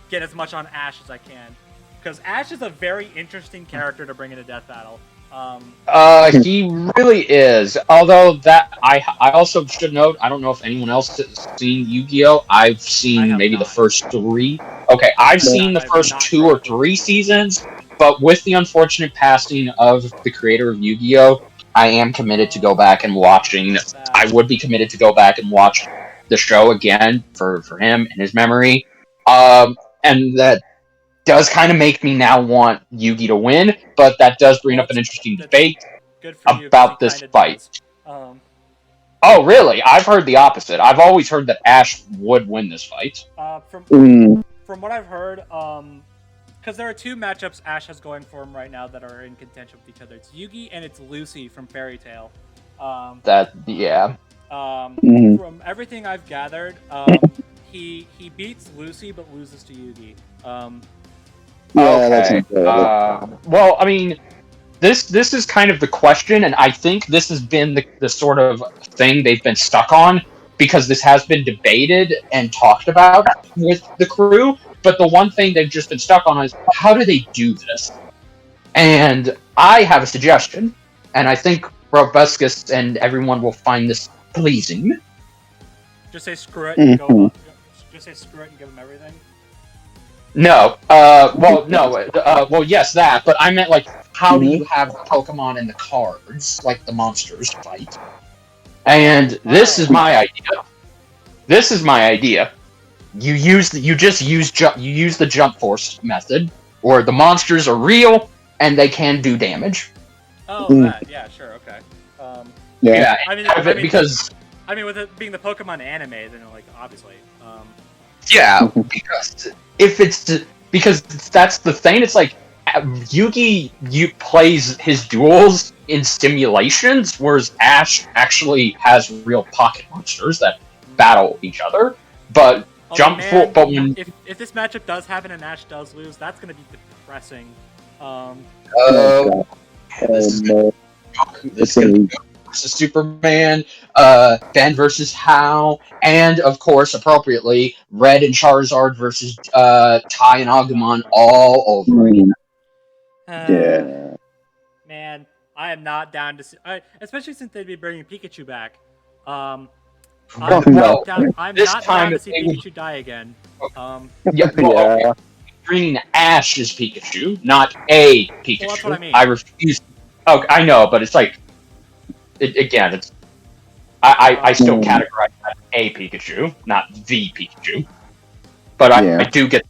get as much on Ash as I can, because Ash is a very interesting character to bring into Death Battle. He really is. Although that I also should note, I don't know if anyone else has seen Yu-Gi-Oh! I've seen maybe the first 3. Okay, I've seen the first 2 or 3 seasons, but with the unfortunate passing of the creator of Yu-Gi-Oh!, I am committed to go back and watching. I would be committed to go back and watch the show again for him and his memory. And that does kind of make me now want Yugi to win, but that does bring up an interesting debate about this fight. Oh, really? I've heard the opposite. I've always heard that Ash would win this fight. From what I've heard, because there are 2 matchups Ash has going for him right now that are in contention with each other. It's Yugi and it's Lucy from Fairy Tail. From everything I've gathered, he beats Lucy but loses to Yugi. Okay. Well, I mean, this is kind of the question, and I think this has been the sort of thing they've been stuck on, because this has been debated and talked about with the crew, but the one thing they've just been stuck on is, how do they do this? And I have a suggestion, and I think BrobusCast and everyone will find this pleasing. Just say screw it and go. Just say screw it and give him everything. No. Well, yes, that. But I meant, like, how do you have Pokemon in the cards, like the monsters fight? And this is my idea. This is my idea. You use the jump force method, or the monsters are real and they can do damage. Yeah, sure, okay. Yeah. Because with it being the Pokemon anime, then like obviously. Yeah, because that's the thing. It's like Yugi plays his duels in simulations, whereas Ash actually has real pocket monsters that battle each other. But if this matchup does happen and Ash does lose, that's going to be depressing. This is going to go versus Superman, Ben versus Hao, and of course, appropriately, Red and Charizard versus Tai and Agumon all over again. Man, I am not down to see, especially since they'd be bringing Pikachu back. I'm not down to see Pikachu die again. Bringing Ash as Pikachu, not a Pikachu. Well, that's what I mean. I refuse. Oh, I know, but it's like, it's. I still categorize that a Pikachu, not the Pikachu. But I do get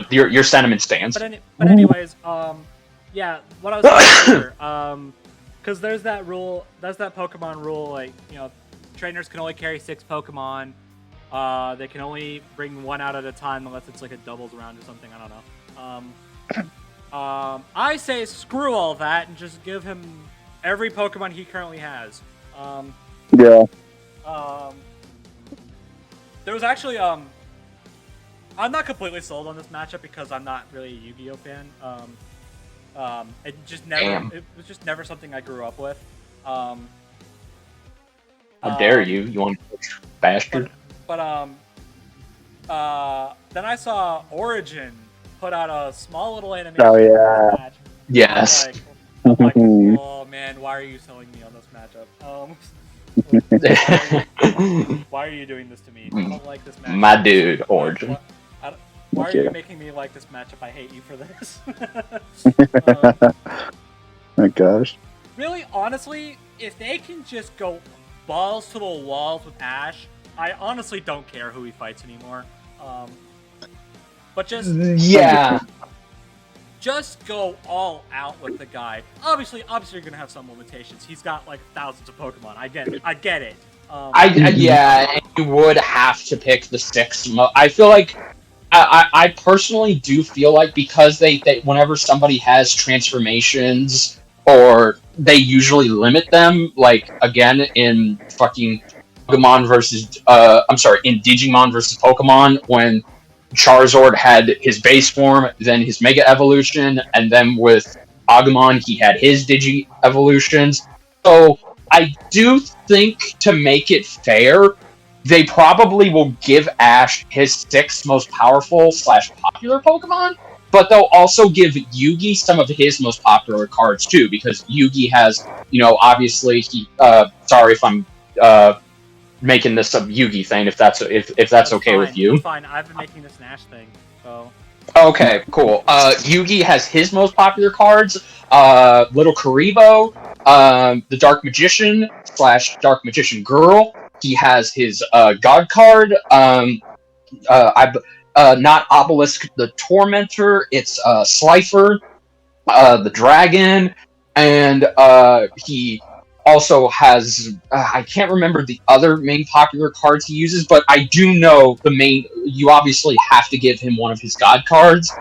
your sentiment stands. But anyways, yeah, what I was saying earlier, because there's that rule. There's that Pokemon rule. Like, you know, trainers can only carry 6 Pokemon. They can only bring 1 out at a time unless it's like a doubles round or something. I don't know. I say screw all that and just give him every Pokemon he currently has. Yeah. There was actually I'm not completely sold on this matchup because I'm not really a Yu-Gi-Oh fan. It just never. Damn. It was just never something I grew up with. How dare you? You want to bastard? But then I saw Origin put out a small little animation. Oh, yeah. Match. Yes. I'm like, oh man, why are you selling me on this matchup? Why are you doing this to me? I don't like this matchup. My dude, Origin. Why are you making me like this matchup? I hate you for this. My gosh. Really, honestly, if they can just go balls to the walls with Ash, I honestly don't care who he fights anymore. But just go all out with the guy. Obviously, you're gonna have some limitations. He's got like thousands of Pokemon. I get it. Yeah, and you would have to pick the 6. I feel like I personally do feel like because they whenever somebody has transformations, or they usually limit them, like again in fucking Pokemon versus in Digimon versus Pokemon, when Charizard had his base form, then his Mega Evolution, and then with Agumon he had his Digi Evolutions. So I do think, to make it fair, they probably will give Ash his 6 most powerful / popular Pokemon, but they'll also give Yugi some of his most popular cards too, because Yugi has, obviously sorry if I'm making this a Yugi thing, if that's okay fine. with you. That's fine. I've been making this Nash thing, so. Okay, cool. Yugi has his most popular cards. Little Karibo, the Dark Magician / Dark Magician Girl. He has his God card. Not Obelisk the Tormentor. It's Slifer, the Dragon, and he also has I can't remember the other main popular cards he uses, but I do know the main. You obviously have to give him one of his God cards.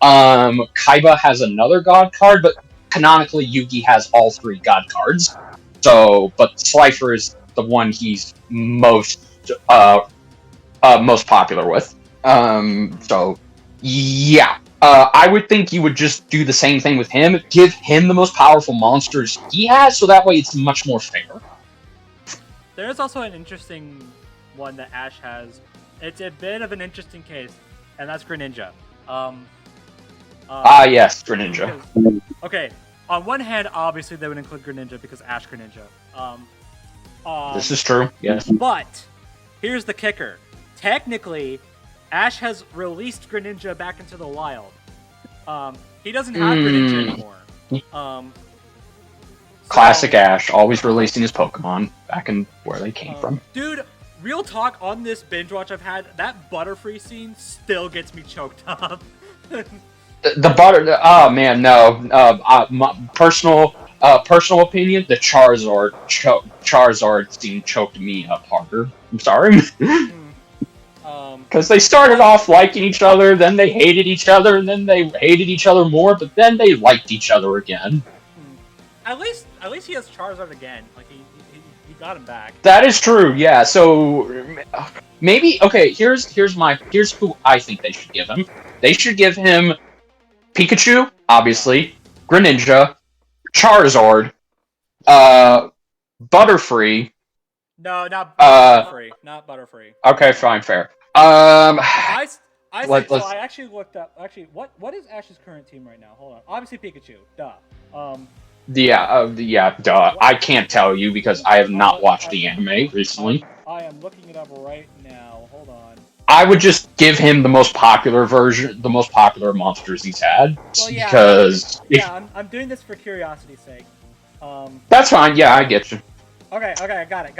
Kaiba has another God card, but canonically Yugi has all 3 God cards. So, but Slifer is the one he's most popular with. So, yeah. I would think you would just do the same thing with him. Give him the most powerful monsters he has, so that way it's much more fair. There is also an interesting one that Ash has. It's a bit of an interesting case, and that's Greninja. Yes, Greninja. Okay, on one hand, obviously they would include Greninja because Ash Greninja. This is true, yes. But here's the kicker. Technically, Ash has released Greninja back into the wild. He doesn't have Greninja anymore. Classic Ash, always releasing his Pokemon back in where they came from. Dude, real talk, on this binge watch I've had, that Butterfree scene still gets me choked up. Oh man, no. My personal opinion, the Charizard scene choked me up harder. I'm sorry. Because they started off liking each other, then they hated each other, and then they hated each other more, but then they liked each other again. At least he has Charizard again. Like he got him back. That is true. Yeah. So maybe here's who I think they should give him. They should give him Pikachu, obviously, Greninja, Charizard, Butterfree. No, not Butterfree. Not Butterfree. Okay, fine, fair. I actually looked up. Actually, what is Ash's current team right now? Hold on. Obviously Pikachu. Duh. Duh. I can't tell you because I have not watched the anime recently. I am looking it up right now. Hold on. I would just give him the most popular version, the most popular monsters he's had. Well, yeah, because I'm doing this for curiosity's sake. That's fine. Yeah, I get you. Okay, I got it.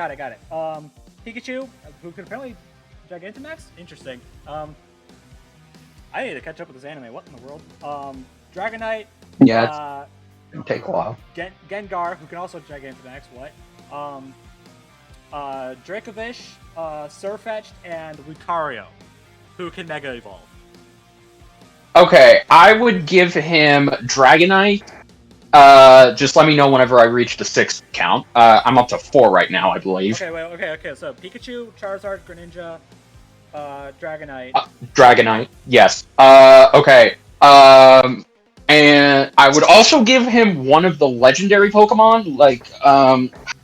Pikachu, who can apparently Gigantamax? Interesting. I need to catch up with this anime. What in the world? Dragonite. Yeah. It'll take a while. Gengar, who can also Gigantamax. What? Dracovish, Surfetch'd, and Lucario, who can Mega Evolve. Okay, I would give him Dragonite. Just let me know whenever I reach the 6th count. I'm up to 4 right now, I believe. Okay. So Pikachu, Charizard, Greninja, Dragonite. Dragonite, yes. Okay. And I would also give him one of the legendary Pokemon. Like,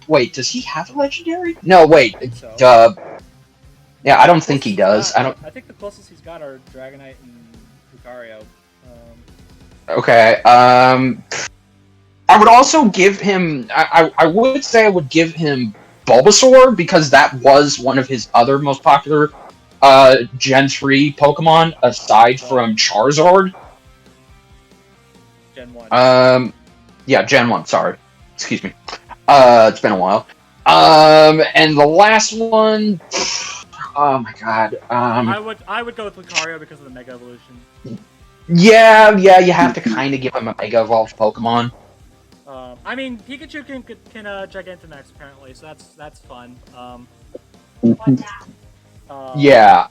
wait, does he have a legendary? No, wait. So. Yeah, I don't think he does. I think the closest he's got are Dragonite and Lucario. Okay. I would also give him. I would say I would give him Bulbasaur because that was one of his other most popular Gen 3 Pokemon aside from Charizard. Gen 1. Yeah, Gen 1. Sorry, excuse me. It's been a while. And the last one. Oh my god. I would go with Lucario because of the Mega Evolution. Yeah, you have to kind of give him a Mega Evolved Pokemon. I mean, Pikachu can Gigantamax apparently, so that's fun. Yeah.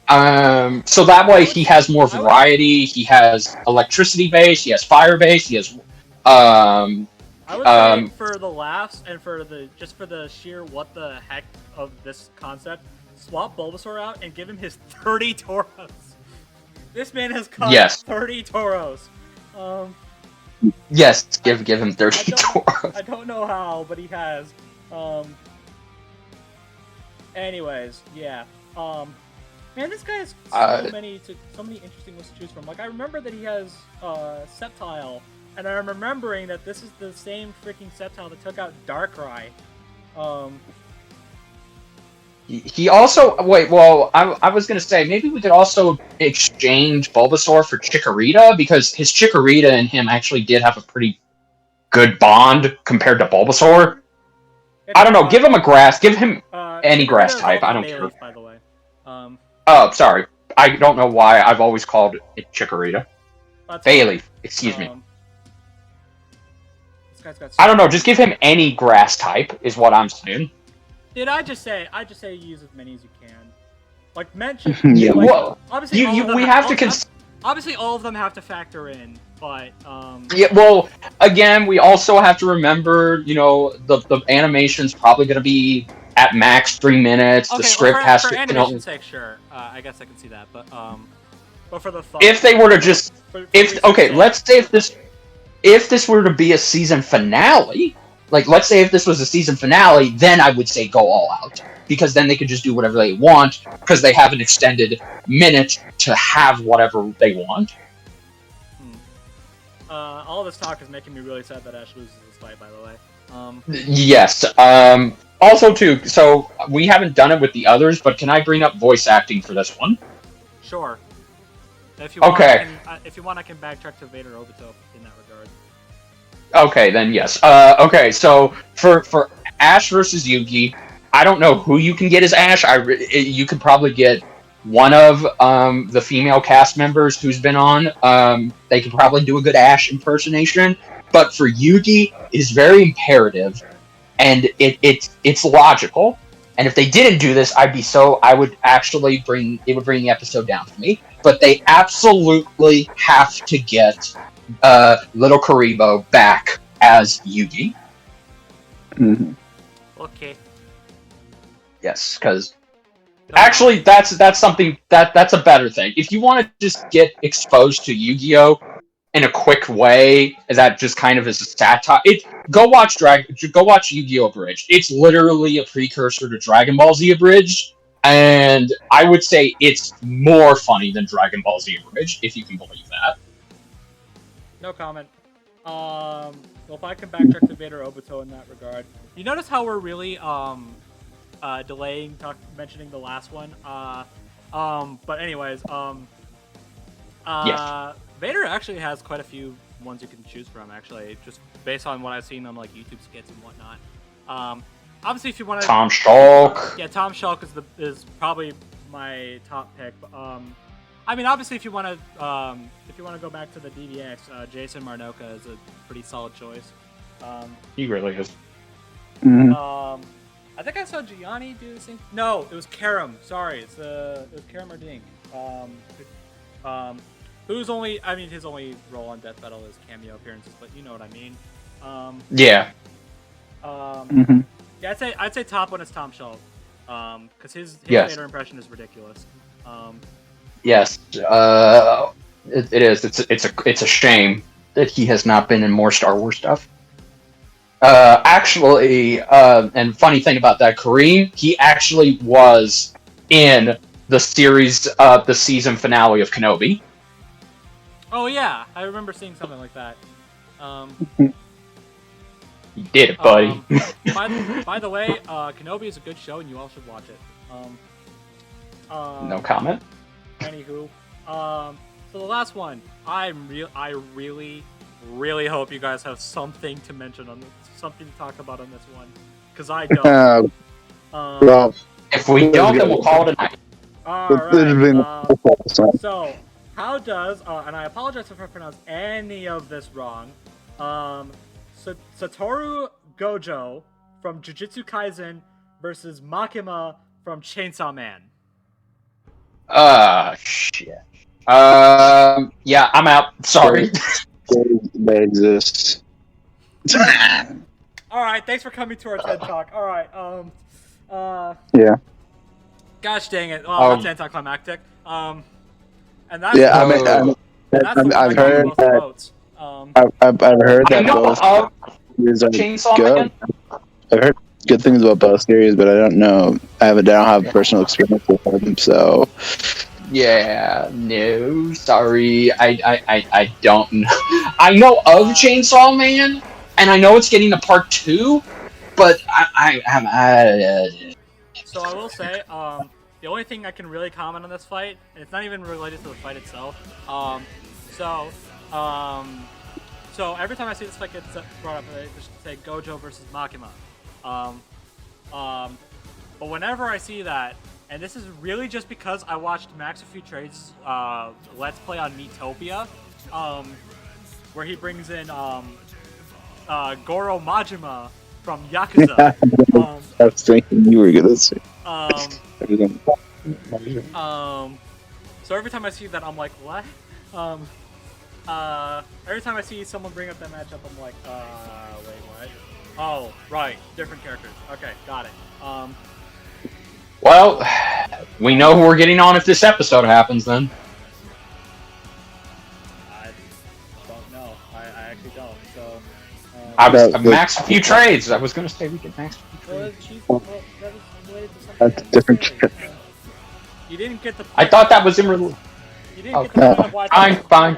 So that way he has more variety. He has electricity base. He has fire base. He has. I would say for the laughs and for the sheer what the heck of this concept, swap Bulbasaur out and give him his 30 Tauros. This man has caught 30 Tauros. Yes, give him 30 Tauros. I don't know how, but he has. Anyways, yeah. Man, this guy has so many interesting ones to choose from. Like, I remember that he has Sceptile, and I'm remembering that this is the same freaking Sceptile that took out Darkrai. He also I was gonna say maybe we could also exchange Bulbasaur for Chikorita because his Chikorita and him actually did have a pretty good bond compared to Bulbasaur. I don't know. Give him a grass. Give him any grass type. I don't care. By the way. Oh, sorry. I don't know why I've always called it Chikorita. Bayleaf. Excuse me. This guy's got I don't know. Just give him any grass type is what I'm saying. Dude, I just say use as many as you can. Like mention. Yeah. Like, Well, obviously obviously all of them have to factor in, but Yeah. Well, again, we also have to remember, you know, the animation's probably going to be at max 3 minutes. Okay, the script has for to. animation's sake, sure. I guess I can see that, but for the thought, If they were to just, let's say if this were to be a season finale. Like, let's say if this was a season finale, then I would say go all out. Because then they could just do whatever they want, because they have an extended minute to have whatever they want. All this talk is making me really sad that Ash loses this fight, by the way. Yes. Also, too, so we haven't done it with the others, but can I bring up voice acting for this one? Sure. If you want, if you want, I can backtrack to Vader Obito in that regard. Okay, then yes. Okay, so for Ash versus Yugi, I don't know who you can get as Ash. You could probably get one of the female cast members who's been on. They could probably do a good Ash impersonation. But for Yugi, it is very imperative, and it's logical. And if they didn't do this, I would actually bring the episode down for me. But they absolutely have to get Little Karibo back as Yugi. Mm-hmm. Okay. Yes, because actually that's something that's a better thing. If you want to just get exposed to Yu-Gi-Oh in a quick way, that just kind of is a satire. Go watch Yu-Gi-Oh! Abridged. It's literally a precursor to Dragon Ball Z Abridged, and I would say it's more funny than Dragon Ball Z Abridged, if you can believe that. No comment. Well, if I can backtrack to Vader Obito in that regard, you notice how we're really delaying mentioning the last one. But anyways, Yes. Vader actually has quite a few ones you can choose from. Actually, just based on what I've seen on like YouTube skits and whatnot. Obviously, if you want to Tom Shulk. Yeah, Tom Shulk is probably my top pick. I mean, obviously, if you want to go back to the DVX, Jason Marnoka is a pretty solid choice. He really is. Mhm. I think I saw Gianni do the same. No, it was Karam. Sorry, it was Karam or Dink. Who's only? I mean, his only role on Death Battle is cameo appearances, but you know what I mean. Yeah. Yeah, I'd say top one is Tom Schultz. Because his Yes. Vader impression is ridiculous. Yes. It is. It's a shame that he has not been in more Star Wars stuff. Actually, and funny thing about that, Kareem, he actually was in the series, the season finale of Kenobi. Oh yeah, I remember seeing something like that. He did it, buddy. By the way, Kenobi is a good show, and you all should watch it. No comment. Anywho, so the last one, I really hope you guys have something to mention on this, something to talk about on this one, because I don't. Well, If we don't, then we'll call it a night. Alright, so, how does, and I apologize if I pronounce any of this wrong, Satoru Gojo from Jujutsu Kaisen versus Makima from Chainsaw Man. Shit. Yeah, I'm out. Sorry. They exist. Alright, thanks for coming to our TED Talk. Alright, Yeah. gosh dang it. Well, that's anticlimactic. And that's Yeah, I mean, I've heard that. votes. I've heard I that know both of series are Chainsaw good. Man. I've heard good things about both series, but I don't know. I don't have personal experience with them, so. Yeah, no, sorry, I don't know. I know of Chainsaw Man, and I know it's getting a part 2, but So I will say, the only thing I can really comment on this fight, and it's not even related to the fight itself. So every time I see this fight get brought up, I just say Gojo versus Makima. But whenever I see that, and this is really just because I watched Max a Few Trades Let's Play on Miitopia, where he brings in Goro Majima from Yakuza. I was thinking you were gonna say. So every time I see that, I'm like, what? Every time I see someone bring up that matchup, I'm like, wait, what? Oh, right, different characters. Okay, got it. Well, we know who we're getting on if this episode happens, then. I don't know. I actually don't. So. I was max a few trades. I was gonna say we could max a few trades. That is related to something. That's different character. You didn't get the. I thought that was in. You didn't get the point of watching. Fine.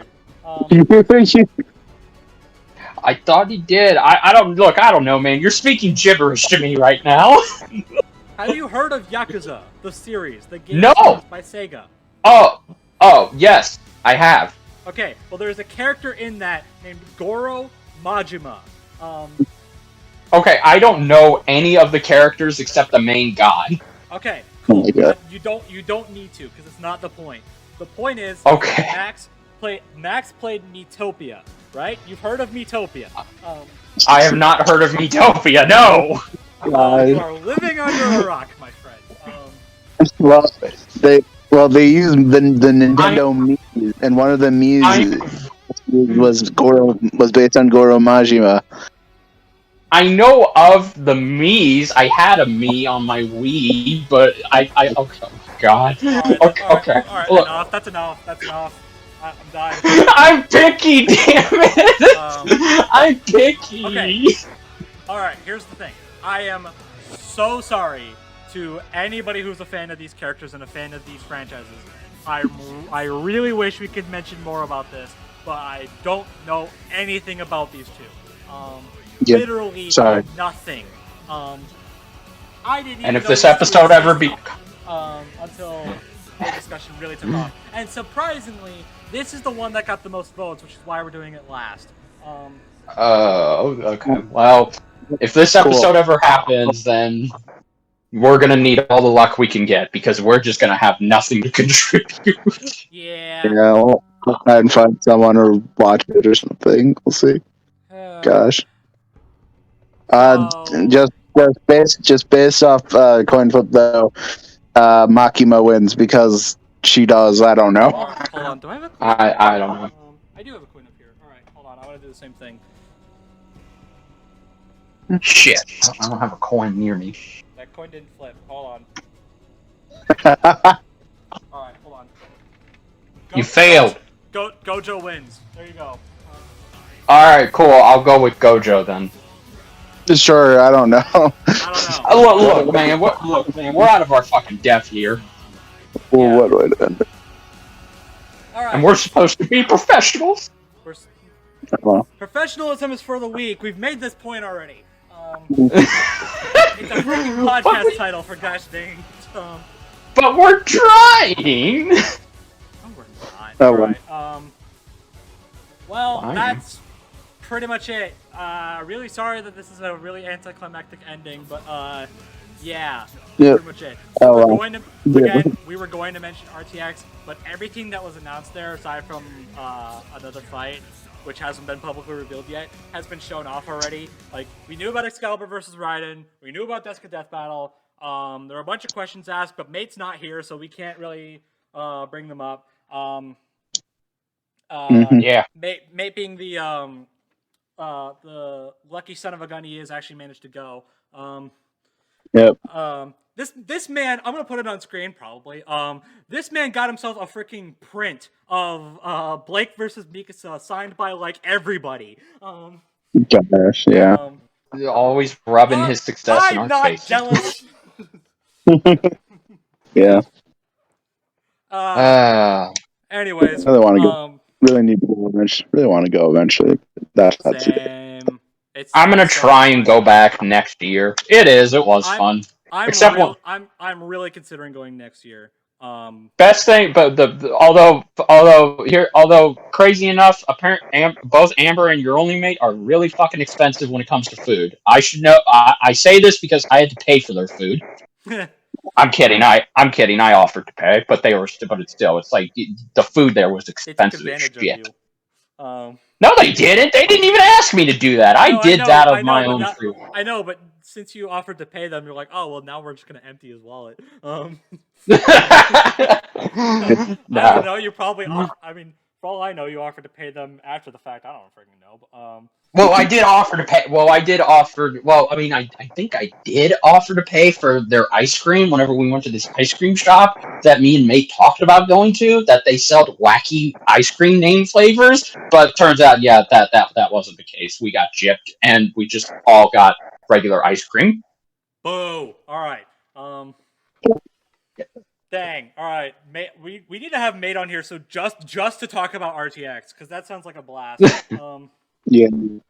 I thought he did. I don't know, man. You're speaking gibberish to me right now. Have you heard of Yakuza, the series, the game No! series by Sega? Oh, yes, I have. Okay, well, there's a character in that named Goro Majima. Okay, I don't know any of the characters except the main guy. Okay, Oh cool. my God. You don't need to, because it's not the point. The point is, Okay. Max played Miitopia, right? You've heard of Miitopia. I have not heard of Miitopia, no! You are living under a rock, my friend. Well, they used the Nintendo Mii, and one of the Mii's was based on Goro Majima. I know of the Mii's. I had a Mii on my Wii, but oh god. Okay. Alright, Look. enough. That's enough. I'm done. I'm picky, damn it! I'm picky. Okay. Alright, here's the thing. I am so sorry to anybody who's a fan of these characters and a fan of these franchises. I really wish we could mention more about this, but I don't know anything about these two. Literally nothing. I didn't even And if know this these episode two ever be until the discussion really took off. And surprisingly, this is the one that got the most votes, which is why we're doing it last. okay. Well, if this episode ever happens, then we're gonna need all the luck we can get, because we're just gonna have nothing to contribute. Yeah. Yeah, we'll try and find someone or watch it or something. We'll see. Gosh. So just based off coin flip though, Makima wins because she does. I don't know. hold on. Do I have a coin? I don't know. I do have a coin up here. All right, hold on. I want to do the same thing. Shit. I don't have a coin near me. That coin didn't flip. Hold on. All right, hold on. You failed. Gojo wins. There you go. Alright, cool. I'll go with Gojo then. Sure, I don't know. I don't know. Look, man, we're out of our fucking depth here. Well, Yeah. what do I do? All right. And we're supposed to be professionals. Well, Professionalism is for the weak. We've made this point already. It's a freaking podcast title for gosh dang. But we're trying. No, we're not. Oh, All well. right. Well, Fine. that's pretty much it. Really sorry that this is a really anticlimactic ending, but yeah, Yep. pretty much it. Oh, We're well. going to Yeah. again. We were going to mention RTX, but everything that was announced there, aside from another fight, which hasn't been publicly revealed yet, has been shown off already. Like, we knew about Excalibur versus Raiden, we knew about Deska Death Battle. There were a bunch of questions asked, but Mate's not here, so we can't really bring them up. Yeah. Mate being the lucky son of a gun he is, actually managed to go. Yep. This man, I'm gonna put it on screen probably. This man got himself a freaking print of Blake versus Mikasa signed by like everybody. Gosh, yeah. Always rubbing his success in I'm our not faces. jealous. Yeah. Anyways, Really want to go. Really need to go eventually. Really want to go eventually. That's it. same. I'm gonna It's so try and fun. go back next year. It was fun. I'm really considering going next year. Best thing, but although crazy enough, both Amber and your only mate are really fucking expensive when it comes to food. I should know. I say this because I had to pay for their food. I'm kidding. I'm kidding. I offered to pay, but it's still. It's like the food there was They took expensive as advantage of shit. you. No, they didn't. They didn't even ask me to do that. I did that of my own free will. I know, but since you offered to pay them, you're like, oh well, now we're just gonna empty his wallet. I don't know. You probably. I mean, for all I know, you offered to pay them after the fact. I don't freaking know. But, Well, I did offer to pay. Well, I did offer. Well, I mean, I think I did offer to pay for their ice cream whenever we went to this ice cream shop that me and Mate talked about going to. That they sell wacky ice cream name flavors, but turns out, yeah, that wasn't the case. We got gypped, and we just all got regular ice cream. boo. All right. Dang. All right. We need to have Mate on here, so just to talk about RTX, because that sounds like a blast. Yeah,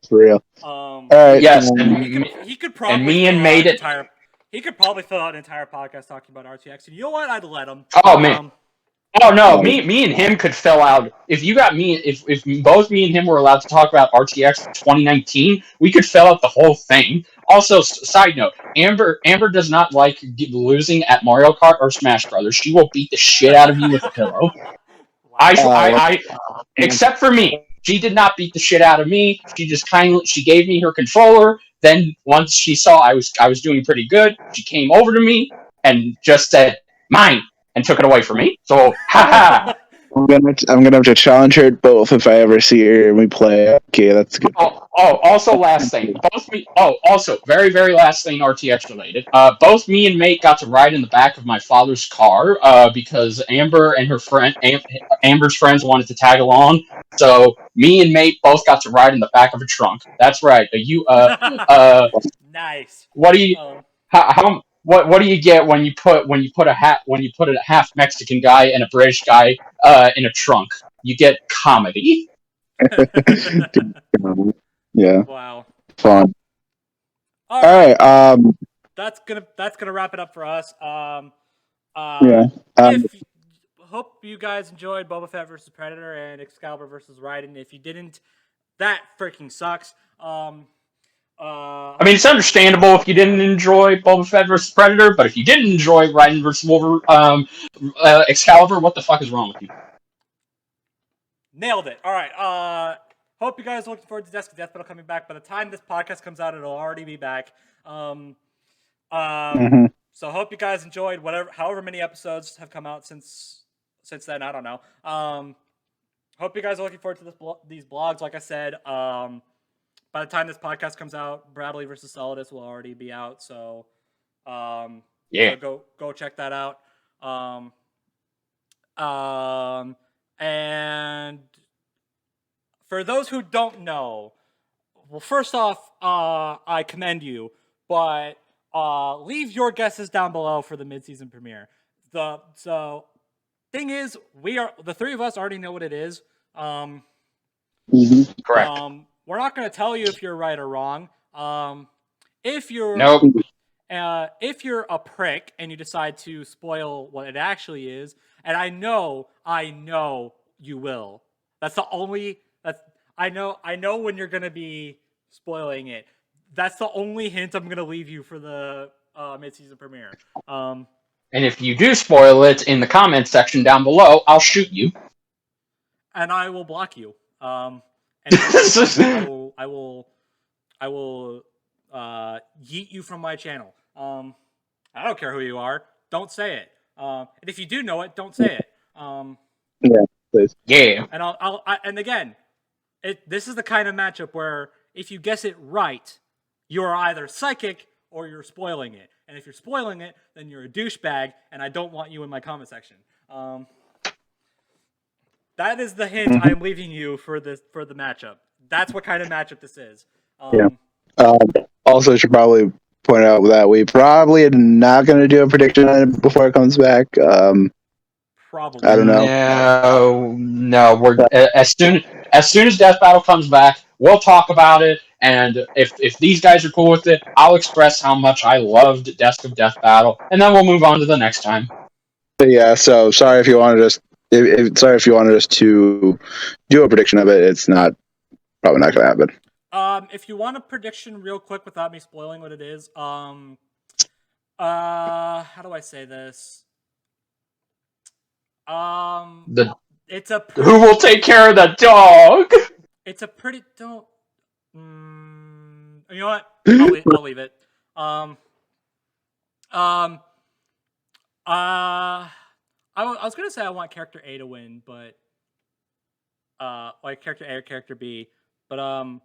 for real. All right. Yes, he could probably and me and Mate it. He could probably fill out an entire podcast talking about RTX, and you know what? I'd let him. Oh man. Oh no, me and him could fill out. If you got me, if both me and him were allowed to talk about RTX 2019, we could fill out the whole thing. Also, side note: Amber does not like losing at Mario Kart or Smash Brothers. She will beat the shit out of you with a pillow. Wow. Except for me, she did not beat the shit out of me. She just she gave me her controller. Then once she saw I was doing pretty good, she came over to me and just said, "Mine." And took it away from me. So, haha. I'm gonna have to challenge her both if I ever see her and we play. Okay, that's good. Also last thing. Also very very last thing RTX related. Both me and Mate got to ride in the back of my father's car because Amber and her friend Amber's friends wanted to tag along. So me and Mate both got to ride in the back of a trunk. That's right. Nice. What do you What do you get when you put a half Mexican guy and a British guy in a trunk? You get comedy. Yeah. Wow. Fun. All right. That's gonna wrap it up for us. Yeah. Hope you guys enjoyed Boba Fett versus Predator and Excalibur versus Raiden. If you didn't, that freaking sucks. I mean, it's understandable if you didn't enjoy Boba Fett vs. Predator, but if you didn't enjoy Raiden vs. Excalibur, what the fuck is wrong with you? Nailed it. All right. hope you guys are looking forward to Desk of Death Battle coming back. By the time this podcast comes out, it'll already be back. So hope you guys enjoyed however many episodes have come out since then. I don't know. Hope you guys are looking forward to these blogs. Like I said, by the time this podcast comes out, Bradley versus Solidus will already be out. So, so go check that out. And for those who don't know, well, first off, I commend you, but leave your guesses down below for the mid-season premiere. Thing is, the three of us already know what it is. Correct. We're not going to tell you if you're right or wrong. If you're a prick and you decide to spoil what it actually is, and I know you will. I know when you're going to be spoiling it. That's the only hint I'm going to leave you for the mid-season premiere. And if you do spoil it in the comments section down below, I'll shoot you. And I will block you. And I will yeet you from my channel. I don't care who you are. Don't say it. And if you do know it, don't say it. Yeah, please. Yeah. And and again, this is the kind of matchup where if you guess it right, you're either psychic or you're spoiling it. And if you're spoiling it, then you're a douchebag, and I don't want you in my comment section. That is the hint I'm leaving you for the matchup. That's what kind of matchup this is. Also, should probably point out that we probably are not going to do a prediction on it before it comes back. Probably. I don't know. No. We're as soon as Death Battle comes back, we'll talk about it. And if these guys are cool with it, I'll express how much I loved Desk of Death Battle, and then we'll move on to the next time. But yeah, so sorry if you wanted us. Sorry if you wanted us to do a prediction of it. It's probably not going to happen. If you want a prediction real quick without me spoiling what it is, how do I say this? It's a who will take care of the dog? It's a pretty you know what? I'll leave it. I was gonna say I want character A to win, but like character A or character B, but I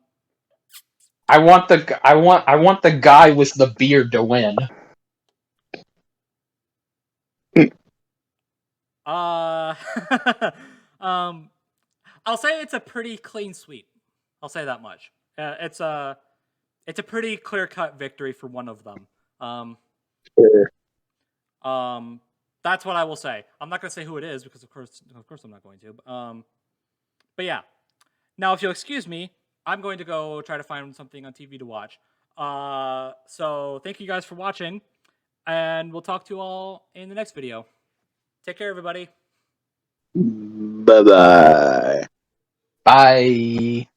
want the guy with the beard to win. I'll say it's a pretty clean sweep. I'll say that much. It's a pretty clear-cut victory for one of them. Sure. That's what I will say. I'm not gonna say who it is because of course I'm not going to. But yeah. Now, if you'll excuse me, I'm going to go try to find something on TV to watch. So thank you guys for watching, and we'll talk to you all in the next video. Take care, everybody. Bye-bye. Bye.